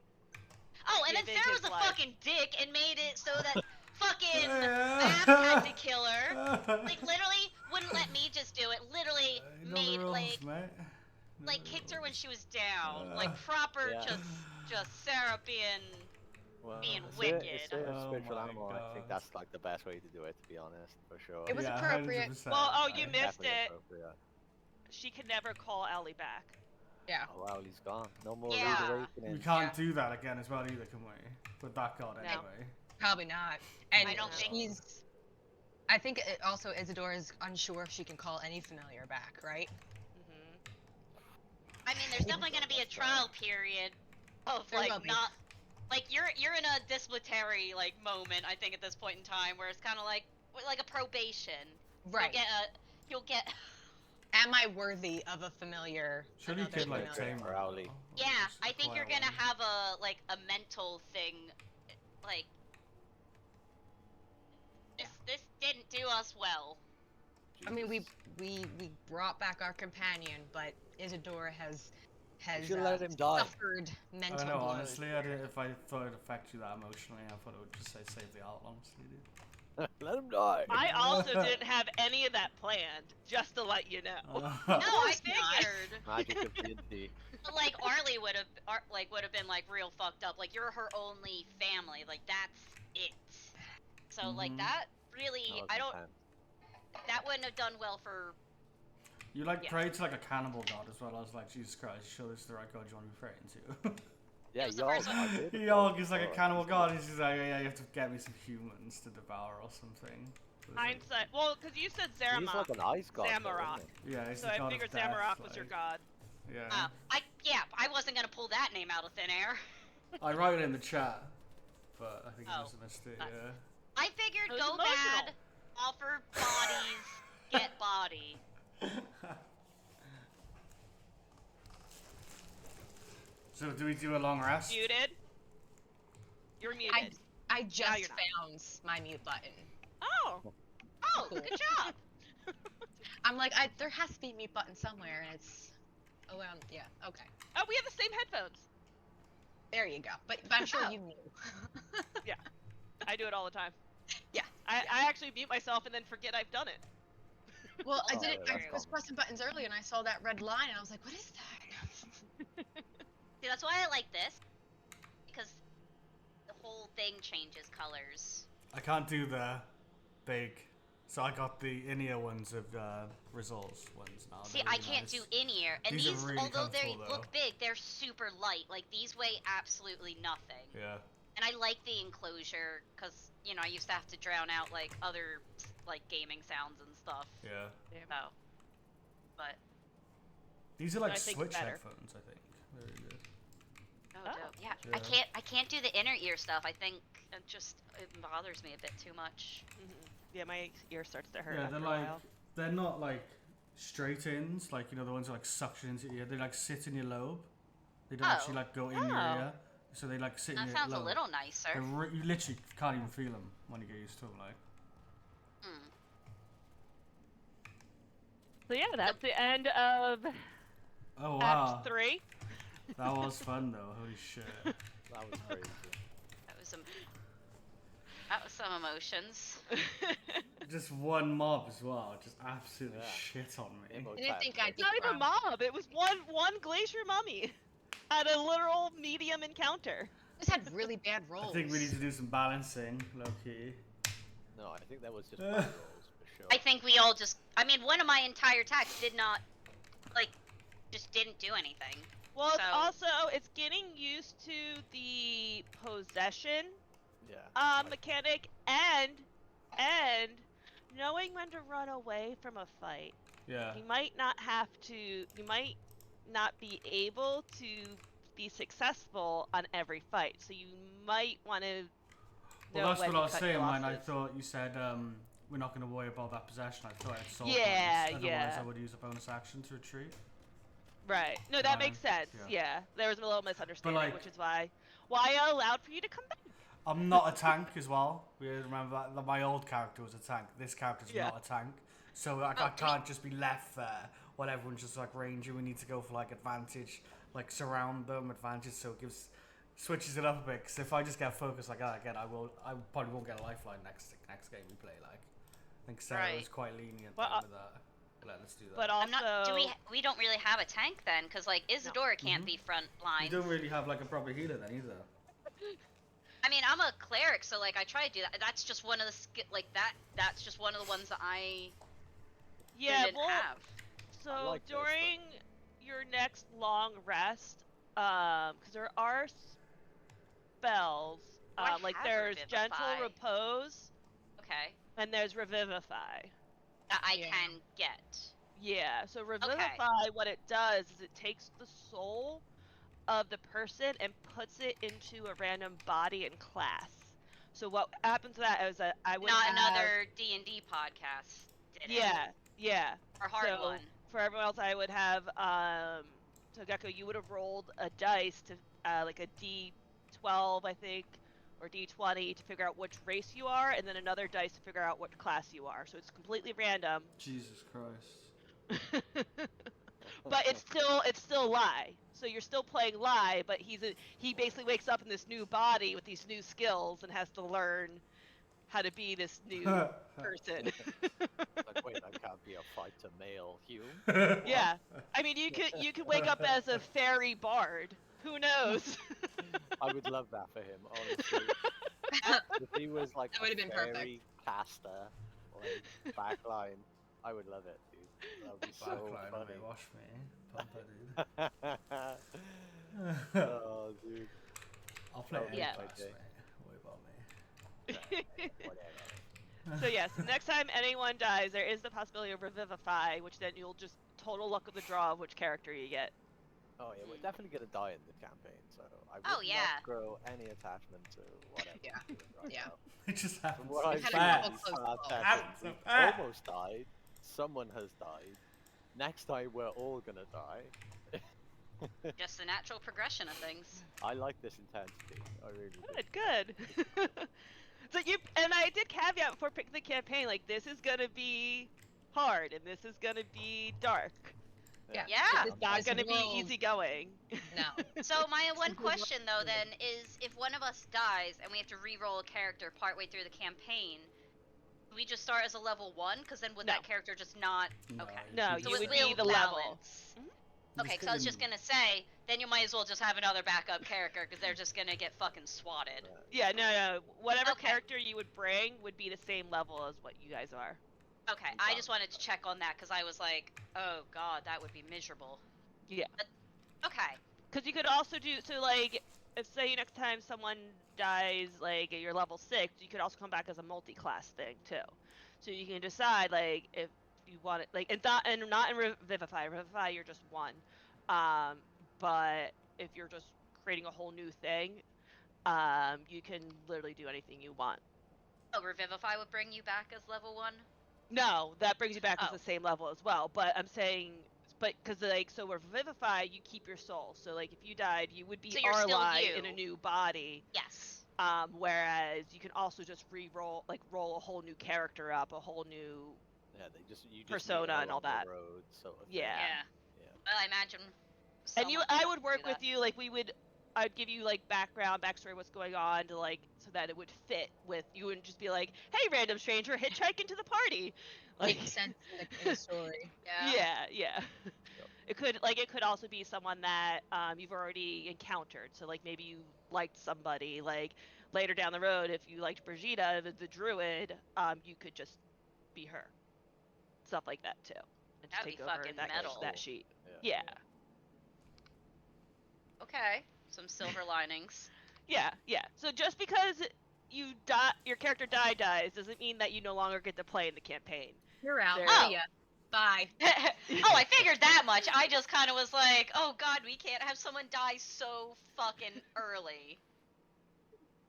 Oh, and then Giving Sarah was his a life. fucking dick and made it so that fucking Yeah. Math had to kill her. Like literally wouldn't let me just do it. Literally You know the made rules, like mate. You know the kicked her when rules. she was down. Like proper Yeah. just Sarah being Well, being it's wicked. a Oh spiritual my animal. I think God. that's like the best way to do it, to be honest, for sure. It was Yeah, appropriate. 100%. Well, oh, you missed Definitely it. appropriate. She can never call Ellie back. Yeah. Oh wow, he's gone. No more Yeah. rude We awakening. can't do that again as well either, can we? With that god No. anyway. Probably not. And I don't think- she's. I think it also Isadora is unsure if she can call any familiar back, right? Hmm. I mean, there's definitely going to be a trial period of There will like be. not like you're in a disciplinary like moment. I think at this point in time where it's kind of like a probation. Right. You'll get. Am I worthy of a familiar? Surely you another could like familiar? tame Or her. Owly. though, or Yeah, just I think you're acquire gonna one. have a mental thing, like this didn't do us well. I mean, Jesus. we brought back our companion, but Isadora has should let him die. suffered I mental don't know, blows. honestly, if I thought it'd affect you that emotionally, I thought it would just say save the out, honestly, dude. Let him die. I also didn't have any of that planned, just to let you know. No, I course not. figured. Magic of D&D. But like Arlie would have been like real fucked up. Like you're her only family. Like that's it. So like Mhm. that really, That was I don't. intense. That wouldn't have done well for. You like Yeah. prayed to like a cannibal god as well. I was like, Jesus Christ, sure this is the right god you want to be praying to. Yeah, was the Yogg, first one. I did. Yogg is like a Oh, cannibal he's god. He's just like, yeah, you have to get me some humans to devour or something. It was like- Hindsight. Well, because you said He's Zaramok. like an ice god. though, Zamorak. isn't he? yeah, he's So the I god figured of death, Zamorak was your like, god. Yeah. I wasn't gonna pull that name out of thin air. I wrote it in the chat, but I think he Oh, must have missed it, that's- yeah. I figured It was go emotional. bad, offer bodies, get body. So do we do a long rest? Muted. You're muted. I just you're not. found my mute button. Oh. Oh, Cool. good job. I'm like, there has to be a mute button somewhere, and it's. Oh, yeah, okay. Oh, we have the same headphones. There you go. But I'm sure Oh. you knew. Yeah. I do it all the time. Yeah. I actually mute myself and then forget I've done it. Well, I Oh, did it. yeah, I that's was common. pressing buttons earlier, and I saw that red line, and I was like, "What is that?" See, that's why I like this, because the whole thing changes colors. I can't do the big, so I got the in-ear ones of results ones now. See, They're I really can't nice. do in-ear, and These are these, really although they comfortable, though. look big, they're super light. Like these weigh absolutely nothing. Yeah. And I like the enclosure because I used to have to drown out like other like gaming sounds and stuff. Yeah. So, but These are like I think Switch better. headphones, I think. Very good. oh, Oh. dope. Yeah. Yeah. I can't do the inner ear stuff. I think it bothers me a bit too much. Yeah, my ear starts to hurt Yeah, after they're a like, while. they're not like straight ins, like, you know, the ones that like suction into your ear. They like sit in your lobe. They don't Oh. actually like go in your Oh. ear. So they like sit in That your sounds a lobe. little nicer. You literally can't even feel them when you get used to them, like. Hmm. So yeah, that's the end of Oh wow. Act 3. That was fun though, holy shit. That was crazy. That was some emotions. Just one mob as well, just absolutely Yeah. shit on me. Emo I didn't type. think I'd It's be not even a proud. mob. It was one glacier mummy at a literal medium encounter. Just had really bad rolls. I think we need to do some balancing, low key. No, I think that was just bad rolls for sure. I think we all just. I mean, one of my entire attacks did not, just didn't do anything. Well, it's So- also it's getting used to the possession Yeah. mechanic and knowing when to run away from a fight. Yeah. You might not have to. You might not be able to be successful on every fight. So you might want to. Well, that's what I was saying, man. I losses. thought you said we're not going to worry about that possession. I thought I'd solve Yeah, Otherwise, yeah. I would use a bonus action to retreat. Right. No, that makes sense. Yeah. Yeah. There was a little misunderstanding, like- which is why I allowed for you to come back. I'm not a tank as well. We remember that my old character was a tank. This character's Yeah. not a tank. So I can't just be left there while everyone's just like ranging. We need to go for like advantage, like surround them, advantage. So it switches it up a bit. Because if I just get focused like that again, I probably won't get a lifeline next game we play. Like, I think Sarah was Right. quite lenient Well, with that. Let's do that. But also, I'm not. We don't really have a tank then, because like Isadora can't be front you line. don't really have like a proper healer then either. I mean, I'm a cleric, so like I try to do that. That's just one of the That's just one of the ones that I Yeah, didn't well, have. so like this, but- during your next long rest, because there are spells, Oh, I like have there's gentle Revivify. repose Okay, and there's revivify. that I Yeah. can get. Yeah, so revivify, what it does is it takes the soul of the person and puts it into a random body and class. So what happens to that is that I would Not have another D&D podcast did it. yeah. Or hard So one. for everyone else, I would have so Gecko, you would have rolled a dice to like a D12, I think, or D20 to figure out which race you are, and then another dice to figure out what class you are. So it's completely random. Jesus Christ. But it's still lie. So you're still playing lie, but he basically wakes up in this new body with these new skills and has to learn how to be this new person. Like, wait, I can't be a fighter male human. Yeah. I mean, you could wake up as a fairy bard. Who knows? I would love that for him, honestly. If he was like That a would've been perfect. fairy caster, like backline, I would love it, dude. That would be so Backline, funny. mate, watch me. Pumper, dude. Oh, dude. I'll play any Yeah. class, Okay. mate. Worry about me. Whatever. So yes, next time anyone dies, there is the possibility of revivify, which then you'll just total luck of the draw of which character you get. Oh yeah, we're definitely gonna die in the campaign, so I would Oh, yeah. not grow any attachment to whatever Yeah. we're doing right Yeah. now. It just From happens. what I've had a seen, couple these close bad calls. sessions, That's a we've fact. almost died. Someone has died. Next time we're all gonna die. Just the natural progression of things. I like this intensity. I really do. Good. So and I did caveat before picking the campaign, like this is gonna be hard and this is gonna be dark. Yeah. Yeah. It's not This gonna be world- easygoing. No. So my one question though then is, if one of us dies and we have to re-roll a character partway through the campaign, do we just start as a level 1? Because then would No. that character just not? No, Okay. No, So you it would will be the level. balance. You Okay, just because I was get just in- gonna say, then you might as well just have another backup character because they're just gonna get fucking swatted. Yeah, no. Whatever Okay. character you would bring would be the same level as what you guys are. Okay, I just wanted to check on that because I was like, oh god, that would be miserable. Yeah. Okay. Because you could also do so, like, if say next time someone dies, like at your level 6, you could also come back as a multi-class thing too. So you can decide like if you want it, like, and not in Revivify. Revivify, you're just one. But if you're just creating a whole new thing, you can literally do anything you want. Oh, Revivify would bring you back as level 1? No, that brings you back as Oh. the same level as well. But I'm saying, but because like, so with Revivify, you keep your soul. So like, if you died, you would be So you're still Arlai you. in a new body. Yes. Whereas you can also just roll a whole new character up, a whole new. Yeah, you just Persona meet her and all on the that. road, sort of thing. Yeah. Yeah. Yeah. Well, I imagine. I would work with you, like I'd give you like backstory, what's going on, to like so that it would fit with you, and just be like, hey, random stranger, hitchhike into the party. Like, Makes sense in the story. Yeah. yeah. It could also be someone that you've already encountered. So like maybe you liked somebody, like later down the road, if you liked Brigitte, the druid, you could just be her. Stuff like that too. And just That'd be take over fucking that metal. that sheet. Yeah. Yeah. Okay. Some silver linings. Yeah. So just because your character dies doesn't mean that you no longer get to play in the campaign. You're out. There- See ya. Bye. Oh, I figured that much. I just kind of was like, oh god, we can't have someone die so fucking early.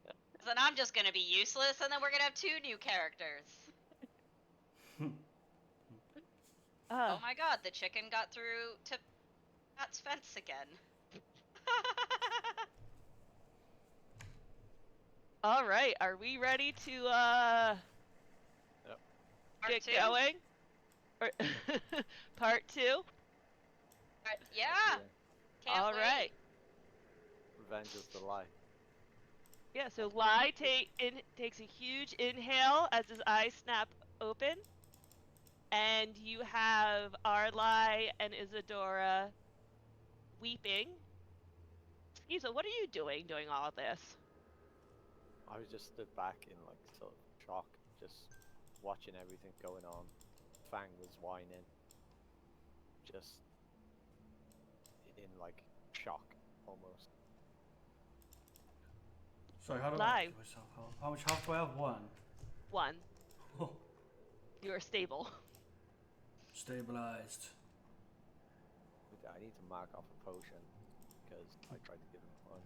'Cause then I'm just gonna be useless, and then we're gonna have 2 new characters. Oh my god, the chicken got through to Pat's fence again. All right, are we ready to Part get 2? going? Or part 2? Yeah. Can't All wait. right. Revenge is the lie. Yeah, so Lai takes a huge inhale as his eyes snap open. And you have Arlai and Isadora weeping. Skiza, what are you doing all of this? I was just stood back in like sort of shock, just watching everything going on. Fang was whining, just in like shock almost. Sorry, how do I Live. give myself health? How much health do I have? 1. 1. Oh, You are stable. stabilized. I need to mark off a potion because I tried to give him one.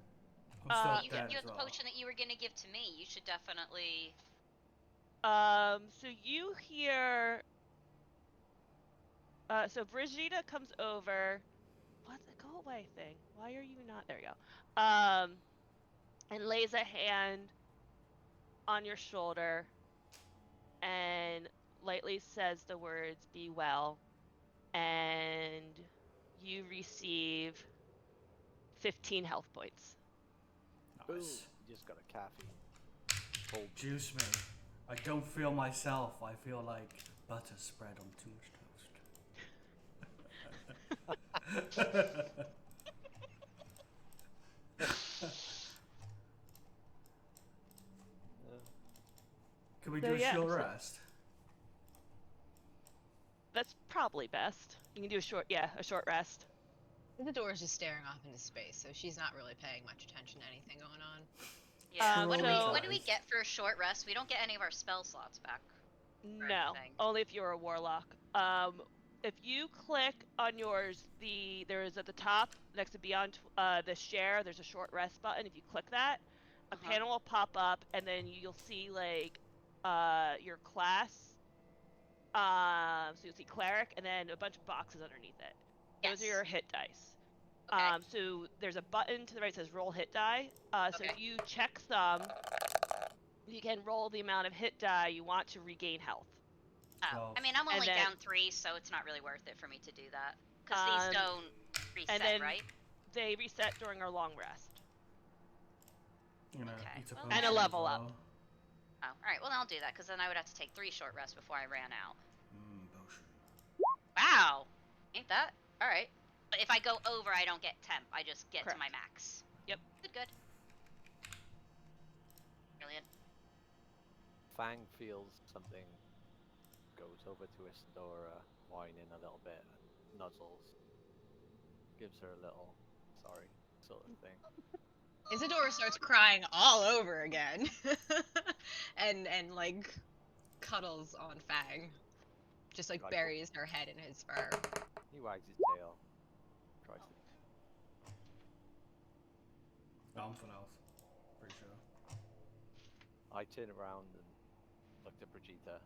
I'm still You, dead you as have the well. potion that you were gonna give to me. You should definitely. So you hear. So Brigitte comes over. What the go away thing? Why are you not? There you go. And lays a hand on your shoulder and lightly says the words "Be well," and you receive 15 health points. Boom! Nice. You just got a caffeine. Full Juice me. I don't feel myself. I feel like butter spread on too much toast. Can we So do a yeah, short so- rest? That's probably best. You can do a short rest. Isadora's just staring off into space, so she's not really paying much attention to anything going on. Yeah. What do we so- what do we get for a short rest? We don't get any of our spell slots back. No, anything. only if you're a warlock. If you click on yours, there is at the top next to beyond the share. There's a short rest button. If you click that, a panel will pop up, and then you'll see like your class. So you'll see cleric, and then a bunch of boxes underneath it. Those are Yes. your hit dice. Okay. So there's a button to the right that says roll hit die. So if Okay. you check some, you can roll the amount of hit die you want to regain health. Oh, I 12. mean, I'm And only then- down 3, so it's not really worth it for me to do that. Because these don't reset, and then right? they reset during our long rest. You know, Okay, eat a well, potion And a as level up. well. Oh, alright, well, then I'll do that, because then I would have to take 3 short rests before I ran out. Potion. Wow! Ain't that? Alright. But if I go over, I don't get temp. I just get to Correct. my max. Yep. Good. Brilliant. Fang feels something, goes over to Isadora, whining a little bit, and nuzzles. Gives her a little sorry sort of thing. Isadora starts crying all over again, and like cuddles on Fang, just like Right. buries her head in his fur. He wags his tail, tries to. I'm full health. Pretty sure. I turn around and look at Brigitte.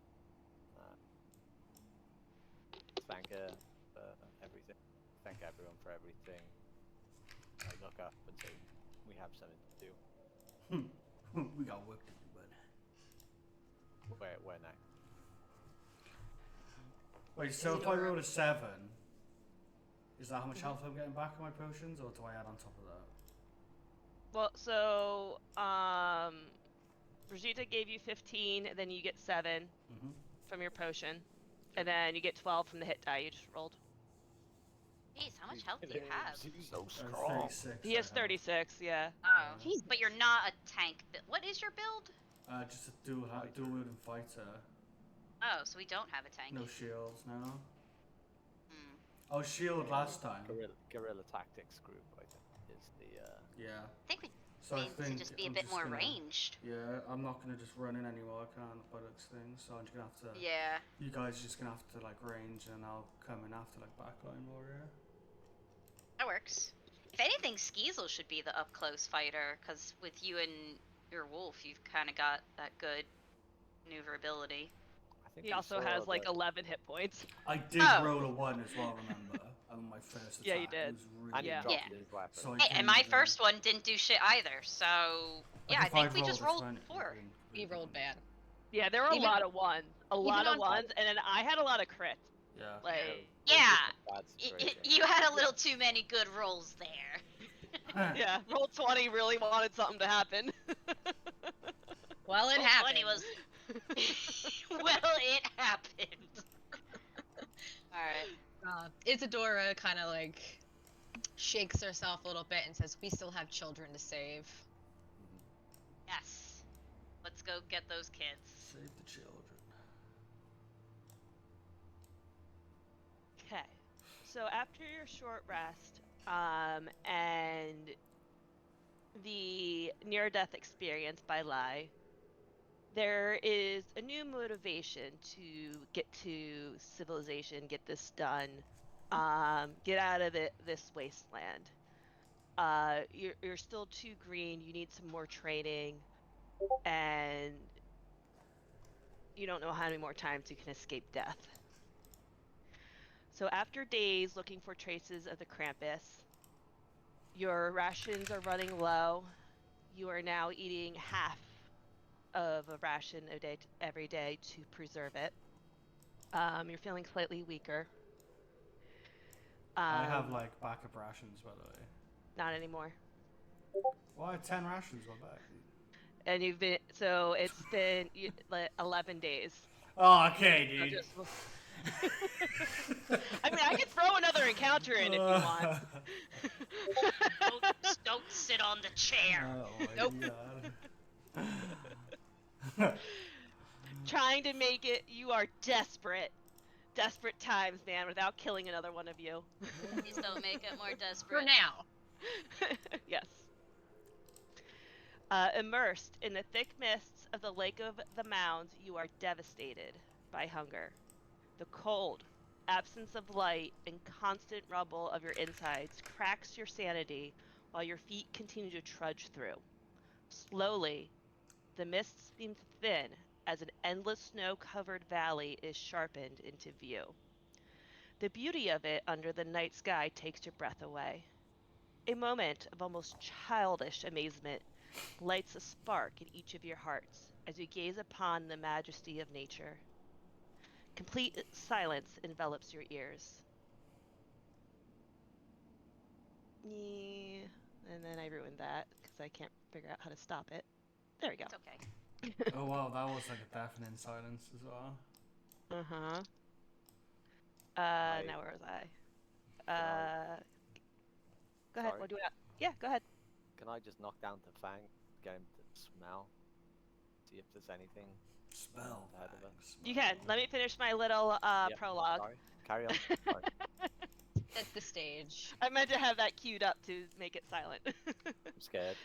Thank her for everything. Thank everyone for everything. I look up and say, we have something to do. We got work to do, bud. Where next? Wait, so if I roll a 7, is that how much health I'm getting back on my potions, or do I add on top of that? Well, so Brigitte gave you 15, and then you get 7 from your potion, and then you get 12 from the hit die you just rolled. Jeez, how much health do you have? He's so strong. 36. He has I have. 36, yeah. Oh, but you're not a tank. What is your build? Just a dual wielding fighter. Oh, so we don't have a tank. No shields, no. Hmm. Oh, shield last time. Guerrilla Tactics group, I think, is the. Yeah. I think we So I need think to just be a I'm bit just more gonna- ranged. Yeah, I'm not gonna just run in anymore. I can't by looks things, so I'm just gonna have to. Yeah. You guys are just gonna have to like range, and I'll come in after like backline warrior. That works. If anything, Skeezel should be the up close fighter, because with you and your wolf, you've kind of got that good maneuverability. I think He we also saw has like that- 11 hit points. I did Oh. roll a 1 as well. Remember, on my first attack. Yeah, you did. It was really And he Yeah. dropped Yeah. his weapon. So I Hey, and didn't my even- first one didn't do shit either, so yeah, I if think I'd we just a rolled 20, 4. He rolled bad. Yeah, there were a Even- lot of ones. A lot on of ones, and then I had a lot of crits. Yeah. Like, Yeah, Bad situation. you had a little too many good rolls there. yeah, roll 20 really wanted something to happen. Well, it Roll happened. 20 was. Well, it happened. Alright. Isadora kind of like shakes herself a little bit and says, "We still have children to save." Yes. go get those kids. Save the children. Okay. So after your short rest, and the near-death experience by Lai, there is a new motivation to get to civilization, get this done, get out of this wasteland. You're still too green. You need some more training, and you don't know how many more times you can escape death. So after days looking for traces of the Krampus, your rations are running low. You are now eating half of a ration a day every day to preserve it. You're feeling slightly weaker. I have like backup rations, by the way. Not anymore. Why 10 rations? What back? And it's been like 11 days. Oh, okay, So dude. I mean, I could throw another encounter in if you want. Don't sit on the chair. Oh my Nope. god. Trying to make it, you are desperate. Desperate times, man, without killing another one of you. Please don't make it more For desperate. now. Yes. Immersed in the thick mists of the Lake of the Mounds, you are devastated by hunger. The cold, absence of light, and constant rumble of your insides cracks your sanity while your feet continue to trudge through. Slowly, the mists seem to thin as an endless snow-covered valley is sharpened into view. The beauty of it under the night sky takes your breath away. A moment of almost childish amazement lights a spark in each of your hearts as you gaze upon the majesty of nature. Complete silence envelops your ears. Yeah. And then I ruined that because I can't figure out how to stop it. There we go. It's okay. Oh wow, that was like a deafening silence as well. Uh-huh. I- Now where was I? I- Go ahead. Sorry. What do we got? Yeah, go ahead. Can I just knock down to Fang, get him to smell, see if there's anything Spell. ahead of us? You can. Let me finish my little Yep, prologue. Sorry. Carry on. Sorry. Set the stage. I meant to have that queued up to make it silent. I'm scared.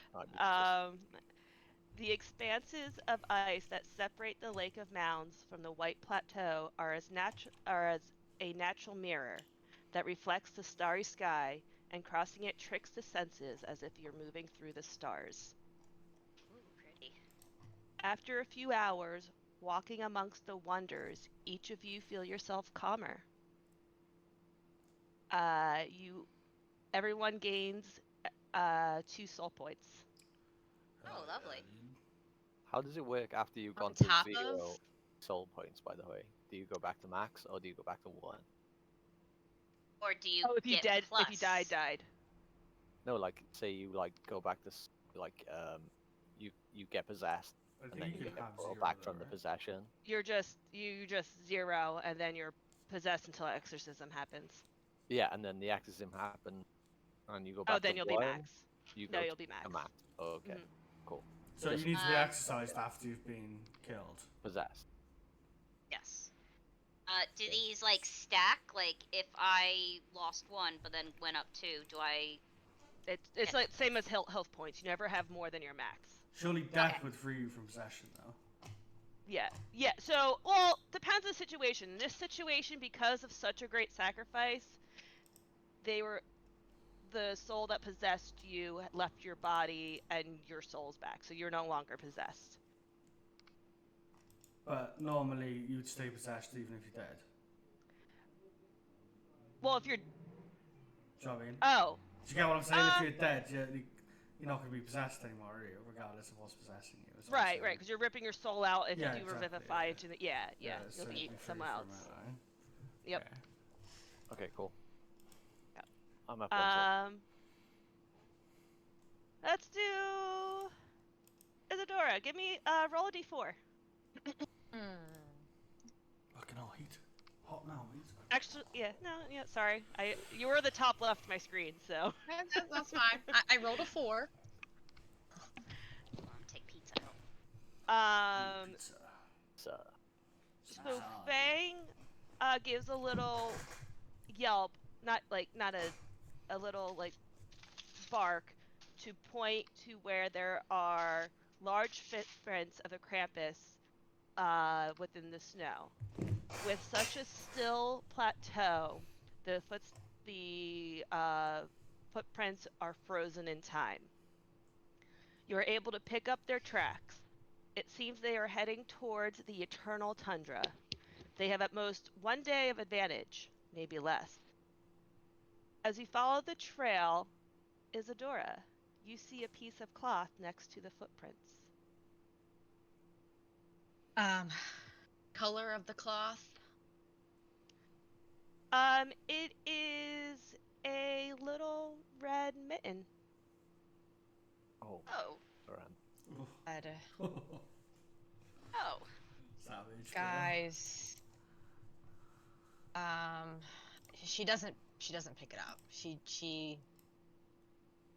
The expanses of ice that separate the Lake of Mounds from the White Plateau are as a natural mirror that reflects the starry sky, and crossing it tricks the senses as if you're moving through the stars. Ooh, pretty. After a few hours walking amongst the wonders, each of you feel yourself calmer. Everyone gains 2 soul points. Oh, lovely. How does it work after you've On gone to top 0 of? soul points, by the way? Do you go back to max, or do you go back to 1? Or do you If you get plus? if you died. No, like, say you, like, go back to, you get possessed, I and think then you you can get have brought 0 back though, from the right? possession. You just 0, and then you're possessed until exorcism happens. Yeah, and then the exorcism happen, and you go back Oh, then to you'll 1, be max. you No, go you'll to be max. a max. Oh, okay, Mhm. cool. So Just you need to be Uh, exercised after you've been killed. possessed. Yes. Do these like stack? Like if I lost 1 but then went up 2, do I? It's like same as health points. You never have more than your max. Surely death Okay. would free you from possession, though. Yeah. So, well, depends on the situation. In this situation, because of such a great sacrifice, the soul that possessed you left your body and your soul's back, so you're no longer possessed. But normally you'd stay possessed even if you're dead. Well, if you're Do you know what I mean? oh, Do you get what I'm saying? If you're dead, you're not going to be possessed anymore, are you? Regardless of what's possessing you. Is what I'm right, saying. because you're ripping your soul out if Yeah, you do exactly, revivify yeah. into the you'll so be you'd free someone from else. it, right? Yep. Okay. Okay, cool. Yep. I'm up on soul. Let's do Isadora. Give me roll a d4. Fucking hell, heat. Hot now, heat. Actually, sorry. You were the top left of my screen, so. That's fine. I rolled a 4. Take pizza out. Pizza. So, So Fang gives a little yelp, not a little like bark, to point to where there are large footprints of a Krampus within the snow. With such a still plateau, the footprints are frozen in time. You are able to pick up their tracks. It seems they are heading towards the eternal tundra. They have at most 1 day of advantage, maybe less. As you follow the trail, Isadora, you see a piece of cloth next to the footprints. Color of the cloth. It is a little red mitten. oh, Oh. around. But, Oh. Savage. guys, she doesn't pick it up. She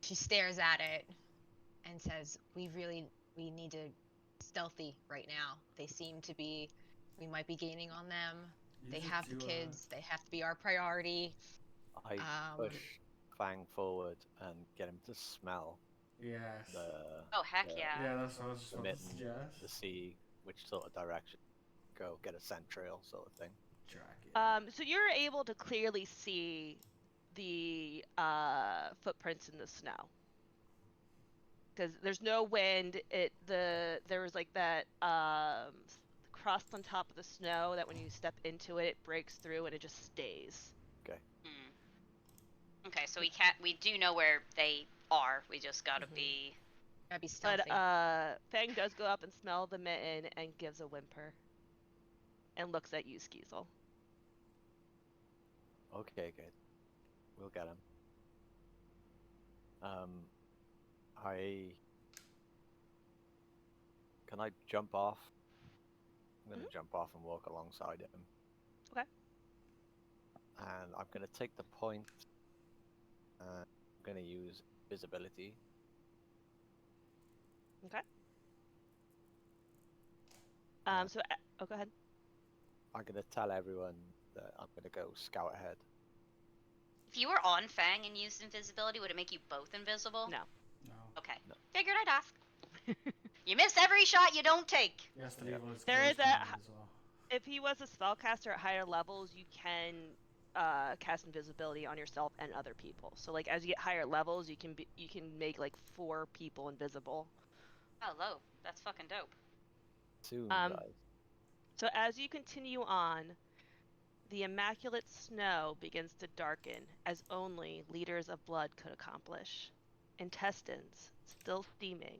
stares at it and says, we need to stealthy right now. They seem to be, we might be gaining on them. They have the kids. They have to be our priority. I push Fang forward and get him to smell Yes. Oh, heck the- yeah. Yeah, that's what I was just the about to mitten, suggest. to see which sort of direction go, get a scent trail sort of thing. Track it. So you're able to clearly see the footprints in the snow because there's no wind. There was like that crust on top of the snow that when you step into it, it breaks through and it just stays. Okay. Okay, so we do know where they are. We just gotta be. Gotta be But stealthy. Fang does go up and smell the mitten and gives a whimper and looks at you, Skeezel. Okay, good. We'll get him. Can I jump off? I'm gonna jump off and walk alongside him. Okay. And I'm gonna take the point. I'm gonna use visibility. Okay. Uh, Go ahead. I'm gonna tell everyone that I'm gonna go scout ahead. If you were on Fang and used invisibility, would it make you both invisible? No. No. Okay. No. Figured I'd ask. You miss every shot you don't take. Yes, the Yep. level is There close is to a- mine as well. If he was a spellcaster at higher levels, you can cast invisibility on yourself and other people. So like as you get higher levels, you can make like 4 people invisible. Oh, low. That's fucking dope. Soon, Um, guys. So as you continue on, the immaculate snow begins to darken as only liters of blood could accomplish. Intestines still steaming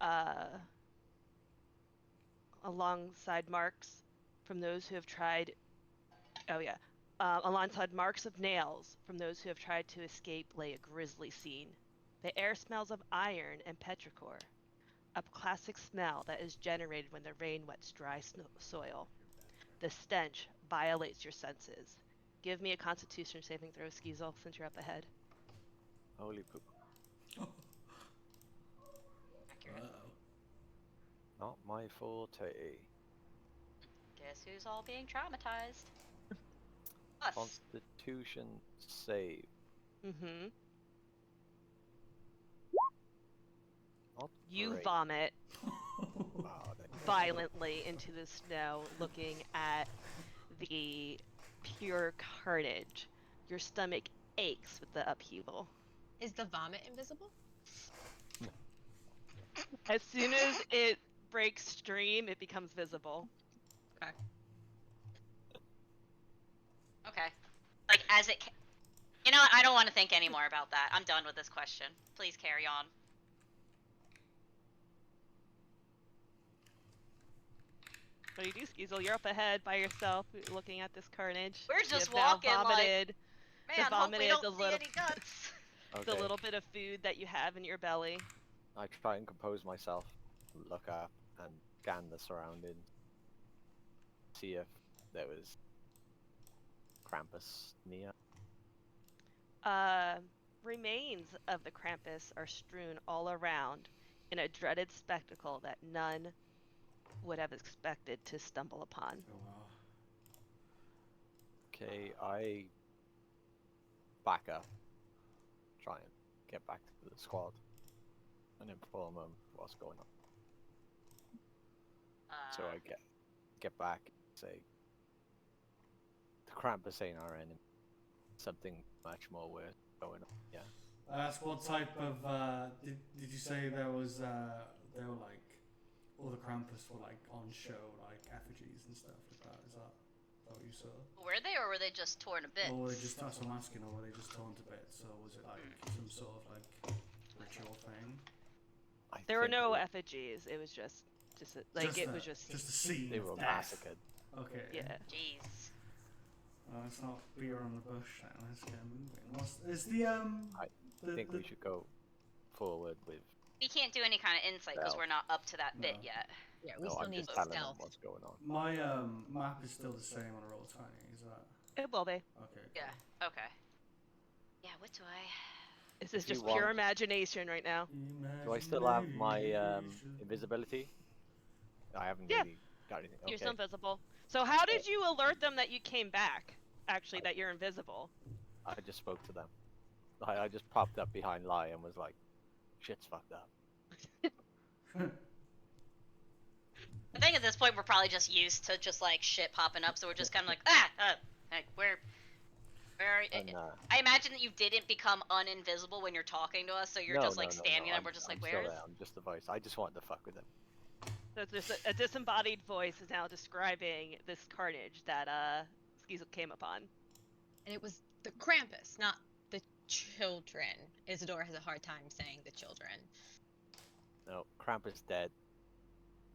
uh, alongside marks from those who have tried. Oh yeah, alongside marks of nails from those who have tried to escape lay a grisly scene. The air smells of iron and petrichor, a classic smell that is generated when the rain wets dry soil. The stench violates your senses. Give me a Constitution saving throw, Skeezel, since you're up ahead. Holy poop. Accurate. Not my forte. Guess who's all being traumatized? Us. Constitution save. Mm-hmm. Not You great. vomit Wow, violently into the snow, looking at the pure carnage. Your stomach aches with the upheaval. Is the vomit invisible? As soon as it breaks stream, it becomes visible. Okay. Okay. Like, as it. You know what? I don't want to think anymore about that. I'm done with this question. Please carry on. What do you do, Skeezel? You're up ahead by yourself, looking at this carnage. We're You just have now walking, like, vomited Man, hope we vomited don't the see little- any guts. the Okay. little bit of food that you have in your belly. I try and compose myself, look up, and scan the surroundings. See if there was Krampus near. Remains of the Krampus are strewn all around, in a dreaded spectacle that none would have expected to stumble upon. Oh wow. Okay, I back up, try and get back to the squad, and inform them what's going on. So I get back, say the Krampus ain't our enemy. Something much more worth going on. Yeah. That's what type of did you say there was they were like all the Krampus were like on show like effigies and stuff like that? Is that what you saw? Were they, or were they just torn a bit? Or were they just that's what I'm asking, or were they just torn to bits? Or was it like some sort of like ritual thing? There were think no they- effigies. It was just like it was just a scene. They of were death. massacred. Okay. yeah. Jeez. Well, let's not beat around the bush then. Let's get moving. Is the I think we should go forward with. We can't do any kind of insight because Stealth. we're not up to that bit No. yet. Yeah, we No, still I'm need just telling them stealth. what's going on. my map is still the same on a roll 20. Is that It will be. okay? Yeah. Okay. Yeah. What do I? This is If you just pure want- imagination right now. Do I still have my invisibility? I haven't Yeah. really got anything. Okay. You're still invisible. So how did you alert them that you came back? Actually, that you're invisible. I just spoke to them. I just popped up behind Lai and was like, "Shit's fucked up." I think at this point we're probably just used to just like shit popping up, so we're just kind of like, like where are you? And, I imagine that you didn't become uninvisible when you're talking to us, so you're no, just no, like no, standing no, there. I'm- And we're just I'm like, still where's? there, I'm just the voice. I just wanted to fuck with them. So it's just a disembodied voice is now describing this carnage that Skeezel came upon. And it was the Krampus, not the children. Isidore has a hard time saying the children. No, Krampus dead.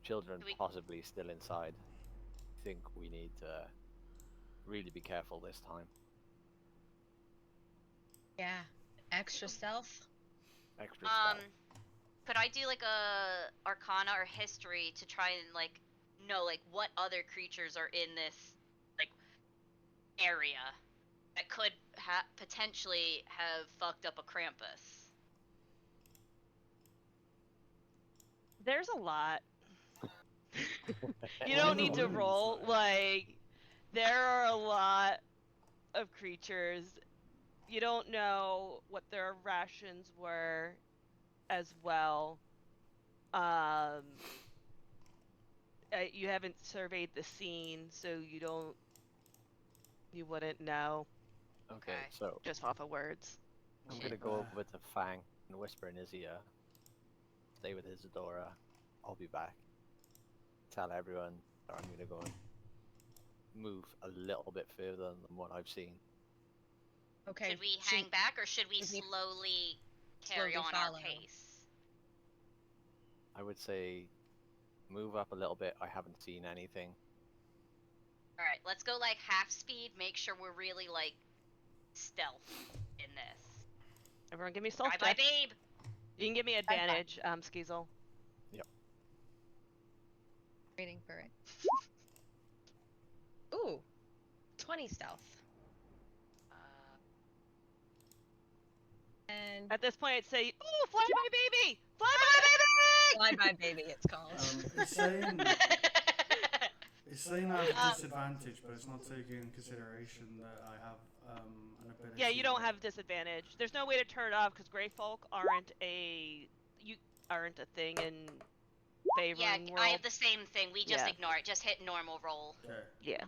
Children Do we- possibly still inside. I think we need to really be careful this time. Yeah. Extra stealth. Extra stealth. Could I do like a Arcana or History to try and like know like what other creatures are in this like area that could potentially have fucked up a Krampus? There's a lot. You don't need to roll. Like, there are a lot of creatures. You don't know what their rations were as well. You haven't surveyed the scene, so you wouldn't know Okay, Okay. so just off of words. I'm gonna go over to Fang and whisper in his ear. Stay with Isadora. I'll be back. Tell everyone that I'm gonna go and move a little bit further than what I've seen. Okay. Should we hang back or should we should we slowly carry slowly on follow? our pace? I would say move up a little bit. I haven't seen anything. All right, let's go like half speed. Make sure we're really like stealth in this. Everyone give me stealth Bye bye, check. babe. You can give me advantage, Skeezel. Waiting for it. Ooh. 20 stealth. And At this point, I'd say, "Ooh, fly my baby! Fly my baby!" Fly by baby, it's called. It's saying I have a disadvantage, but it's not taking in consideration that I have an ability. Yeah, you don't have disadvantage. There's no way to turn it off because Grey Folk aren't a thing in favoring Yeah, world. I have the same thing. We just Yeah. ignore it. Just hit normal roll. Okay. Yeah.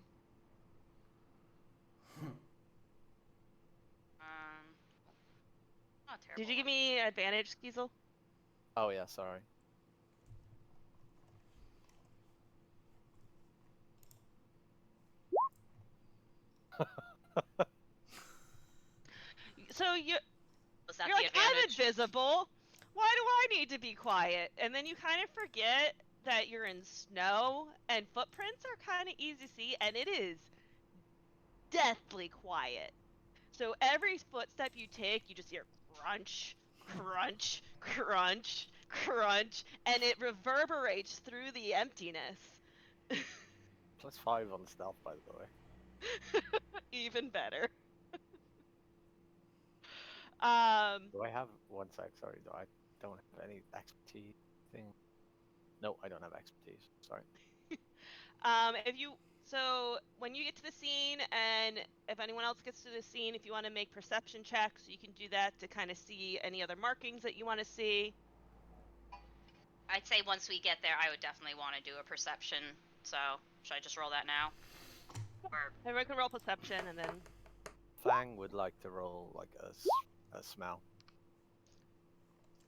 Not terrible. Did you give me advantage, Skeezel? Oh yeah, sorry. So you're Was that like, the I'm advantage? invisible. Why do I need to be quiet? And then you kind of forget that you're in snow and footprints are kind of easy to see, and it is deathly quiet. So every footstep you take, you just hear crunch, crunch, crunch, crunch, and it reverberates through the emptiness. +5 on stealth, by the way. Even better. Do I have one sec? Sorry, do I don't have any expertise? anything? No, I don't have expertise. Sorry. So when you get to the scene, and if anyone else gets to the scene, if you want to make perception checks, you can do that to kind of see any other markings that you want to see. I'd say once we get there, I would definitely want to do a perception. So, should I just roll that now? Or Everyone can roll perception, and then Fang would like to roll like a smell.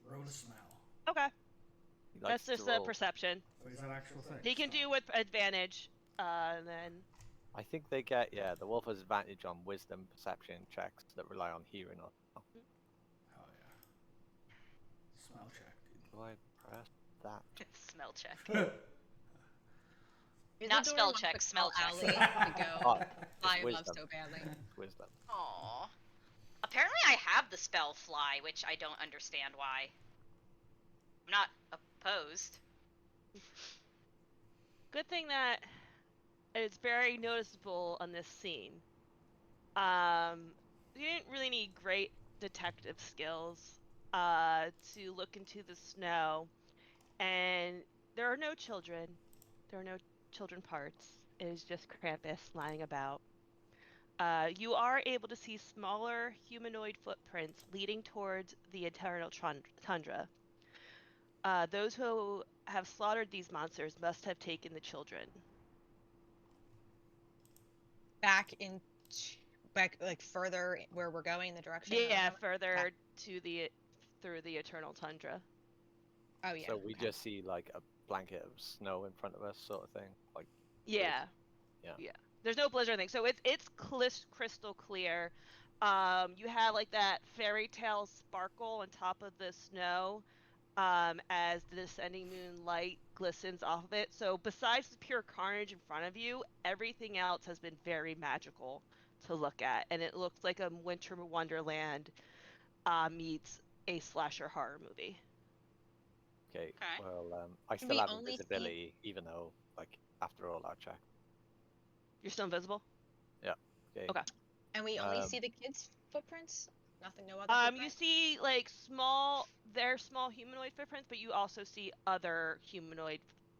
Roll a smell. okay, He that's likes to just a roll. perception. Wait, is that actual thing? He can do with advantage, and then I think they get the wolf has advantage on wisdom perception checks that rely on hearing. Or Hell yeah. Smell check, dude. do I press that? smell check. You're Not the spell door check, wants to smell call check. Allie to go Oh, fly it's in love wisdom. so badly. It's wisdom. Aww. Apparently, I have the spell fly, which I don't understand why. I'm not opposed. good thing that it's very noticeable on this scene. You didn't really need great detective skills to look into the snow, and there are no children. There are no children parts. It is just Krampus lying about. You are able to see smaller humanoid footprints leading towards the eternal tundra. Those who have slaughtered these monsters must have taken the children. Back like further where we're going, the direction. that we're Yeah, going? further to through the eternal tundra. Oh yeah. So we okay. just see like a blanket of snow in front of us, sort of thing. Like Yeah. Yeah. There's no blizzard thing, so it's crystal clear. You have like that fairy tale sparkle on top of the snow, as the descending moonlight glistens off of it. So besides the pure carnage in front of you, everything else has been very magical to look at, and it looks like a winter wonderland meets a slasher horror movie. Okay. Okay. Well, I Can still we have only see- invisibility, even though like after all our check. You're still invisible? Okay. Okay. And we only Um, see the kids' footprints. Nothing. No other. You footprints? see like they're small humanoid footprints, but you also see other humanoid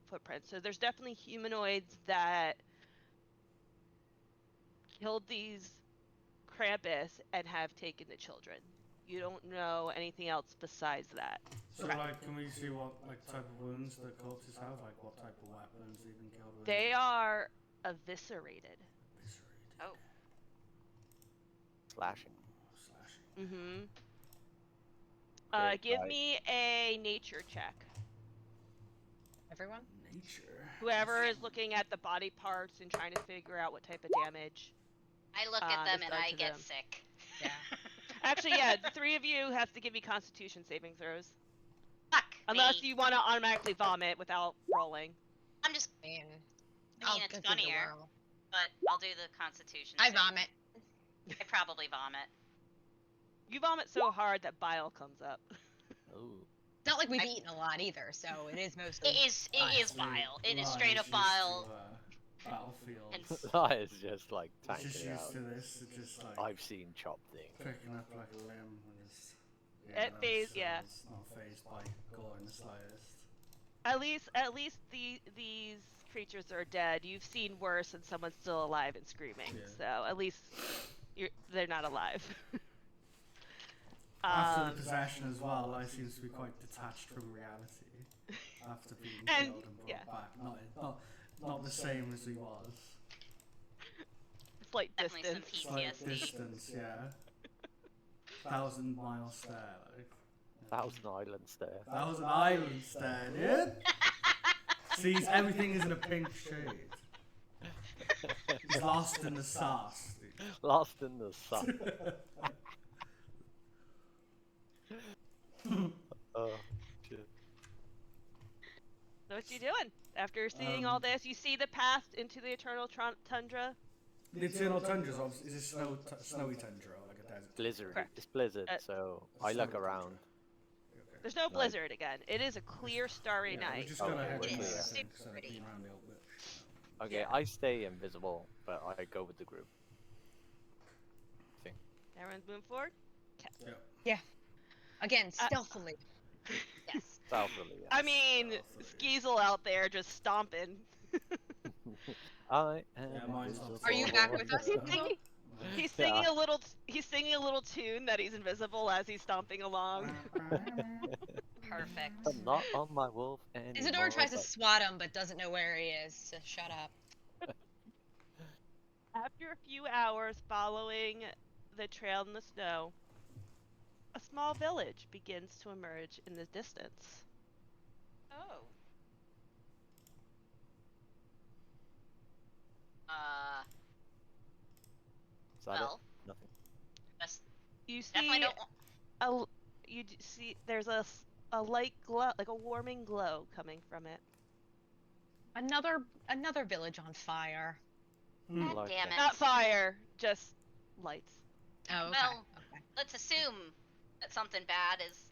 footprints. So there's definitely humanoids that killed these Krampus and have taken the children. You don't know anything else besides that. So, like, can we see what like type of wounds the corpses have? Like, what type of weapons they've been killed with? They are eviscerated. Eviscerated. Oh. slashing. Slashing. Mm-hmm. Okay, Give right. me a nature check. Everyone. Nature. Whoever is looking at the body parts and trying to figure out what type of damage. I look at them this and does I to get them. sick. Yeah. Actually, yeah, the three of you have to give me Constitution saving throws. Fuck Unless me. you want to automatically vomit without rolling. I'm just. I mean, I mean, I'll it's give it a funnier, whirl. but I'll do the Constitution. I save. vomit. I probably vomit. You vomit so hard that bile comes up. Ooh. It's not like we've I- eaten a lot either, so it is mostly. It is Actually, bile. It is Ryan's straight up used bile. To, battlefield. And That is just like He's tanking just it used out. to this. It's just like I've seen chop things. picking up like a limb and just. It's Not phased by gore in the slightest. At least these creatures are dead. You've seen worse, and someone's still alive and screaming. Yeah. So at least they're not alive. After the possession as well, I seems to be quite detached from reality. After being And- killed and brought yeah. back, not the same as he was. Slight Definitely some distance. Slight PTSD. distance, yeah. 1,000-mile stare, like. Thousand Islands there. 1,000 island stare, dude. Sees everything is in a pink shade. He's lost in the sauce, dude. Lost in the sun. Oh shit. So what you doing? After seeing all this, you see the path into the eternal tundra. The eternal tundra is a snowy tundra, or like a desert. Blizzard. Correct. It's blizzard, Uh, so I look snowy around. tundra. Okay. There's no blizzard again. It is a clear, starry Yeah, we're night. just Oh, gonna okay, head we're in clear. there, I Super think, instead of pretty. being around the old bush. Okay, Yeah. I stay invisible, but I go with the group. Thing. Everyone's moving forward. Yeah. Again, stealthily. Yes. Stealthily, yes. I mean, Stealthily. Skeezel out there just stomping. I am Yeah, mine's not invisible. Are you back with us? He's Yeah. singing, he's Yeah. singing a little. He's singing a little tune that he's invisible as he's stomping along. Perfect. I'm not on my wolf anymore. Isadora tries to but- swat him, but doesn't know where he is. So shut up. After a few hours following the trail in the snow, a small village begins to emerge in the distance. Oh. Uh. Is that Well. it? Nothing. That's You definitely see don't. Want... see there's a light glow, like a warming glow coming from it. Another village on fire. God Like damn that. it. Not fire, just lights. Oh, okay. Well, okay. let's assume that something bad is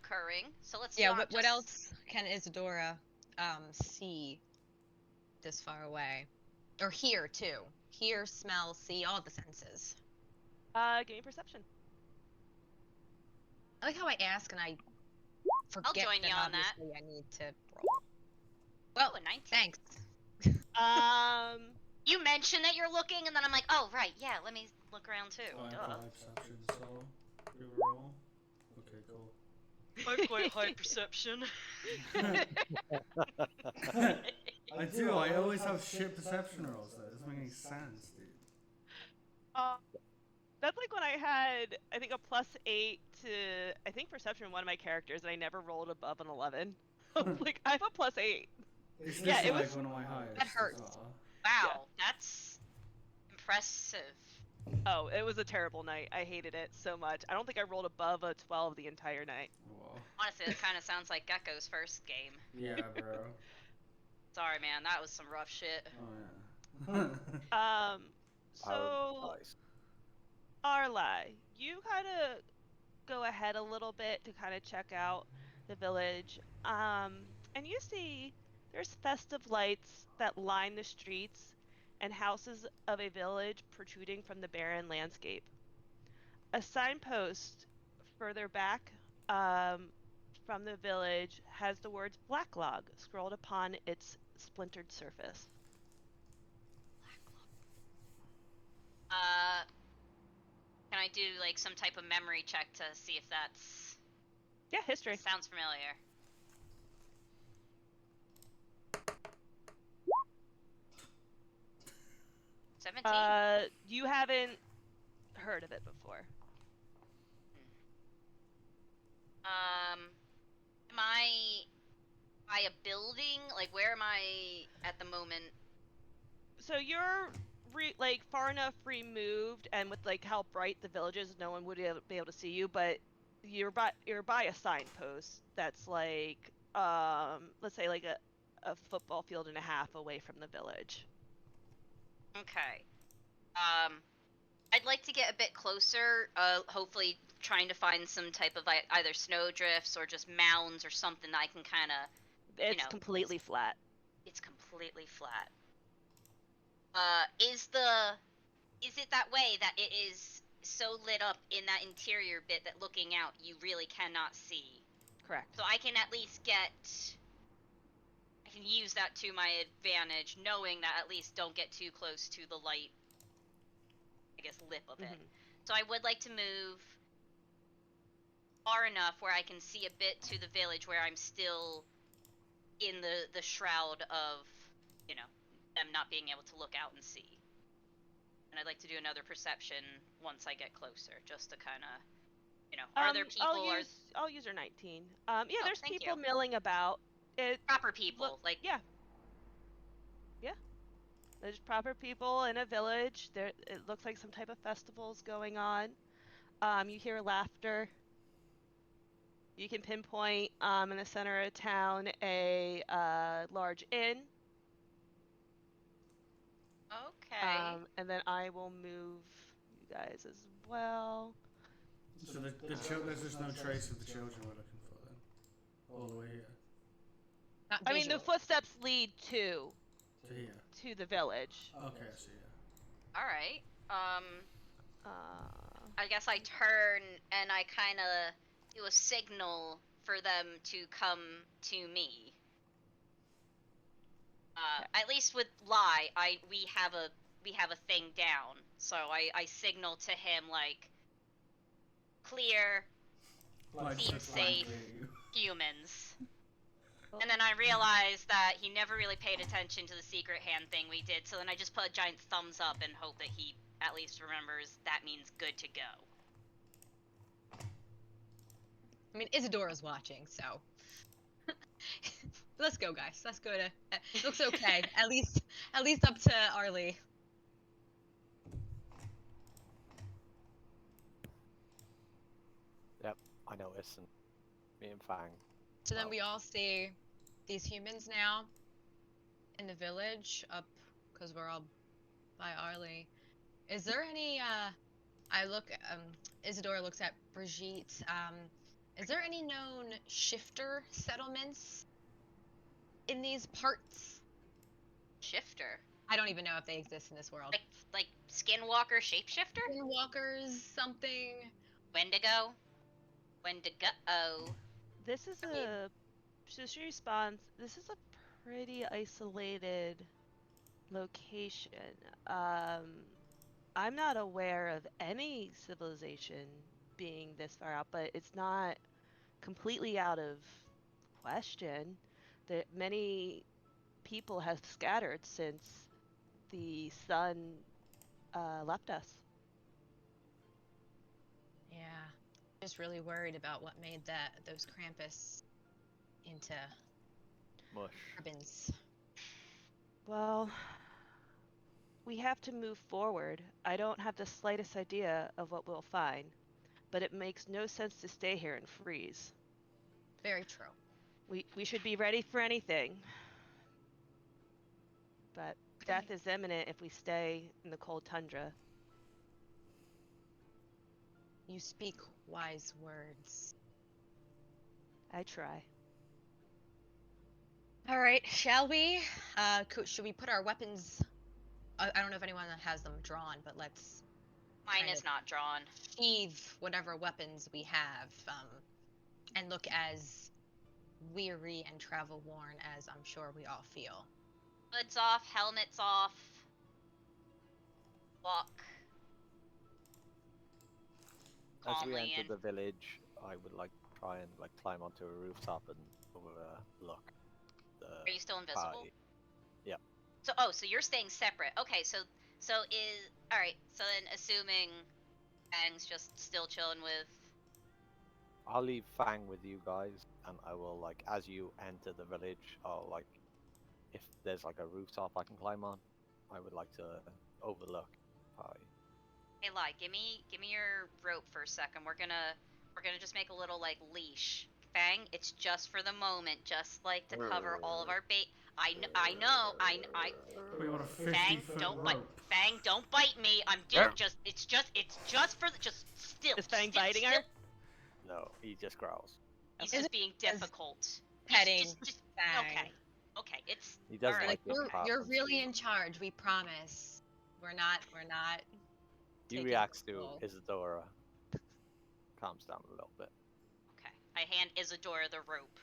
occurring. So let's Yeah. not What just... else can Isadora see this far away, or hear too? Hear, smell, see, all the senses. Give me perception. I like how I ask and I forget join that you on that. obviously I need to roll. Well, Oh, a 19. thanks. You mentioned that you're looking, and then I'm like, oh, right, yeah, let me look around too. Oh, I Duh. have perception, so do a roll. Okay, cool. I've quite high perception. I do. I always have shit perception rolls. That doesn't make any sense, dude. That's like when I had, I think, a +8 to, I think, perception in one of my characters, and I never rolled above an 11. I was like, I have a +8. It's Yeah, literally it like was- one of my highest. That hurts. as well. Wow, that's impressive. Oh, it was a terrible night. I hated it so much. I don't think I rolled above a 12 the entire night. Whoa. Honestly, that kind of sounds like Gecko's first game. Yeah, bro. Sorry, man, that was some rough shit. Oh yeah. Power So, of dice. Arlai, you kind of go ahead a little bit to kind of check out the village. And you see there's festive lights that line the streets and houses of a village protruding from the barren landscape. A signpost further back from the village has the words Blacklog scrolled upon its splintered surface. Can I do like some type of memory check to see if that's Yeah, history. sounds familiar? You haven't heard of it before. Am I by a building? Like, where am I at the moment? So you're like far enough removed, and with like how bright the village is, no one would be able to see you. But you're by a signpost that's like let's say like a football field and a half away from the village. Okay. I'd like to get a bit closer. Hopefully, trying to find some type of either snowdrifts or just mounds or something that I can kind of. It's completely flat. It's completely flat. Is it that way that it is so lit up in that interior bit that looking out you really cannot see? Correct. So I can at least I can use that to my advantage, knowing that at least don't get too close to the light, I guess, lip of it. So I would like to move far enough where I can see a bit to the village where I'm still in the shroud of, them not being able to look out and see. And I'd like to do another perception once I get closer, just to kind of, are there people? I'll use her 19. Yeah, there's thank people you. milling about. Proper people, like. Yeah. Yeah. There's proper people in a village. It looks like some type of festival's going on. You hear laughter. You can pinpoint in the center of town a large inn. Okay. And then I will move you guys as well. So there's just no trace of the children we're looking for then, all the way here. Not I mean, the visual. footsteps lead to Here. the village. Okay, I see. Yeah. All right. Uh, I guess I turn and I kind of do a signal for them to come to me. At least with Lie, we have a thing down. So I signal to him like, clear, seems safe, humans. And then I realized that he never really paid attention to the secret hand thing we did, so then I just put a giant thumbs up and hope that he at least remembers that means good to go. I mean, Isadora's watching, so let's go, guys. Let's go to. It looks okay. at least up to Arlie. Yep, I noticed, and me and Fang. So then we all see these humans now in the village up because we're all by Arlie. Is there any? I look. Isadora looks at Brigitte. Is there any known shifter settlements in these parts? Shifter? I don't even know if they exist in this world. Like Skinwalker shapeshifter? Skinwalkers, something. Wendigo? Wendigo. This is so she responds, this is a pretty isolated location. I'm not aware of any civilization being this far out, but it's not completely out of question that many people have scattered since the sun left us. Yeah, just really worried about what made those Krampus into Mush. ribbons. Well, we have to move forward. I don't have the slightest idea of what we'll find, but it makes no sense to stay here and freeze. Very true. We should be ready for anything. But death is imminent if we stay in the cold tundra. You speak wise words. I try. All right, shall we? Should we put our weapons? I don't know if anyone has them drawn, but let's Mine kind is of not drawn. sheathe whatever weapons we have, and look as weary and travel worn as I'm sure we all feel. Hoods off, helmets off. Walk. As we Calmly enter in. the village, I would like to try and like climb onto a rooftop and overlook the Are you still invisible? party. Yep. So you're staying separate. Okay, so is alright, so then assuming Fang's just still chilling with I'll leave Fang with you guys, and I will like as you enter the village, I'll like if there's like a rooftop I can climb on, I would like to overlook the party. Hey Lai, give me your rope for a second. We're gonna just make a little like leash. Fang, it's just for the moment, just like to cover all of our bait. I know. We got a 50 Fang, foot don't rope. bite. Fang, don't bite me. I'm it's just for the still. Is Fang still, biting her? still. No, he just growls. He's Is just it being difficult. petting Just Fang? okay. It's He doesn't alright. like Like it. you're really in charge. We promise. We're not. He taking reacts to control. Isadora. Calms down a little bit. Okay. I hand Isadora the rope.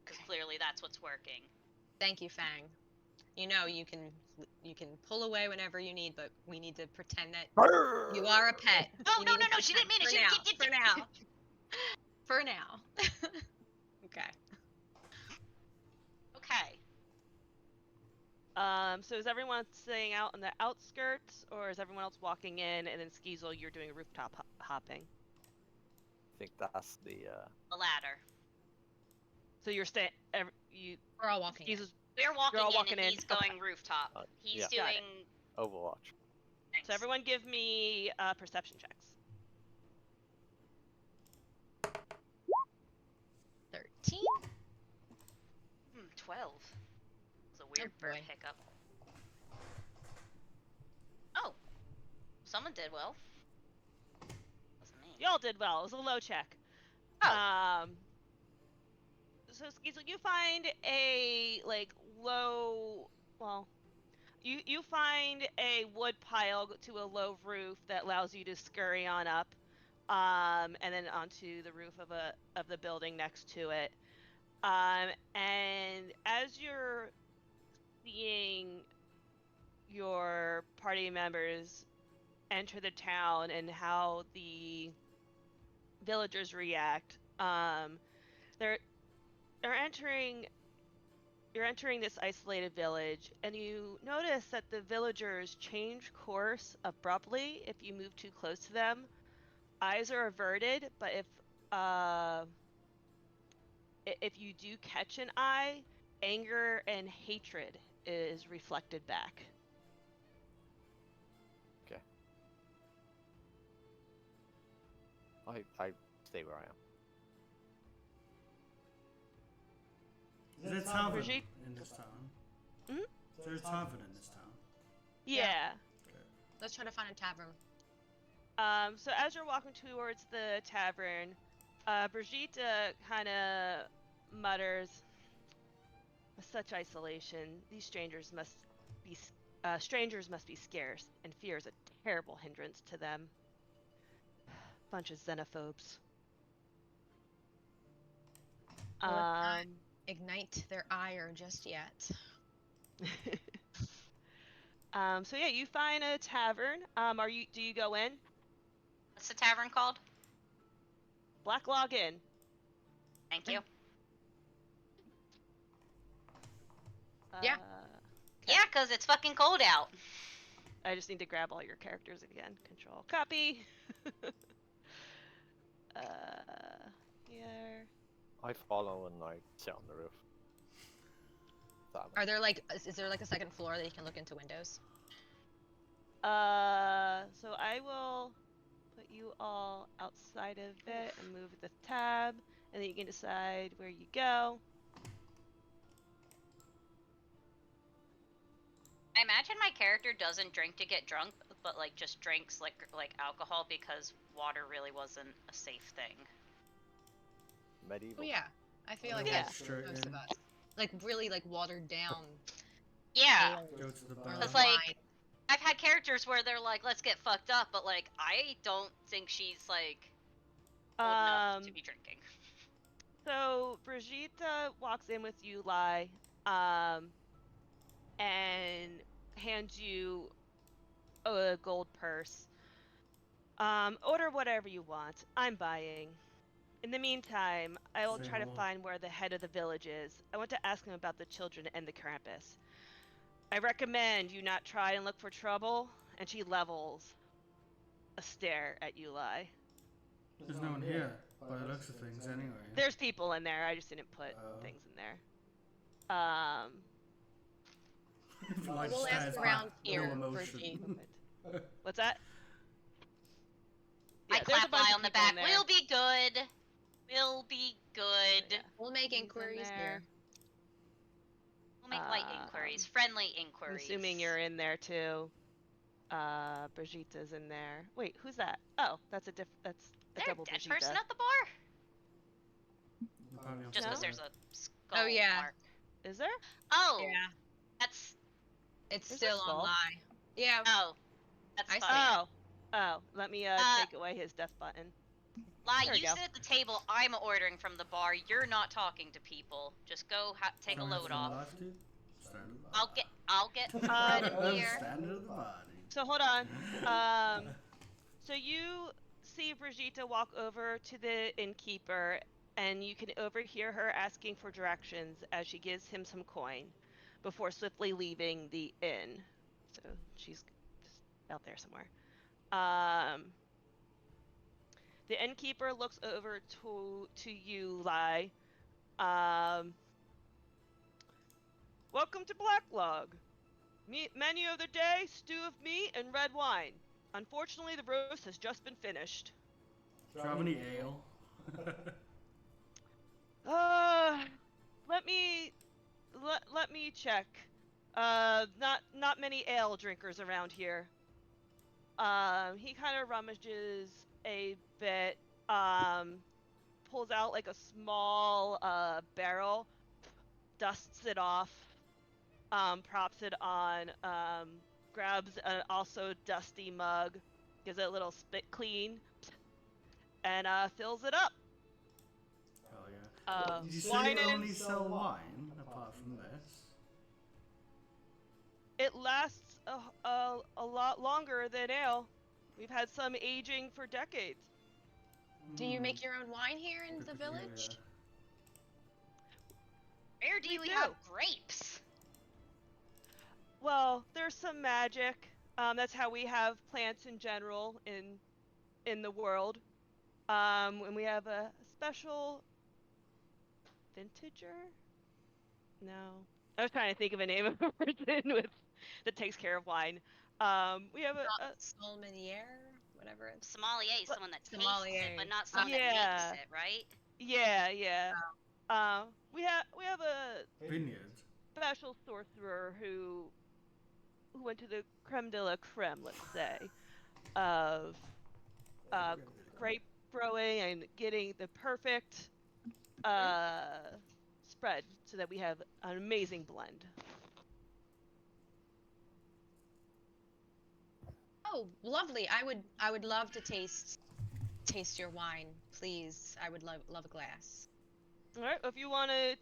Because clearly that's what's working. Thank you, Fang. You know you can pull away whenever you need, but we need to pretend that you are a pet. No, You no, need no, to no, she didn't mean it. pretend She for now. For now. Okay. Okay. So is everyone staying out on the outskirts, or is everyone else walking in, and then Skeezel, you're doing rooftop hopping? I think that's the The ladder. So you're you We're all walking. in. Skeezel's, We're walking all in walking and in. he's going rooftop. He's yeah. Got it. doing... Overwatch. Thanks. So everyone give me perception checks. 13. 12. It's a weird Oh, bird boy. hiccup. Oh. Someone did well. Wasn't me. Y'all did well. It was a low check. Oh. So Skeezel, you find a you find a wood pile to a low roof that allows you to scurry on up. and then onto the roof of the building next to it. And as you're seeing your party members enter the town and how the villagers react, they're entering. You're entering this isolated village, and you notice that the villagers change course abruptly if you move too close to them. Eyes are averted, but if you do catch an eye, anger and hatred is reflected back. Okay. I stay where I am. Is there a tavern Brigitte? in this town? Mhm. Is there a tavern in this town? Yeah. Let's try to find a tavern. So as you're walking towards the tavern, Brigitte kind of mutters, "Such isolation. These strangers must be scarce, and fear is a terrible hindrance to them. Bunch of xenophobes." Well, let's not ignite their ire just yet. So yeah, you find a tavern. Do you go in? What's the tavern called? Black Log Inn. Thank you. Yeah. Yeah, because it's fucking cold out. I just need to grab all your characters again. Control copy. Here. I follow and I sit on the roof. Are there like, is there like a second floor that you can look into windows? So I will put you all outside of it and move the tab, and then you can decide where you go. I imagine my character doesn't drink to get drunk, but like just drinks like alcohol because water really wasn't a safe thing. Medieval. Oh yeah, I feel like Yeah. that's most of us. Like really like watered down. Yeah, ale Go to the or bar. It's like- wine. I've had characters where they're like, "Let's get fucked up," but like I don't think she's like old enough to be drinking. So Brigitte walks in with you, Lai, and hands you a gold purse. Order whatever you want. I'm buying. In the meantime, I will Say try to no more. find where the head of the village is. I want to ask him about the children and the Krampus. I recommend you not try and look for trouble. And she levels a stare at you, Lai. There's no one here, by the looks of things, anyway. There's people in there. I just didn't put Oh. things in there. Like We'll stares ask around back, here, no emotion. What's that? I there's a clap bunch Lie of on the people in back. there. We'll be good. We'll be good. Yeah. We'll make He's in inquiries there. here. We'll make light inquiries, Um, friendly I'm inquiries. assuming you're in there too. Brigitte's in there. Wait, who's that? Oh, that's a Is there double a dead Brigitte. person at the bar? Apparently I'm Just because No? there's a skull Oh, yeah. mark. Is there? Oh, Yeah, that's it's Is there still on skull? Lie. Yeah. that's I see fine. Oh. Let me take away his death button. Lie, There we you go. sit at the table. I'm ordering from the bar. You're not talking to people. Just go take a Someone load from off. life, dude? Stand at the bar. I'll get bread in here. Stand at the bar, dude. So hold on. So you see Brigitte walk over to the innkeeper, and you can overhear her asking for directions as she gives him some coin before swiftly leaving the inn. So she's just out there somewhere. The innkeeper looks over to you, Lai. Welcome to Blacklog. Menu of the day: stew of meat and red wine. Unfortunately, the roast has just been finished. Do you have any ale? Let me check. Not many ale drinkers around here. He kind of rummages a bit. Pulls out like a small barrel, dusts it off, props it on, grabs an also dusty mug, gives it a little spit clean, and fills it up. Hell yeah. Did you say Wine you in. only sell wine apart from this? It lasts a lot longer than ale. We've had some aging for decades. Do you make your own wine here in the Good to village? hear. Where do We you do. have grapes? Well, there's some magic. That's how we have plants in general in the world. And we have a special vintager. No, I was trying to think of a name of a person that takes care of wine. We have a Sommelier, whatever it's. Sommelier is someone that tastes Sommelier. it, but not someone Yeah. that makes it, right? yeah. We have a Vineyard. special sorcerer who went to the creme de la creme, let's say, of grape growing and getting the perfect spread so that we have an amazing blend. Oh, lovely. I would love to taste your wine, please. I would love a glass. All right, if you want to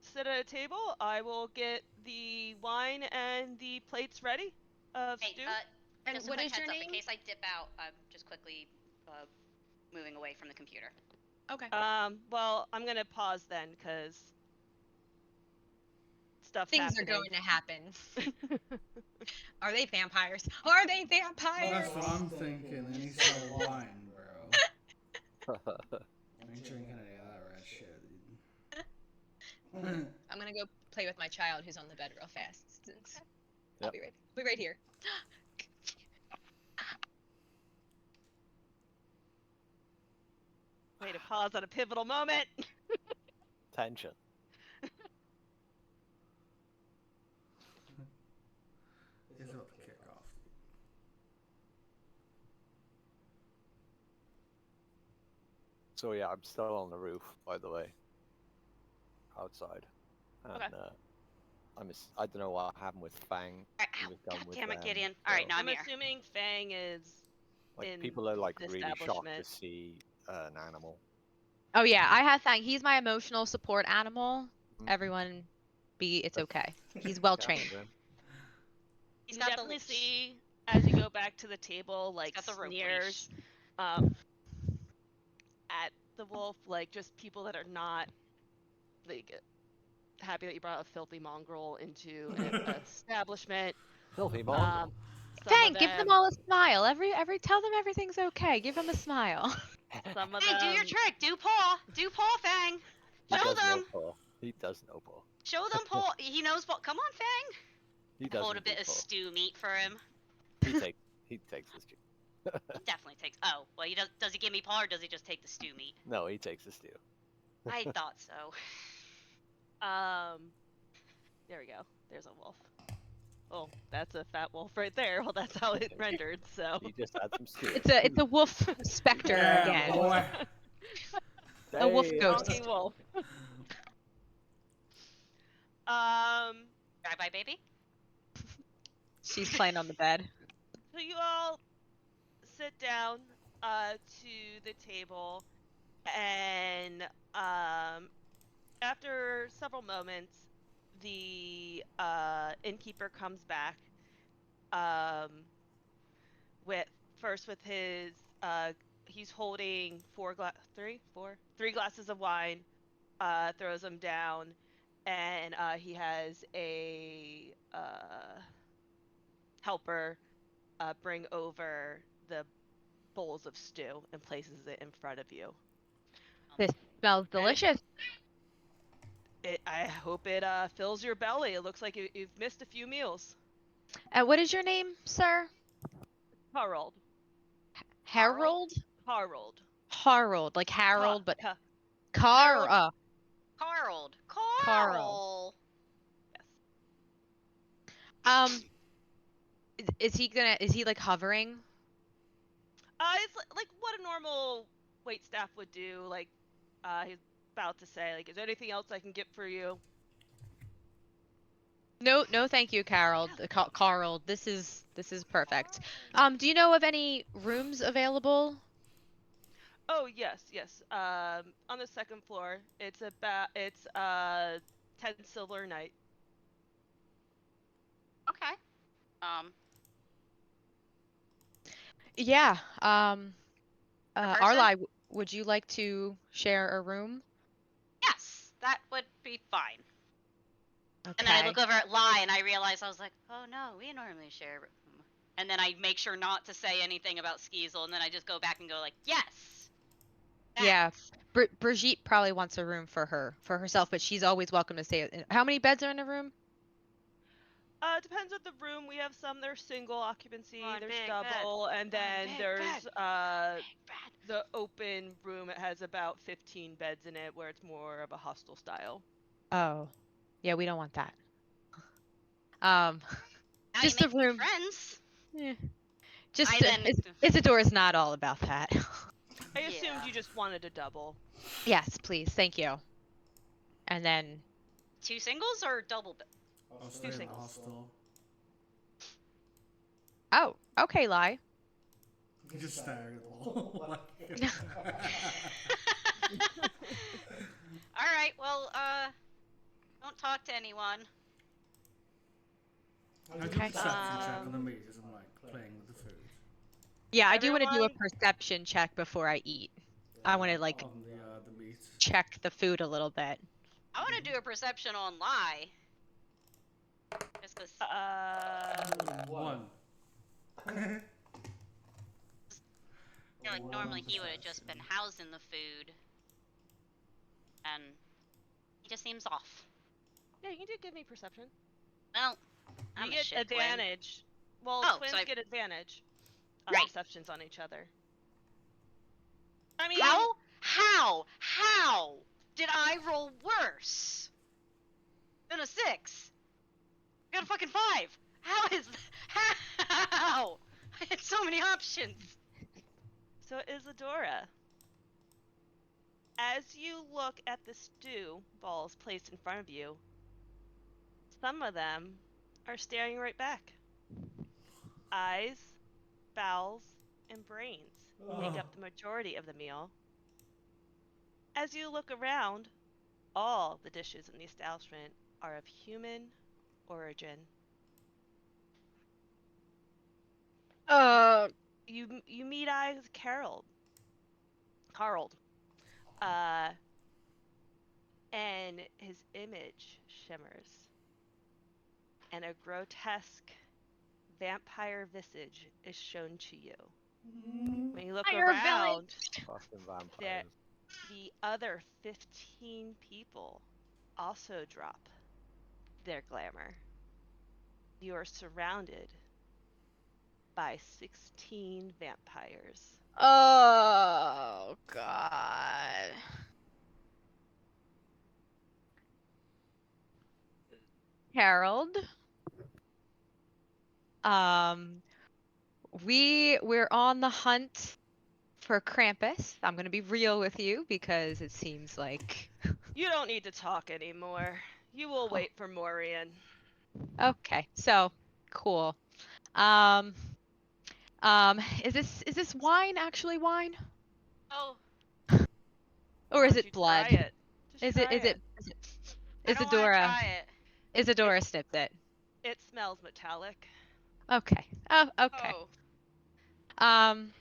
sit at a table, I will get the wine and the plates ready of Hey, stew. And just a what quick is your heads up, name? in case I dip out, I'm just quickly moving away from the computer. Okay. Well, I'm gonna pause then because stuff's Things happening. are going to happen. Are they vampires? Are they vampires? That's what I'm thinking. And you sell wine, bro. I ain't drinking any of that red shit, dude. I'm gonna go play with my child who's on the bed real fast. I'll Yep. be right here. Way to pause at a pivotal moment. Tension. It's about to kick off. So yeah, I'm still on the roof, by the way. Outside. And Okay. I don't know what happened with Fang. Alright, He ow, was done God with damn it, them, Gideon. Alright, so- now I'm I'm here. assuming Fang is Like in people are like the really shocked to establishment. see an animal. Oh yeah, I have Fang. He's my emotional support animal. Mhm. Everyone, it's okay. He's well trained. Catherine. He's You got the definitely leash. see as you go back to the table, like got the rope sneers at the wolf, like just people that are not like happy that you brought a filthy mongrel into an establishment. Filthy mongrel. Some Fang, of give them them, all a smile. Tell them everything's okay. Give them a smile. some of Fang, do your them, trick. Do paw. Do paw, Fang. He Show does know them. Paul. He does know Paul. Show them paw. He knows paw. Come on, Fang. He does Hold a know bit of Paul. stew meat for him. He takes the stew. He definitely takes. Oh, well, he does he give me paw or does he just take the stew meat? No, he takes the stew. I thought so. there we go. There's a wolf. Oh, that's a fat wolf right there. Well, that's how it rendered. So He just had some stew. It's a wolf specter Yeah, again. boy. A wolf Damn. ghost. donkey wolf. Bye bye, baby. She's playing on the bed. So you all sit down to the table, and after several moments, the innkeeper comes back. With his he's holding three glasses of wine. Throws them down, and he has a helper bring over the bowls of stew and places it in front of you. This smells delicious. I hope it fills your belly. It looks like you've missed a few meals. What is your name, sir? Harold. Harold? Harold. Harold, like Harold, but Ha- Car. Carl. Carl. yes. Is he like hovering? It's like what a normal wait staff would do. Like, he's about to say, like, is there anything else I can get for you? No, thank you, Carol. Carl, this is perfect. Do you know of any rooms available? Oh yes, yes. On the second floor, it's 10 silver a night. Okay. Um, Yeah. Per person? Arli, would you like to share a room? yes, that would be fine. Okay. And then I look over at Lai and I realize I was like, oh no, we normally share a room. And then I make sure not to say anything about Skeezel, and then I just go back and go like, yes. Yeah. that." Brigitte probably wants a room for herself, but she's always welcome to stay. How many beds are in a room? Depends on the room. We have some that are single occupancy, One there's big double, and One then big there's bed. Bed. the open room. It has about 15 beds in it, where it's more of a hostel style. Oh, yeah, we don't want that. Now Just you a make new room. friends. Yeah. Just I then Isadora's not all about that. I assumed Yeah. you just wanted a double. Yes, please, thank you. And then 2 singles or double bed? I'll stay in the singles. hostel. oh, okay, Lai. You just staring at the wall. All right. Well, don't talk to anyone. I do Okay. perception check on the meat as I'm like playing with the food. Yeah, I do want to do a Everyone- perception check before I eat. I want to like on the meat. check the food a little bit. I want to do a perception on Lai. Just 'cause One. I feel like normally he would have just been housing the food. And he just seems off. Yeah, you did give me perception. Well, I'm You a get shit twin. advantage. Well, Oh, twins so I- get advantage on Right. perceptions on each other. I mean, How did I roll worse than a 6? I got a fucking 5. How is how? I had so many options. So Isadora, as you look at the stew balls placed in front of you, some of them are staring right back. Eyes, bowels, and brains make up the majority of the meal. As you look around, all the dishes in the establishment are of human origin. You meet eyes Harold, uh, and his image shimmers, and a grotesque vampire visage is shown to you. When you look Fire around, Fucking vampires. there, the other 15 people also drop their glamour. You are surrounded by 16 vampires. Oh God. Harold. We're on the hunt for Krampus. I'm gonna be real with you because it seems like You don't need to talk anymore. You will wait for Morian. okay. So cool. Um, is this wine actually wine, Oh, or Why is don't you it blood? try it? Just Is try it is it I don't want to Isadora? try it. Isadora snipped it. It smells metallic. Okay. Oh, okay. Oh, Um,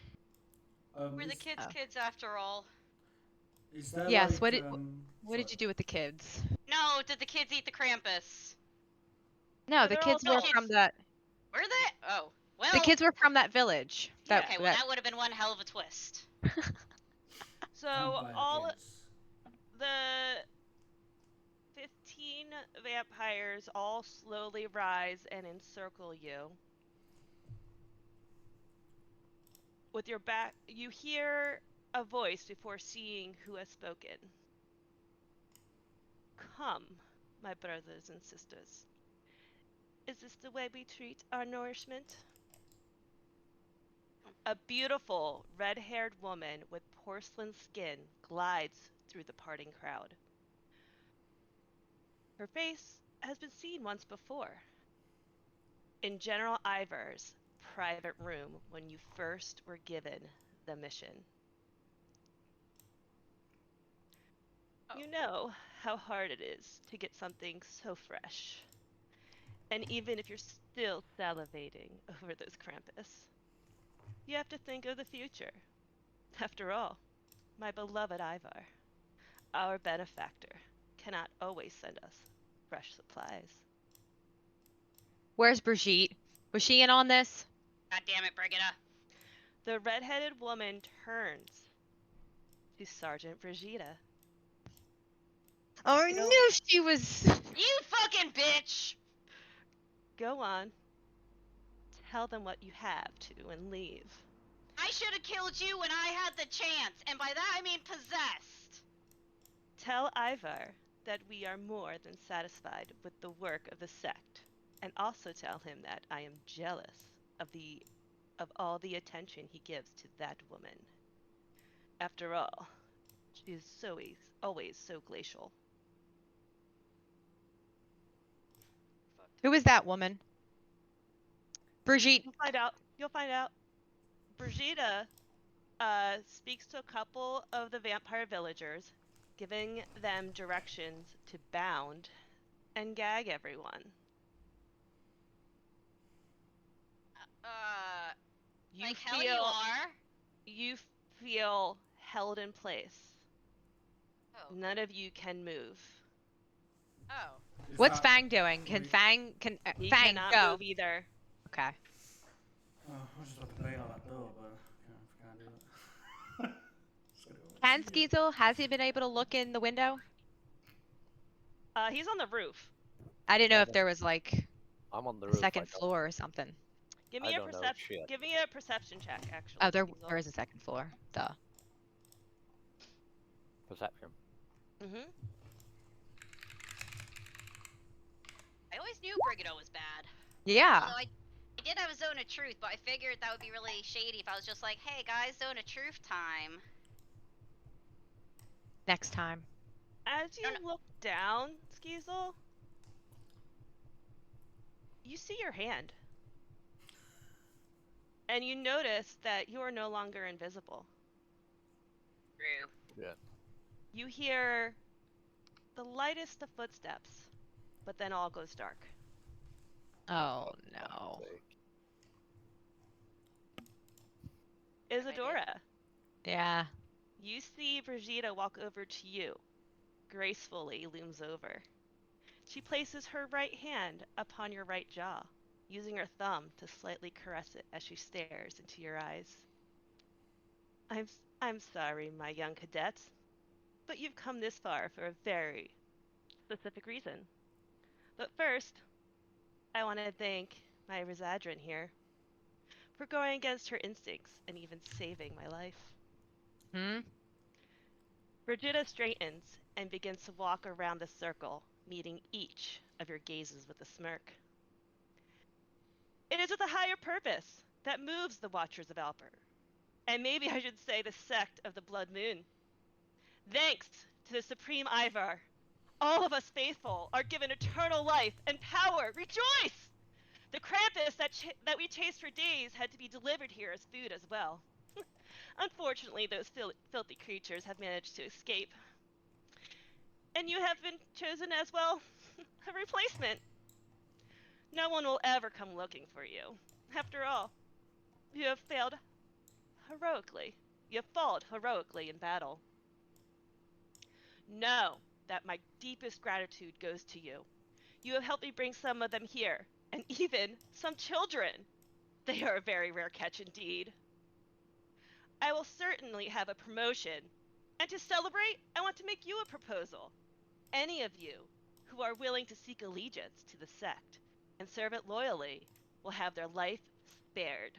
we're the Is, kids' Oh. kids after all. is there yes. like, What did you do with the kids? No, did the kids eat the Krampus? No, So the they're kids all were adults. from that. Were they? Oh, well. The kids were from that village. Yeah. Okay, well that would have been one hell of a twist. So vampire all kids? the 15 vampires all slowly rise and encircle you. With your back, you hear a voice before seeing who has spoken. Come, my brothers and sisters. Is this the way we treat our nourishment? A beautiful, red-haired woman with porcelain skin glides through the parting crowd. Her face has been seen once before. In General Ivar's private room when you first were given the mission. You know how hard it is to get something so fresh. And even if you're still salivating over those Krampus, you have to think of the future. After all, my beloved Ivar, our benefactor, cannot always send us fresh supplies. Where's Brigitte? Was she in on this? God damn it, Brigida. The red-headed woman turns to Sergeant Brigida. Oh, I Go- knew she was. You fucking bitch! Go on. Tell them what you have to and leave. I should have killed you when I had the chance, and by that I mean possessed. Tell Ivar that we are more than satisfied with the work of the sect, and also tell him that I am jealous of all the attention he gives to that woman. After all, she is always so glacial. Who is that woman? Brigitte. You'll find out. You'll find out. Brigida speaks to a couple of the vampire villagers, giving them directions to bound and gag everyone. You Like feel hell you are. you feel held in place. Oh. None of you can move. Oh. What's Fang doing? Can Fang He Fang cannot go? move either. Okay. Oh, I was just about to bang on that door, but I can't do it. Just gotta go Can see it. Skeezel, has he been able to look in the window? He's on the roof. I didn't know if there was like I'm on the a roof. second floor or something. Give I me a don't know perception. shit. Give me a perception check, actually. Oh, there Skeezel. is a second floor. Duh. Perception. Mhm. I always knew Brigida was bad. Yeah. Although I did have a zone of truth, but I figured that would be really shady if I was just like, hey guys, zone of truth time. Next time. As you look down, Skeezel, you see your hand. And you notice that you are no longer invisible. True. Yeah. You hear the lightest of footsteps, but then all goes dark. Oh no. Isadora, Yeah. you see Brigida walk over to you, gracefully looms over. She places her right hand upon your right jaw, using her thumb to slightly caress it as she stares into your eyes. I'm sorry, my young cadet, but you've come this far for a very specific reason. But first, I want to thank my Rezadrin here for going against her instincts and even saving my life. Hmm? Brigida straightens and begins to walk around the circle, meeting each of your gazes with a smirk. It is with a higher purpose that moves the Watchers of Alper, and maybe I should say the sect of the Blood Moon. Thanks to the Supreme Ivar, all of us faithful are given eternal life and power. Rejoice! The Krampus that we chased for days had to be delivered here as food as well. Unfortunately, those filthy creatures have managed to escape. And you have been chosen as well, a replacement. No one will ever come looking for you. After all, you have failed heroically. You have fought heroically in battle. Know that my deepest gratitude goes to you. You have helped me bring some of them here, and even some children. They are a very rare catch indeed. I will certainly have a promotion. And to celebrate, I want to make you a proposal. Any of you who are willing to seek allegiance to the sect and serve it loyally will have their life spared.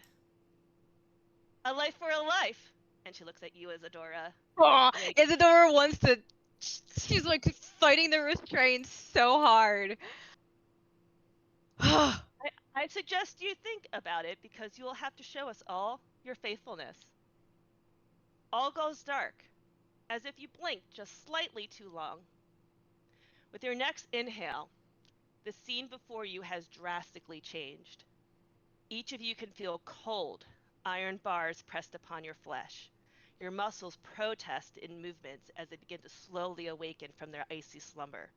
A life for a life. And she looks at you, Isadora. Oh, Like, Isadora wants to. She's like fighting the restraints so hard. I suggest you think about it because you will have to show us all your faithfulness. All goes dark, as if you blinked just slightly too long. With your next inhale, the scene before you has drastically changed. Each of you can feel cold, iron bars pressed upon your flesh. Your muscles protest in movements as they begin to slowly awaken from their icy slumber.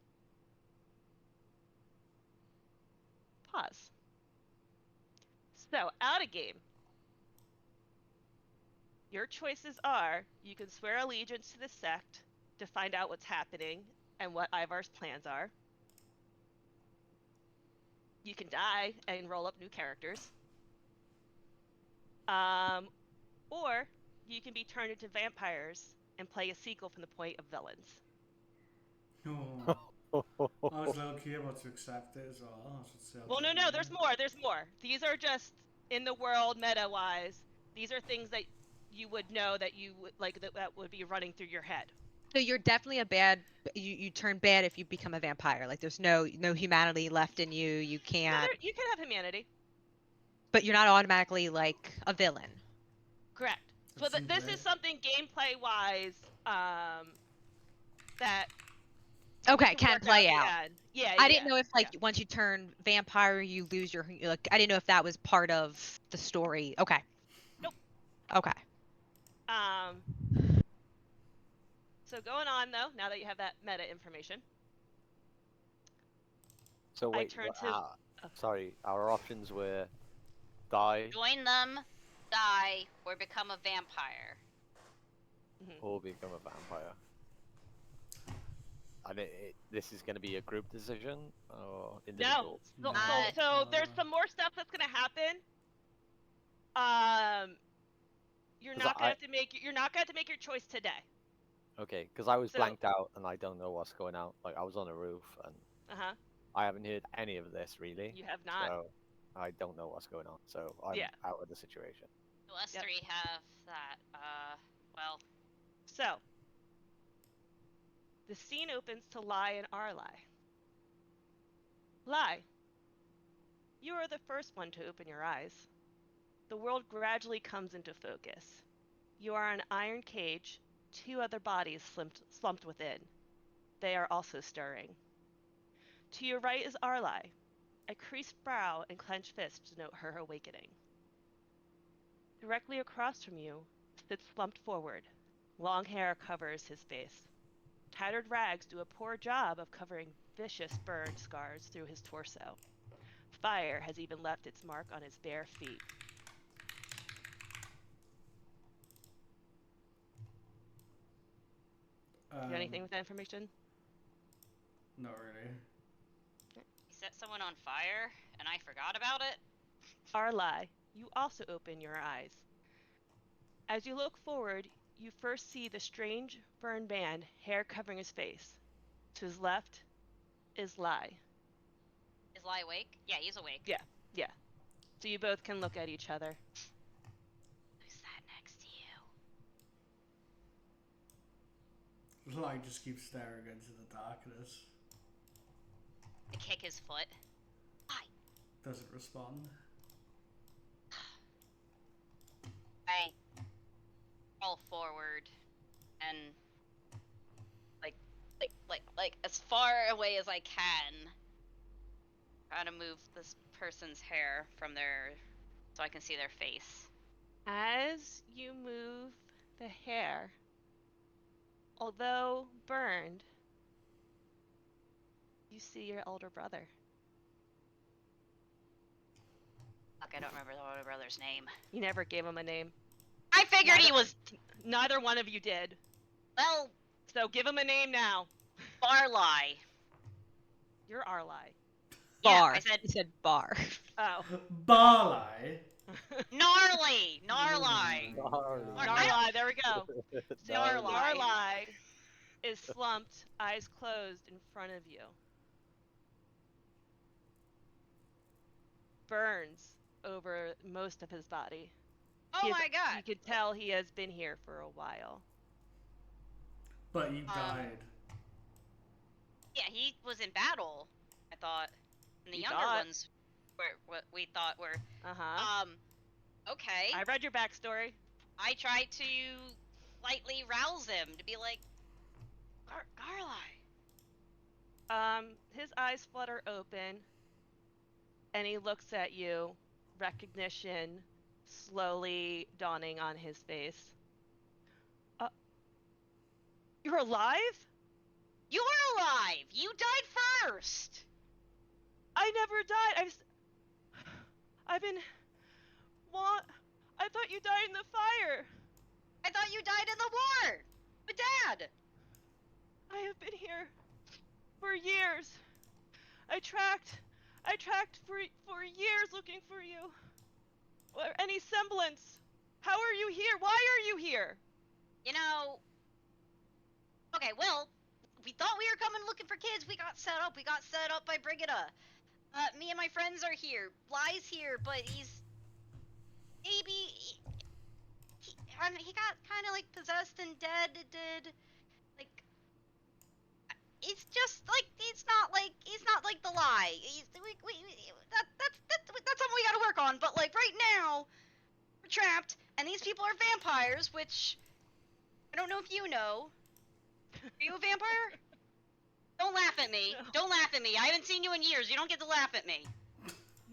Pause. So, out of game. Your choices are you can swear allegiance to the sect to find out what's happening and what Ivar's plans are. You can die and roll up new characters. Or you can be turned into vampires and play a sequel from the point of villains. Oh. I was low key about to accept it as well. I should say. Well, no, there's more. There's more. These are just in the world meta-wise. These are things that you would know that you would like that would be running through your head. So you're definitely a bad. You turn bad if you become a vampire. Like there's no humanity left in you. You No, can't. you can have humanity. But you're not automatically like a villain. Correct. So That's this great. is something gameplay-wise that Okay, can can work play at out. the end. Yeah, I yeah, didn't know if like yeah. once you turn vampire, you lose your like. I didn't know if that was part of the story. Okay. Nope. Okay. So going on though, now that you have that meta information, So I wait, turn to sorry, our options were die Join them, die, or become a vampire. or become a vampire. And this is going to be a group decision or individual? No. No. So there's some more stuff that's gonna happen. You're 'Cause not gonna have to make your choice today. Okay, because I was So- blanked out and I don't know what's going on. Like I was on a roof and Uh-huh. I haven't heard any of this really. You have not. So I don't know what's going on. So I'm Yeah. out of the situation. So us Yep. three have that. Well, So the scene opens to Lai and Arlai. Lai, you are the first one to open your eyes. The world gradually comes into focus. You are in an iron cage, 2 other bodies slumped within. They are also stirring. To your right is Arlai, a creased brow and clenched fist denote her awakening. Directly across from you sits slumped forward. Long hair covers his face. Tattered rags do a poor job of covering vicious burn scars through his torso. Fire has even left its mark on his bare feet. Do anything with that information? Not really. he set someone on fire, and I forgot about it. Arlai, you also open your eyes. As you look forward, you first see the strange burn band, hair covering his face. To his left is Lai. Is Lai awake? Yeah, he's awake. Yeah. So you both can look at each other. Who's that next to you? Light just keeps staring into the darkness. I kick his foot. Doesn't respond. I crawl forward and like as far away as I can. Try to move this person's hair from their so I can see their face. As you move the hair, although burned, you see your elder brother. Fuck, I don't remember the older brother's name. You never gave him a name. I figured he Neither- was Neither one of you did. well, So give him a name now. Barlai. You're Arlai. Yeah, Bar. I said He said bar. Oh. Barley. gnarly, gnarly. Arlai, there we go. So Gnarly. Arlai is slumped, eyes closed in front of you. Burns over most of his body. Oh You my god. could tell he has been here for a while. But you died. Yeah, he was in battle. I thought. And the You younger thought. ones were what we thought were. Uh-huh. Okay. I read your backstory. I tried to lightly rouse him to be like, Garlai. His eyes flutter open, and he looks at you, recognition slowly dawning on his face. You're alive? You are alive! You died first! I never died. I've been. What? I thought you died in the fire. I thought you died in the war! With Dad! I have been here for years. I tracked for years looking for you. Or any semblance. How are you here? Why are you here? You know... Okay, well, we thought we were coming looking for kids. We got set up. We got set up by Brigida. Me and my friends are here. Bly's here, but he's... Maybe... he got kind of, like, possessed and dead. Like... It's just, like, he's not like the lie. That's something we gotta work on, but, like, right now, we're trapped, and these people are vampires, which... I don't know if you know. Are you a vampire? Don't laugh at me. No. Don't laugh at me. I haven't seen you in years. You don't get to laugh at me.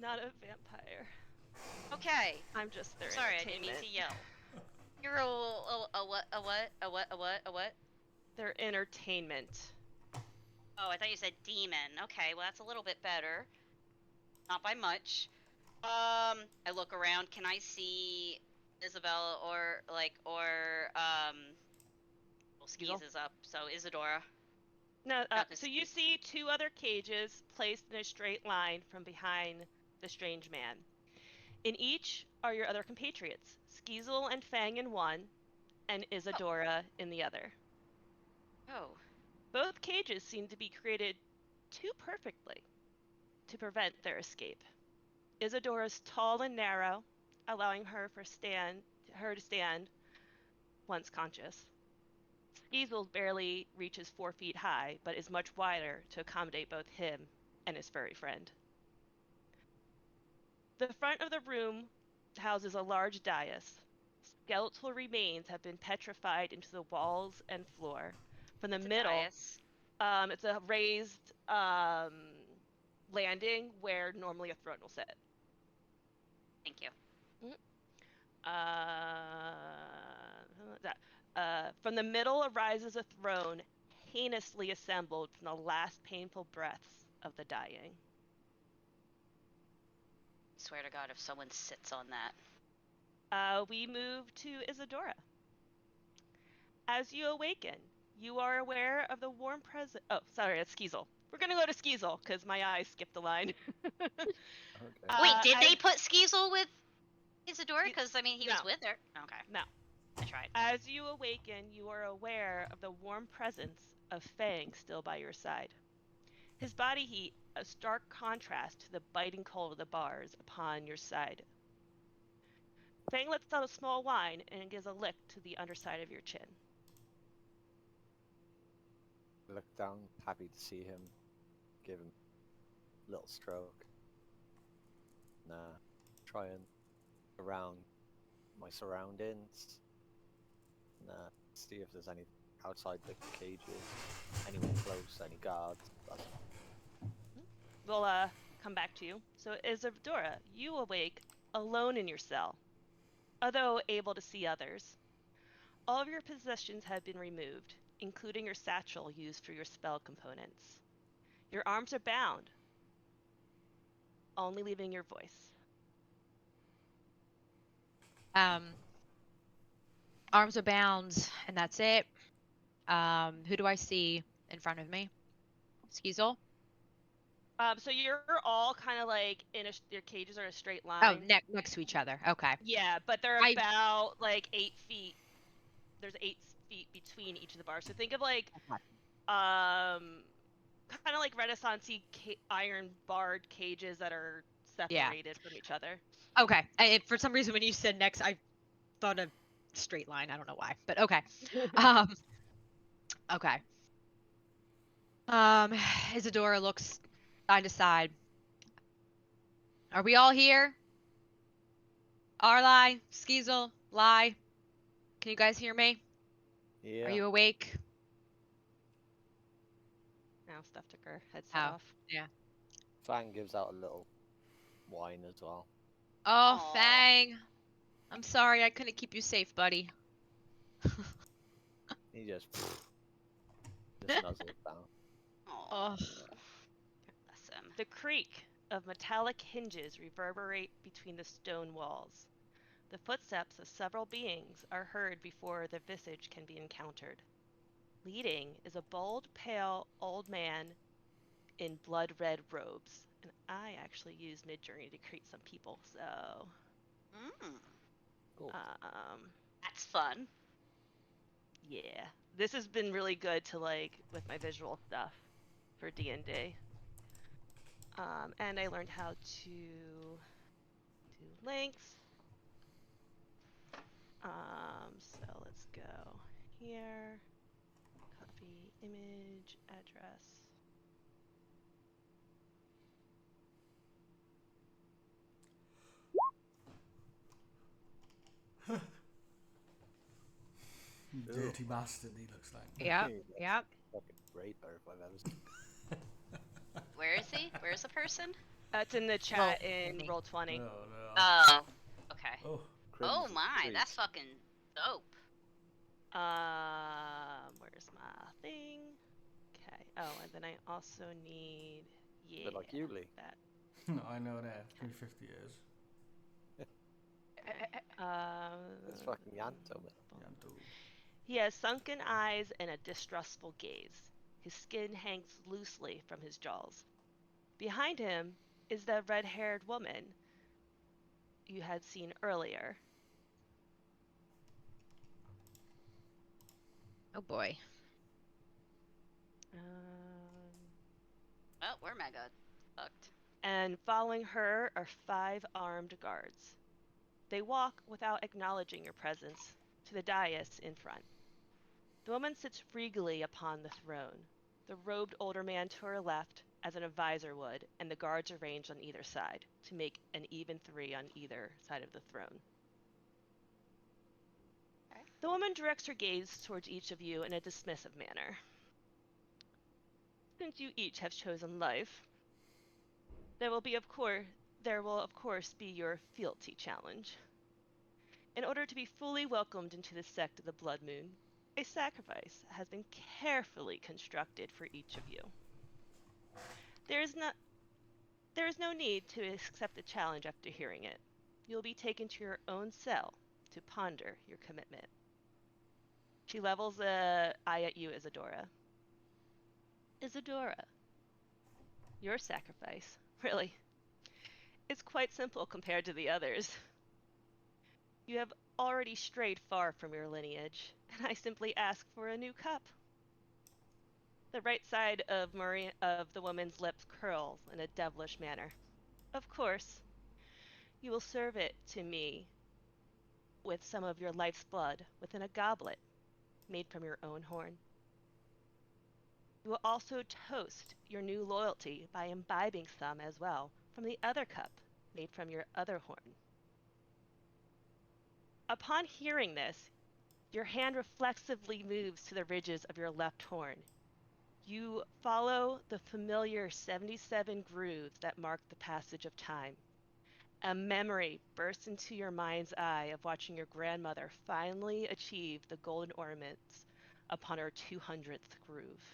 Not a vampire. Okay. I'm just their Sorry, I didn't mean entertainment. to yell. You're a what? A what? Their entertainment. Oh, I thought you said demon. Okay, well that's a little bit better. Not by much. I look around. Can I see Isabel well, Skis Isabel? is up, so Isadora. No, Not this so you see two other cages placed in a straight line from behind the strange man. In each are your other compatriots, Skeezel and Fang in one, and Isadora in the other. Oh. Both cages seem to be created too perfectly to prevent their escape. Isadora's tall and narrow, allowing her to stand once conscious. Skeezel barely reaches 4 feet high, but is much wider to accommodate both him and his furry friend. The front of the room houses a large dais. Skeletal remains have been petrified into the walls and floor. From the middle, Dais. it's a raised landing where normally a throne will sit. Thank you. From the middle arises a throne, heinously assembled from the last painful breaths of the dying. Swear to God, if someone sits on that. We move to Isadora. As you awaken, you are aware of the warm presence. Oh, sorry, it's Skeezel. We're gonna go to Skeezel because my eyes skipped the line. Okay. Wait, did they as- put Skeezel with Isadora? He- Because, I mean, he no. was with her. Okay, No. I tried. As you awaken, you are aware of the warm presence of Fang still by your side. His body heat, a stark contrast to the biting cold of the bars upon your side. Fang lets out a small whine and gives a lick to the underside of your chin. I look down, happy to see him. Give him a little stroke. Try and around my surroundings. See if there's any outside the cages, anyone close, any guards. We'll come back to you. So Isadora, you awake alone in your cell, although able to see others. All of your possessions have been removed, including your satchel used for your spell components. Your arms are bound, only leaving your voice. Arms are bound, and that's it. Who do I see in front of me? Skeezel? So you're all kind of like your cages are in a straight line. Oh, next to each other. Okay. Yeah, but they're about like 8 feet. There's 8 feet between each of the bars. So think of like, kind of like Renaissance-y iron barred cages that are separated from each other. Okay. For some reason, when you said next, I thought of straight line. I don't know why, but okay. Okay. Isadora looks side to side. Are we all here? Arli, Skeezel, Lie. Can you guys hear me? Yeah. Are you awake? Now stuff took her headset off. Yeah. Fang gives out a little whine as well. Oh, Aw. Fang. I'm sorry I couldn't keep you safe, buddy. He just Just nuzzle it down. Oh, Oh, bless him. The creak of metallic hinges reverberate between the stone walls. The footsteps of several beings are heard before the visage can be encountered. Leading is a bold, pale, old man in blood-red robes. And I actually used Midjourney to create some people, so Cool. That's fun. yeah. This has been really good to like with my visual stuff for D&D. And I learned how to do links. So let's go here. Copy image address. Dirty bastard, he looks like. yep, yep. Fucking great bird if I've ever seen. Where is he? Where's the person? It's in the chat Roll in 20. Roll20. Oh, no. Oh, okay. Oh, Oh Crimson my, trees. that's fucking dope. Where's my thing? Okay. Oh, and then I also need A bit like you, Lee. that. no, I know that. It's been 50 years. It's fucking Yanto, man. Yanto. He has sunken eyes and a distrustful gaze. His skin hangs loosely from his jaws. Behind him is the red-haired woman you had seen earlier. Oh boy. Oh, we're mega fucked. And following her are 5 armed guards. They walk without acknowledging your presence to the dais in front. The woman sits regally upon the throne, the robed older man to her left as an advisor would, and the guards arranged on either side to make an even 3 on either side of the throne. Okay. The woman directs her gaze towards each of you in a dismissive manner. Since you each have chosen life, there will of course be your fealty challenge. In order to be fully welcomed into the sect of the Blood Moon, a sacrifice has been carefully constructed for each of you. There is no need to accept the challenge after hearing it. You'll be taken to your own cell to ponder your commitment. She levels an eye at you, Isadora. Isadora, your sacrifice, really, is quite simple compared to the others. You have already strayed far from your lineage, and I simply ask for a new cup. The right side of the woman's lips curls in a devilish manner. Of course, you will serve it to me with some of your life's blood within a goblet made from your own horn. You will also toast your new loyalty by imbibing some as well from the other cup made from your other horn. Upon hearing this, your hand reflexively moves to the ridges of your left horn. You follow the familiar 77 grooves that mark the passage of time. A memory bursts into your mind's eye of watching your grandmother finally achieve the golden ornaments upon her 200th groove.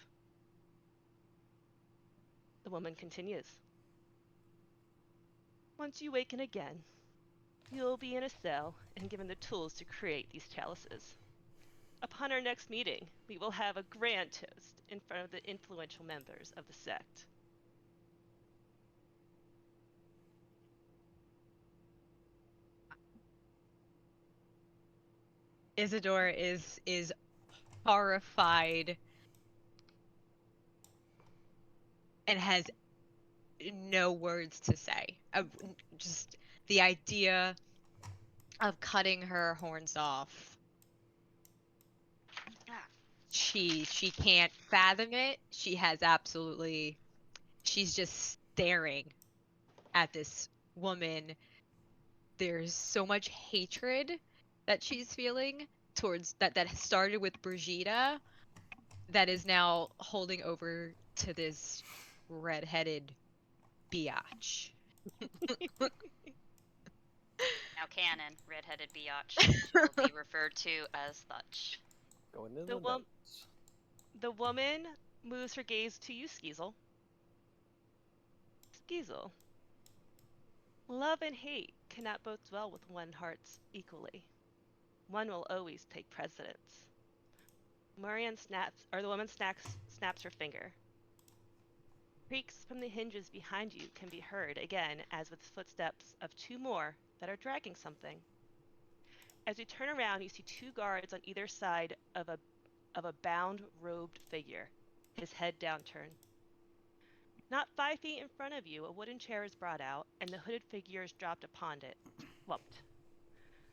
The woman continues. Once you waken again, you'll be in a cell and given the tools to create these chalices. Upon our next meeting, we will have a grand toast in front of the influential members of the sect. Isadora is horrified and has no words to say. Just the idea of cutting her horns off. Ah, She can't fathom it. She's just staring at this woman. There's so much hatred that she's feeling towards that started with Brigitte that is now holding over to this red-headed biatch. now canon, redheaded biatch. She will be referred to as such. Going in The the wom- notes. The woman moves her gaze to you, Skeezel. Skeezel. Love and hate cannot both dwell with one heart equally. One will always take precedence. Morian snaps, or the woman snaps her finger. Creaks from the hinges behind you can be heard again, as with footsteps of two more that are dragging something. As you turn around, you see two guards on either side of a bound, robed figure, his head downturned. Not 5 feet in front of you, a wooden chair is brought out, and the hooded figure is dropped upon it, slumped.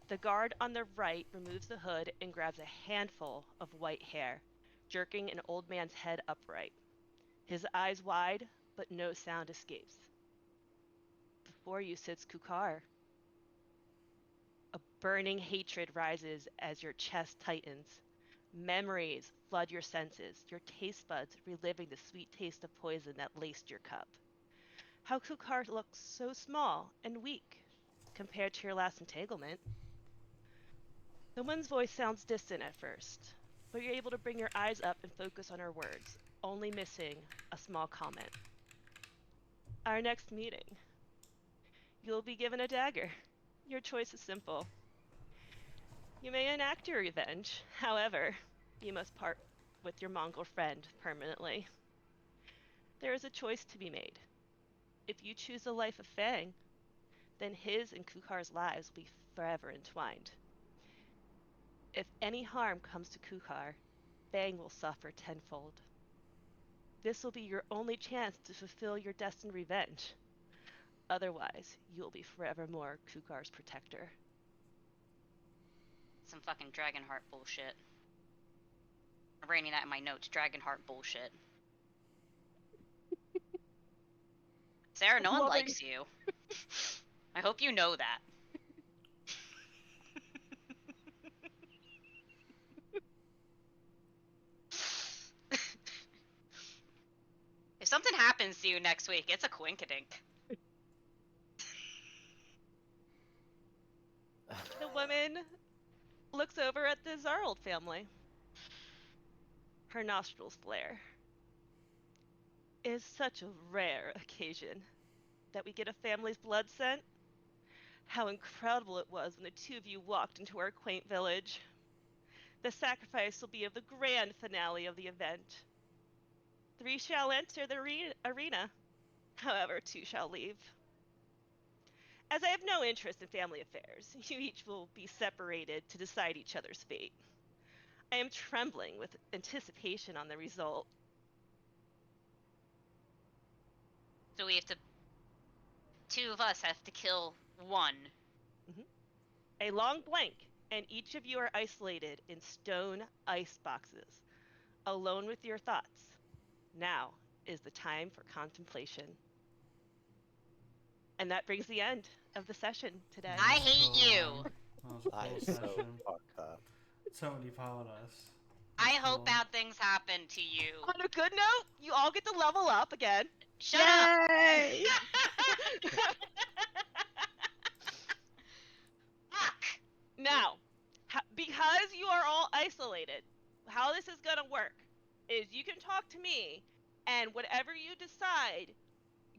The guard on the right removes the hood and grabs a handful of white hair, jerking an old man's head upright. His eyes wide, but no sound escapes. Before you sits Kukar. A burning hatred rises as your chest tightens. Memories flood your senses, your taste buds reliving the sweet taste of poison that laced your cup. How Kukar looks so small and weak compared to your last entanglement. The woman's voice sounds distant at first, but you're able to bring your eyes up and focus on her words, only missing a small comment. Our next meeting. You'll be given a dagger. Your choice is simple. You may enact your revenge, however, you must part with your Mongol friend permanently. There is a choice to be made. If you choose the life of Fang, then his and Kukar's lives will be forever entwined. If any harm comes to Kukar, Fang will suffer tenfold. This will be your only chance to fulfill your destined revenge. Otherwise, you will be forevermore Kukar's protector. Some fucking Dragonheart bullshit. I'm writing that in my notes. Dragonheart bullshit. Sarah, no one Loving- likes you. I hope you know that. If something happens to you next week, it's a quinkadink. The woman looks over at the Zarld family. Her nostrils flare. It is such a rare occasion that we get a family's blood scent. How incredible it was when the two of you walked into our quaint village. The sacrifice will be of the grand finale of the event. 3 shall enter the arena, however 2 shall leave. As I have no interest in family affairs, you each will be separated to decide each other's fate. I am trembling with anticipation on the result. So we have to. 2 of us have to kill 1. A long blank, and each of you are isolated in stone ice boxes, alone with your thoughts. Now is the time for contemplation. And that brings the end of the session today. I hate you. That was a That cool is so session. fucked up. Totally powerless. I That's hope cool. bad things happen to you. On a good note, you all get to level up again. Shut up! Yay! Fuck! Now, because you are all isolated, how this is going to work is you can talk to me, and whatever you decide,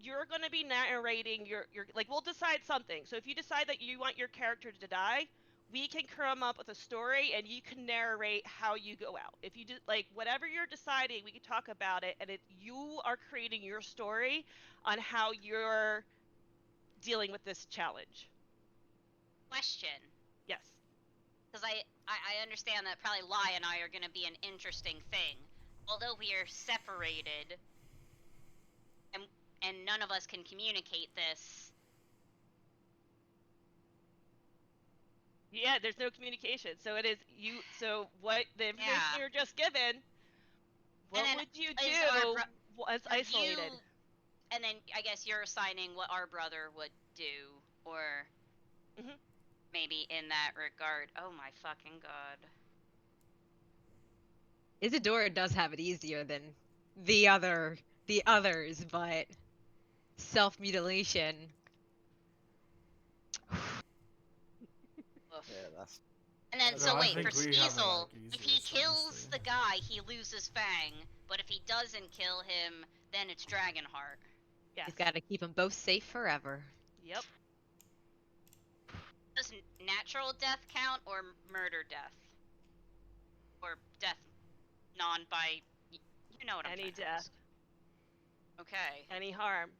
you're going to be narrating your like, we'll decide something. So if you decide that you want your character to die, we can come up with a story, and you can narrate how you go out. If you do, like, whatever you're deciding, we can talk about it, and you are creating your story on how you're dealing with this challenge. Question. Yes. Because I understand that probably Lai and I are going to be an interesting thing. Although we are separated, and none of us can communicate this. Yeah, there's no communication. So it is you. So what the information Yeah. you're just given? What And then would you is our do bro- once For isolated? you- and then I guess you're assigning what our brother would do, or Mhm. maybe in that regard. Oh my fucking god. Isadora does have it easier than the others, but self-mutilation. Oof. Yeah, that's And then, No, so I wait, think for we have it, Sneasel, like, if he easiest, kills honestly. the guy, he loses Fang. But if he doesn't kill him, then it's Dragonheart. Yes. He's got to keep them both safe forever. Yep. Does natural death count or murder death? Or death by... You know what I'm Any trying to death. ask. Okay. Any harm.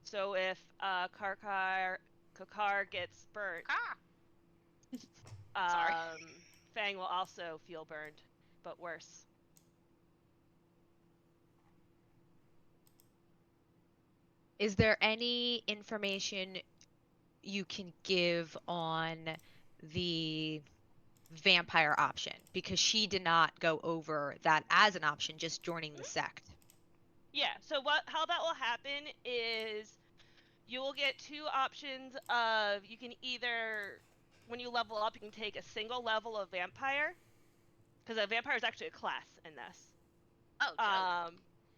So if Kakar gets burnt, Ah! Sorry. Fang will also feel burned, but worse. Is there any information you can give on the vampire option? Because she did not go over that as an option, just joining the sect. Yeah, so how that will happen is you will get two options of, you can either, when you level up, you can take a single level of vampire, because a vampire is actually a class in this. Oh, dope.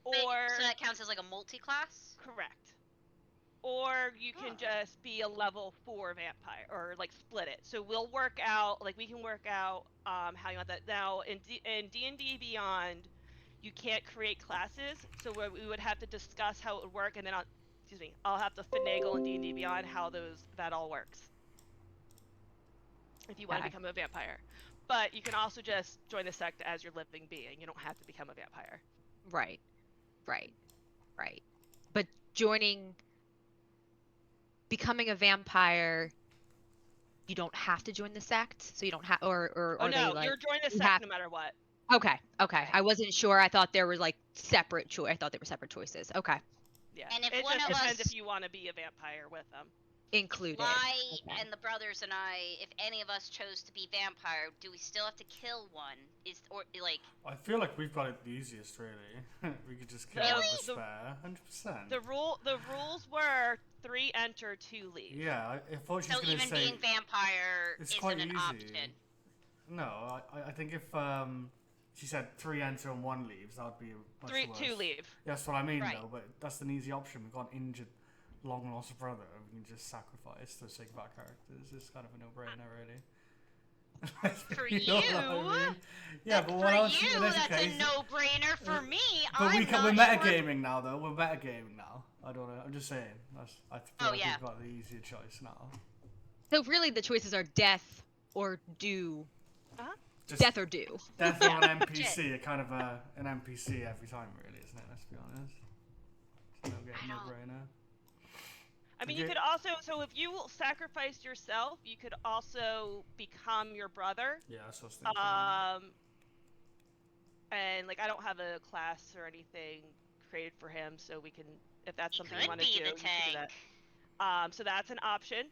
Wait, Or so that counts as like a multi-class? correct. Or you can just be a level 4 vampire, or like split it. So we'll work out, like we can work out how you want that. Now in D&D Beyond, you can't create classes, so we would have to discuss how it would work, and then I'll have to finagle in D&D Beyond how that all works. If you want to Okay. become a vampire. But you can also just join the sect as your living being. You don't have to become a vampire. Right. But becoming a vampire, you don't have to join the sect, so you don't have, or Oh are no, they like? you're joining the you sect have- no matter what. Okay. I wasn't sure. I thought there were like separate I thought there were separate choices. Okay. Yeah. And if it one just of depends us- if you want to be a vampire with them. Included. If Okay. and the brothers and I, if any of us chose to be vampire, do we still have to kill one? I feel like we've got it the easiest, really. We could just kill Really? the spare, 100%. The rules were 3 enter, 2 leave. Yeah, I thought she was So going to even say... being vampire It's isn't quite an easy. option. No, I think if she said 3 enter and 1 leaves, that would be much worse. 2 leave. That's what I mean, Right. though. But that's an easy option. We've got an injured, long lost brother. We can just sacrifice for the sake of our characters. It's kind of a no-brainer, really. For You know what I mean? Yeah, but For what else? you, in this that's case- a no-brainer. For me, But I'm we're not sure. metagaming now, though. We're metagaming now. I don't know. I'm just saying. I feel Oh, like yeah. we've got the easier choice now. So really, the choices are death or do. Just Death or do. Death or an NPC, a kind of an NPC every time, really, isn't it? Let's be honest. It's no brainer. I mean, you could also, so if you sacrificed yourself, you could also become your brother. Yeah, that's what I was thinking. And like, I don't have a class or anything created for him, so we can, if that's something you could want to be do, the you can do tank. that. So that's an option.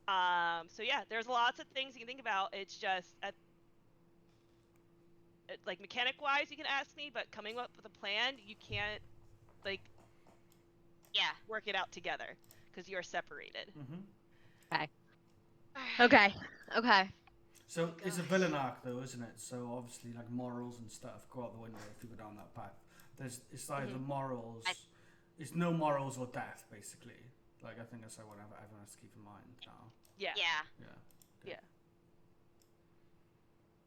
So yeah, there's lots of things you can think about. It's just like mechanic-wise, you can ask me, but coming up with a plan, you can't like work it out together because you're separated. Okay. So it's a villain arc, though, isn't it? So obviously, like morals and stuff go out the window if you go down that path. It's either morals, it's no morals or death, basically. Like I think that's what everyone has to keep in mind now. Yeah.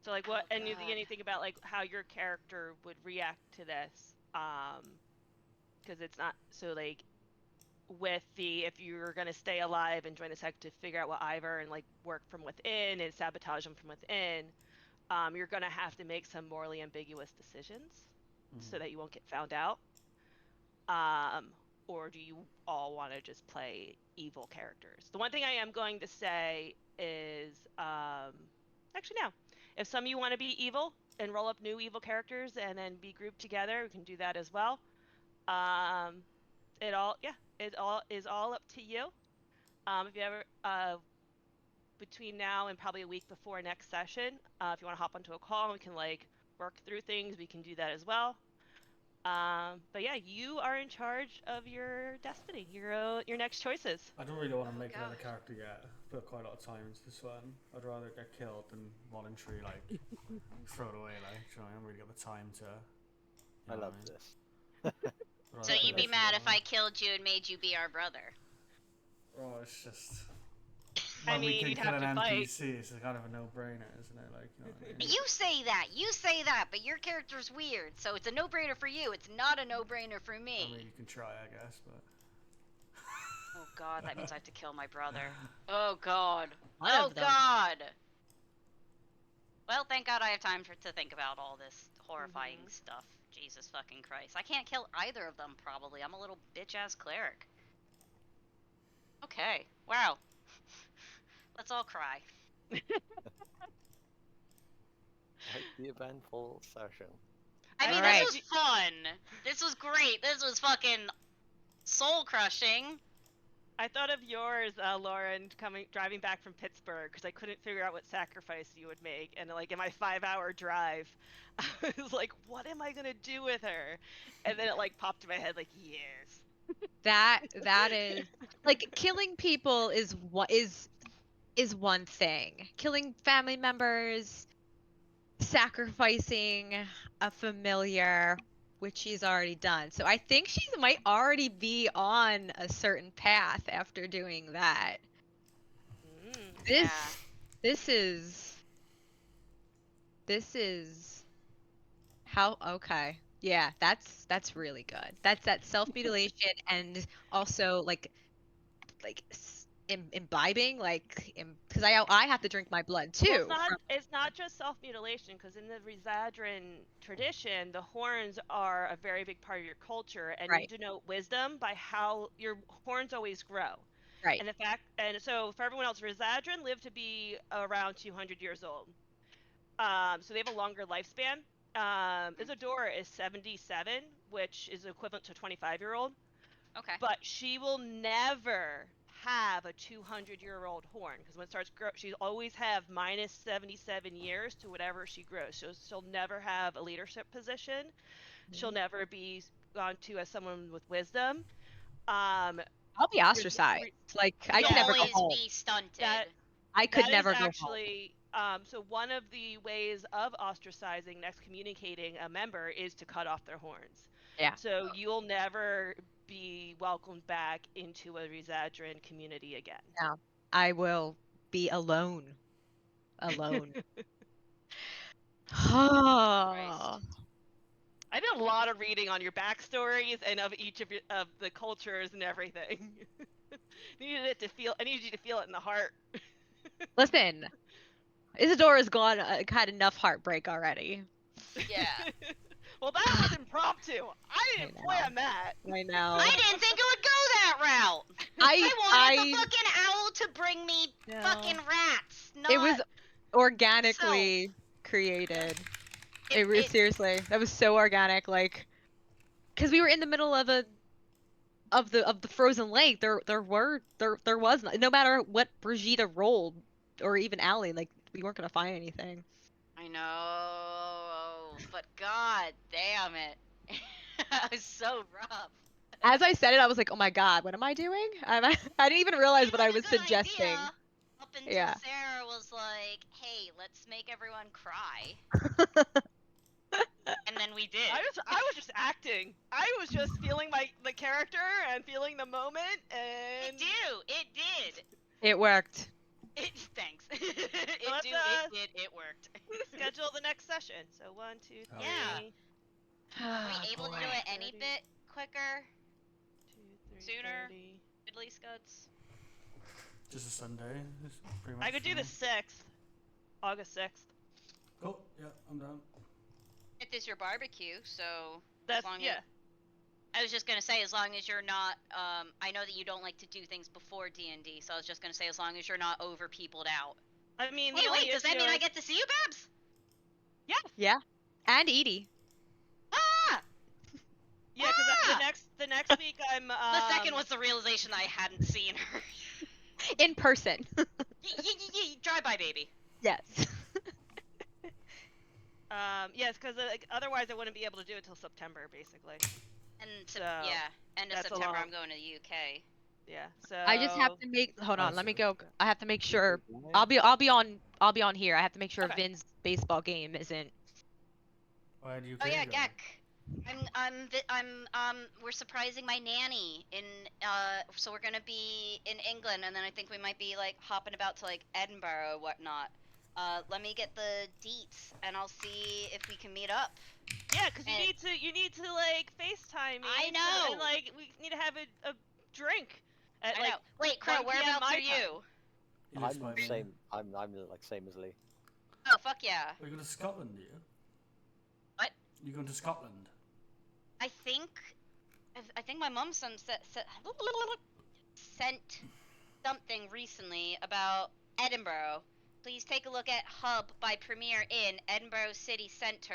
So like what, and you think anything about like how your character would react to this? Because it's not so like with if you're gonna stay alive and join the sect to figure out what Ivor and like work from within and sabotage them from within, you're gonna have to make some morally ambiguous decisions so that you won't get found out. Or do you all want to just play evil characters? The one thing I am going to say is, actually no. If some of you want to be evil and roll up new evil characters and then be grouped together, we can do that as well. It all is all up to you. If you ever, between now and probably a week before next session, if you want to hop onto a call and we can like work through things, we can do that as well. But yeah, you are in charge of your destiny, your next choices. I don't really want to make another character yet. I put quite a lot of time into this one. I'd rather get killed than voluntarily like throw it away. Like, you know, I don't really got the time to. I love this. So you'd be mad if I killed you and made you be our brother? Oh, it's just. I when we mean, can you'd kill have an to fight. NPC, it's kind of a no-brainer, isn't it? Like, you know what I mean? You say that, but your character's weird, so it's a no-brainer for you. It's not a no-brainer for me. I mean, you can try, I guess, but. Oh god, that means I have to kill my brother. Oh god. One Oh of them. god. Well, thank god I have time to think about all this horrifying stuff. Jesus fucking Christ. I can't kill either of them, probably. I'm a little bitch-ass cleric. Okay. Wow. Let's all cry. Like the eventful session. I mean, Alright. this was fun. This was great. This was fucking soul-crushing. I thought of yours, Lauren, driving back from Pittsburgh because I couldn't figure out what sacrifice you would make, and like in my 5-hour drive, I was like, "What am I gonna do with her?" And then it like popped in my head, like, "Yes." That is like killing people is what is one thing. Killing family members, sacrificing a familiar, which she's already done. So I think she might already be on a certain path after doing that. Mm. This is how okay. Yeah, that's really good. That's that self-mutilation and also like imbibing because I have to drink my blood too. Well, it's not just self-mutilation, because in the Rizadran tradition, the horns are a very big part of your culture, and Right. you denote wisdom by how your horns always grow. Right. And so for everyone else, Rizadran live to be around 200 years old. So they have a longer lifespan. Isadora is 77, which is equivalent to a 25-year-old. Okay. But she will never have a 200-year-old horn, because when it starts grow, she'll always have minus 77 years to whatever she grows. So she'll never have a leadership position. She'll never be gone to as someone with wisdom. I'll be ostracized. Like I could You'll never go always home. be stunted. I could That never is go home. actually so one of the ways of ostracizing, excommunicating a member, is to cut off their horns. Yeah. So you'll never be welcomed back into a Rizadran community again. No, I will be alone. Alone. Christ. I did a lot of reading on your backstories and of each of the cultures and everything. I needed you to feel it in the heart. Listen, Isadora's had enough heartbreak already. Yeah. Well, that was impromptu. I didn't I plan that. I know. I didn't think it would go that route. I wanted the fucking owl to bring me No. fucking rats. Not... It was organically created. Seriously, that was so organic. Like, because we were in the middle of the frozen lake. There was no matter what Brigitte rolled, or even Allie, like we weren't gonna find anything. I know, but god damn it. That was so rough. As I said it, I was like, "Oh my god, what am I doing?" I didn't even realize It what I a was good suggesting. idea, up until Yeah. Sarah was like, "Hey, let's make everyone cry," and then we did. I was just acting. I was just feeling the character and feeling the moment, and It did. It worked. Thanks. It worked. schedule the next session. So 1, 2, 3. Yeah. Are we able to do it any 30. bit quicker? 2, 3, Sooner? 30. Fiddly scuds? Just a Sunday. It's pretty much I could do the fine. 6th, August 6th. Cool. Yeah, I'm done. It is your barbecue, so That's as long yeah. as I was just gonna say, as long as you're not, I know that you don't like to do things before D&D, so I was just gonna say, as long as you're not over peopled out. I mean, Hey, the only wait, does that issue mean I is- get to see you, Babs? Yeah, and Edie. Ah! Yeah, because the next week I'm. The second was the realization I hadn't seen her. In person. Drive by, baby. Yes. Yes, because otherwise I wouldn't be able to do it till September, basically. And So, yeah, end of that's a September, long- I'm going to the UK. Yeah. So I just have to make. Hold on, Oh, let me sorry. go. I have to make sure. I'll be on here. I have to make sure Okay. Vin's baseball game isn't. Why do you Oh yeah, go? Gek. We're surprising my nanny in, so we're gonna be in England, and then I think we might be like hopping about to like Edinburgh or whatnot. Let me get the deets, and I'll see if we can meet up. Yeah, because And- you need to like FaceTime me. I know. And like we need to have a drink at I like know. Wait, Crow, 1 p.m. whereabouts my are you? He lives I'm by the me. same. I'm like same as Lee. Oh, fuck yeah. Are you going to Scotland, are you? What? You going to Scotland? I think my mom sent something recently about Edinburgh. Please take a look at Hub by Premier Inn, Edinburgh City Centre.